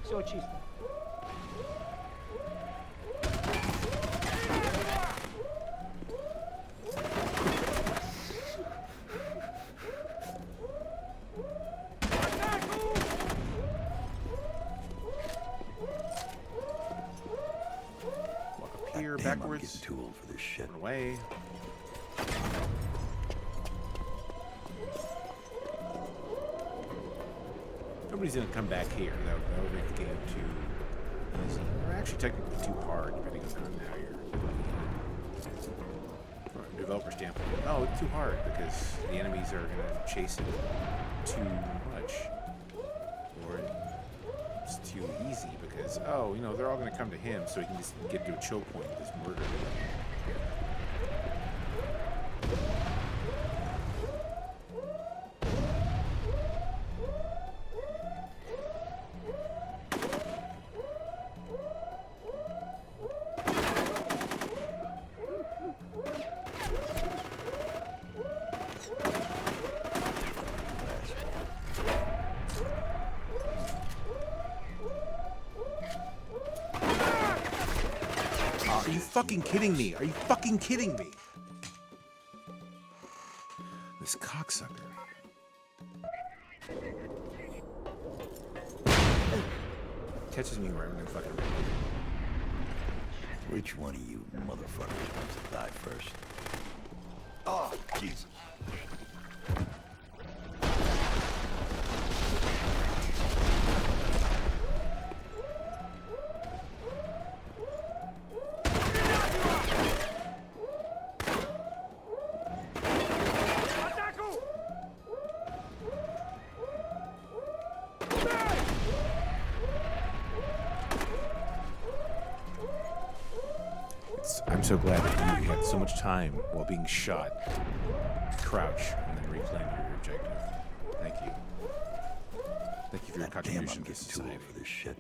Все чисто. Walk up here, Damn, I'm backwards, getting too old for this shit. run away. Nobody's gonna come back here. That would make the game too easy. Or actually technically too hard, depending on how you're looking at it. From a developer standpoint, oh, it's too hard because the enemies are gonna chase it too much. Or it's too easy because, oh, you know, they're all gonna come to him so he can just get to a choke point with this murder. Are you fucking kidding me? Are you fucking kidding me? This cocksucker. Catches me where I'm gonna fucking. Which one of you motherfuckers wants to die first? Oh, Jesus. I'm so glad that you had so much time while being shot to crouch and then reclaim your objective. Thank you. Thank you for your God damn, I'm contribution to getting too society. old for this shit.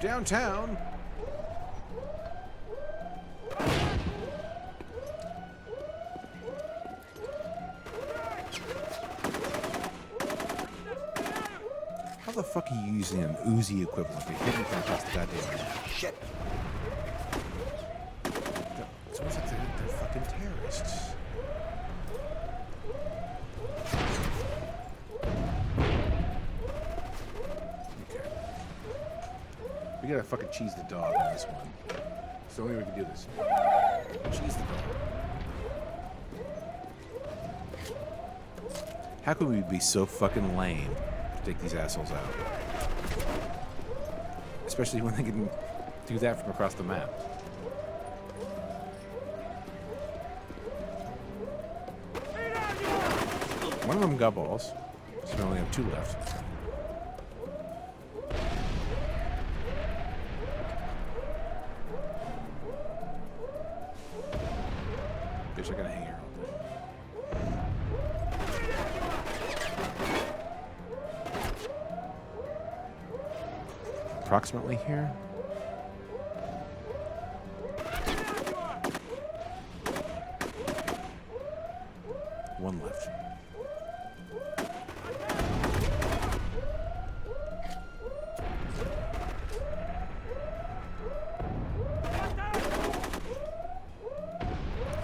downtown. How the fuck are you using an Uzi equivalent to hit me past the goddamn map? Shit. It's almost like they're fucking terrorists. Okay. We gotta fucking cheese the dog on this one. It's the only way we can do this. Cheese the dog. How could we be so fucking lame to take these assholes out? Especially when they can do that from across the map. One of them got balls, so we only have 2 left. Bitch, I gotta hang here all day. Approximately here. One left.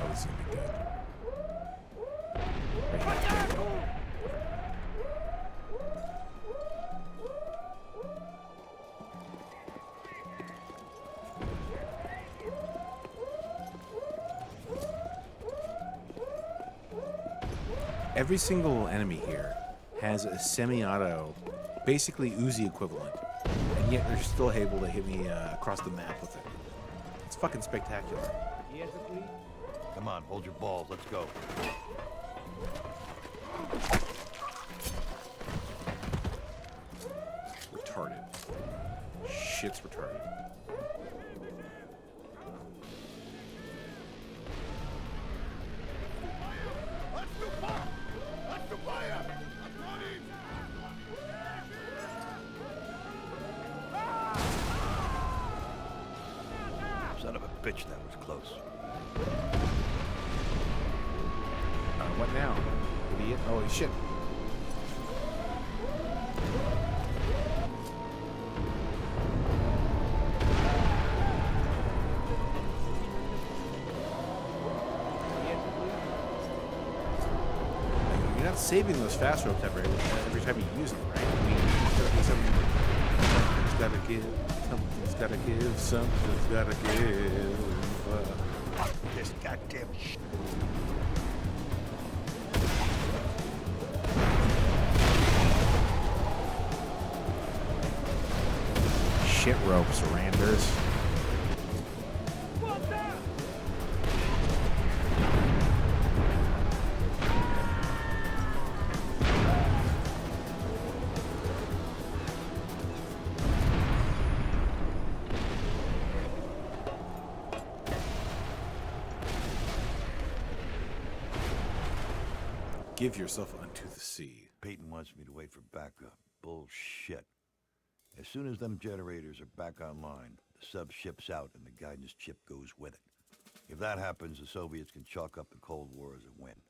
Oh, this is gonna be good. Right here. There we go. Every single enemy here has a semi-auto, basically Uzi equivalent, and yet they're still able to hit me across the map with it. It's fucking spectacular. Yes, please. Come on, hold your balls. Let's go. Retarded. Shit's retarded. Son of a bitch, that was close. What now? Idiot. Oh, shit. You're not saving those fast ropes every time you use them, right? I mean, there's gotta be something. Something's gotta give. Something's gotta give. Something's gotta give. Fuck this goddamn shit. Shit ropes, Randers. Give yourself unto the sea. Peyton wants me to wait for backup. Bullshit. As soon as them generators are back online, the sub ships out and the guidance chip goes with it. If that happens, the Soviets can chalk up the Cold War as a win.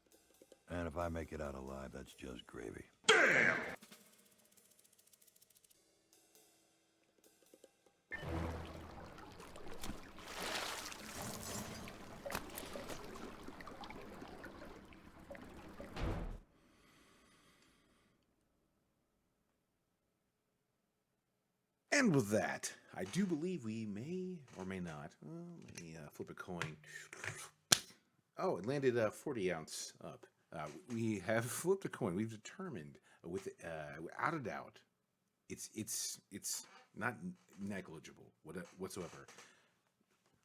And if I make it out alive, that's just gravy. And with that, I do believe we may or may not. Let me flip a coin. Oh, it landed 40 ounce up. We have flipped a coin. We've determined, without a doubt, it's not negligible whatsoever.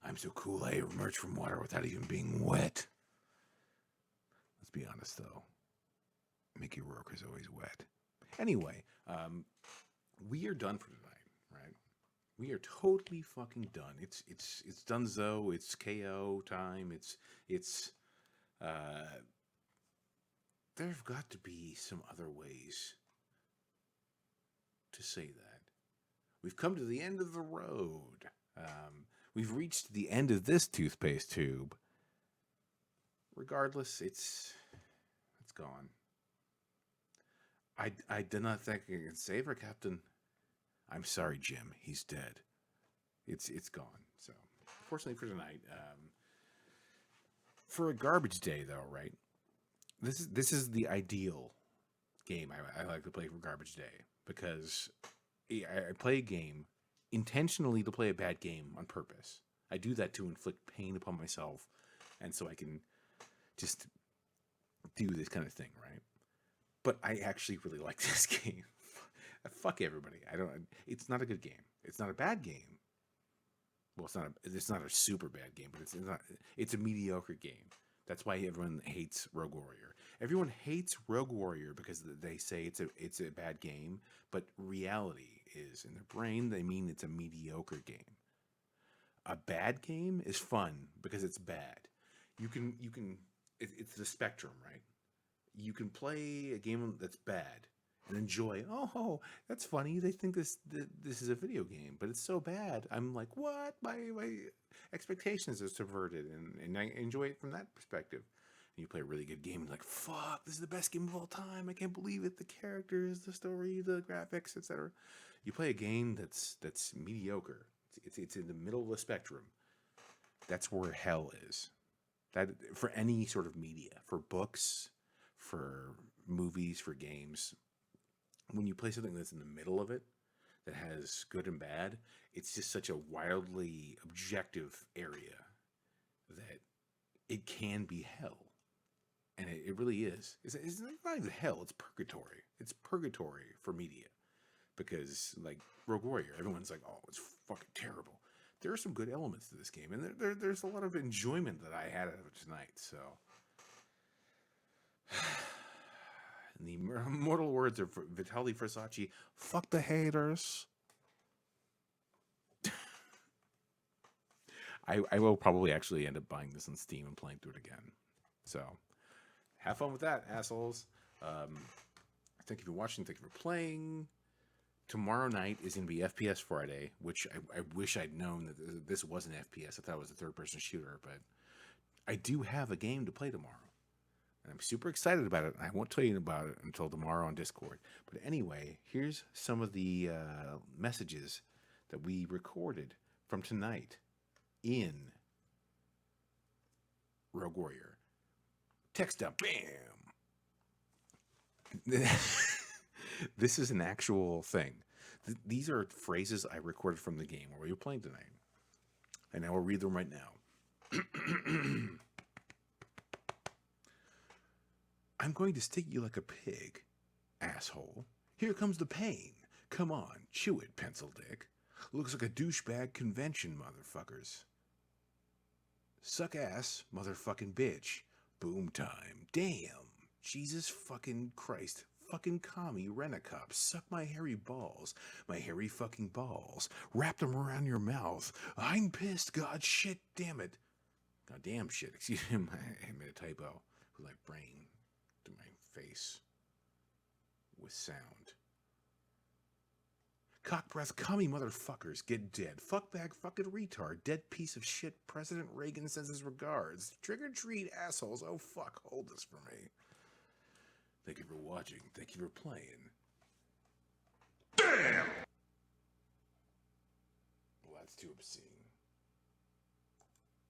I'm so cool. I emerge from water without even being wet. Let's be honest, though. Mickey Rourke is always wet. Anyway, we are done for tonight. Right? We are totally fucking done. It's donezo. It's KO time. There've got to be some other ways to say that. we've come to the end of the road. We've reached the end of this toothpaste tube. Regardless, it's gone. I did not think I could save her, Captain. I'm sorry, Jim. He's dead. It's gone. So, fortunately for tonight, for a garbage day though, right? This is the ideal game I like to play for garbage day, because I play a game intentionally to play a bad game on purpose. I do that to inflict pain upon myself, and so I can just do this kind of thing, right? But I actually really like this game. Fuck everybody. It's not a good game. It's not a bad game. Well, it's not a super bad game, but it's a mediocre game. That's why everyone hates Rogue Warrior. Everyone hates Rogue Warrior because they say it's a bad game, but reality is, in their brain, they mean it's a mediocre game. A bad game is fun because it's bad. It's the spectrum, right? You can play a game that's bad and enjoy. Oh, that's funny. They think this is a video game, but it's so bad. I'm like, what? My expectations are subverted, and I enjoy it from that perspective. And you play a really good game, and like, fuck, this is the best game of all time. I can't believe it. The characters, the story, the graphics, etc. You play a game that's mediocre. It's in the middle of the spectrum. That's where hell is. That for any sort of media, for books, for movies, for games. When you play something that's in the middle of it, that has good and bad, it's just such a wildly objective area that it can be hell. And it really is. It's not even hell, it's purgatory. It's purgatory for media. Because, like, Rogue Warrior, everyone's like, oh, it's fucking terrible. There are some good elements to this game, and there's a lot of enjoyment that I had out of it tonight, so... In the immortal words of Vitaly Versace, fuck the haters. I will probably actually end up buying this on Steam and playing through it again. So, have fun with that, assholes. Thank you for watching. Thank you for playing. Tomorrow night is going to be FPS Friday, which I wish I'd known that this was an FPS. I thought it was a third-person shooter, but I do have a game to play tomorrow. And I'm super excited about it. I won't tell you about it until tomorrow on Discord. But anyway, here's some of the messages that we recorded from tonight in Rogue Warrior. Text up, bam! This is an actual thing. These are phrases I recorded from the game where we were playing tonight. And I will read them right now. I'm going to stick you like a pig, asshole. Here comes the pain. Come on, chew it, pencil dick. Looks like a douchebag convention, motherfuckers. Suck ass, motherfucking bitch. Boom time. Damn. Jesus fucking Christ. Fucking commie rent-a-cop. Suck my hairy balls. My hairy fucking balls. Wrap them around your mouth. I'm pissed. God shit damn it. God damn shit. Excuse me. I made a typo with my brain to my face with sound. Cock breath commie motherfuckers get dead. Fuckbag fucking retard. Dead piece of shit. President Reagan sends his regards. Trick or treat assholes. Oh fuck, hold this for me. Thank you for watching. Thank you for playing. Damn! Well, that's too obscene.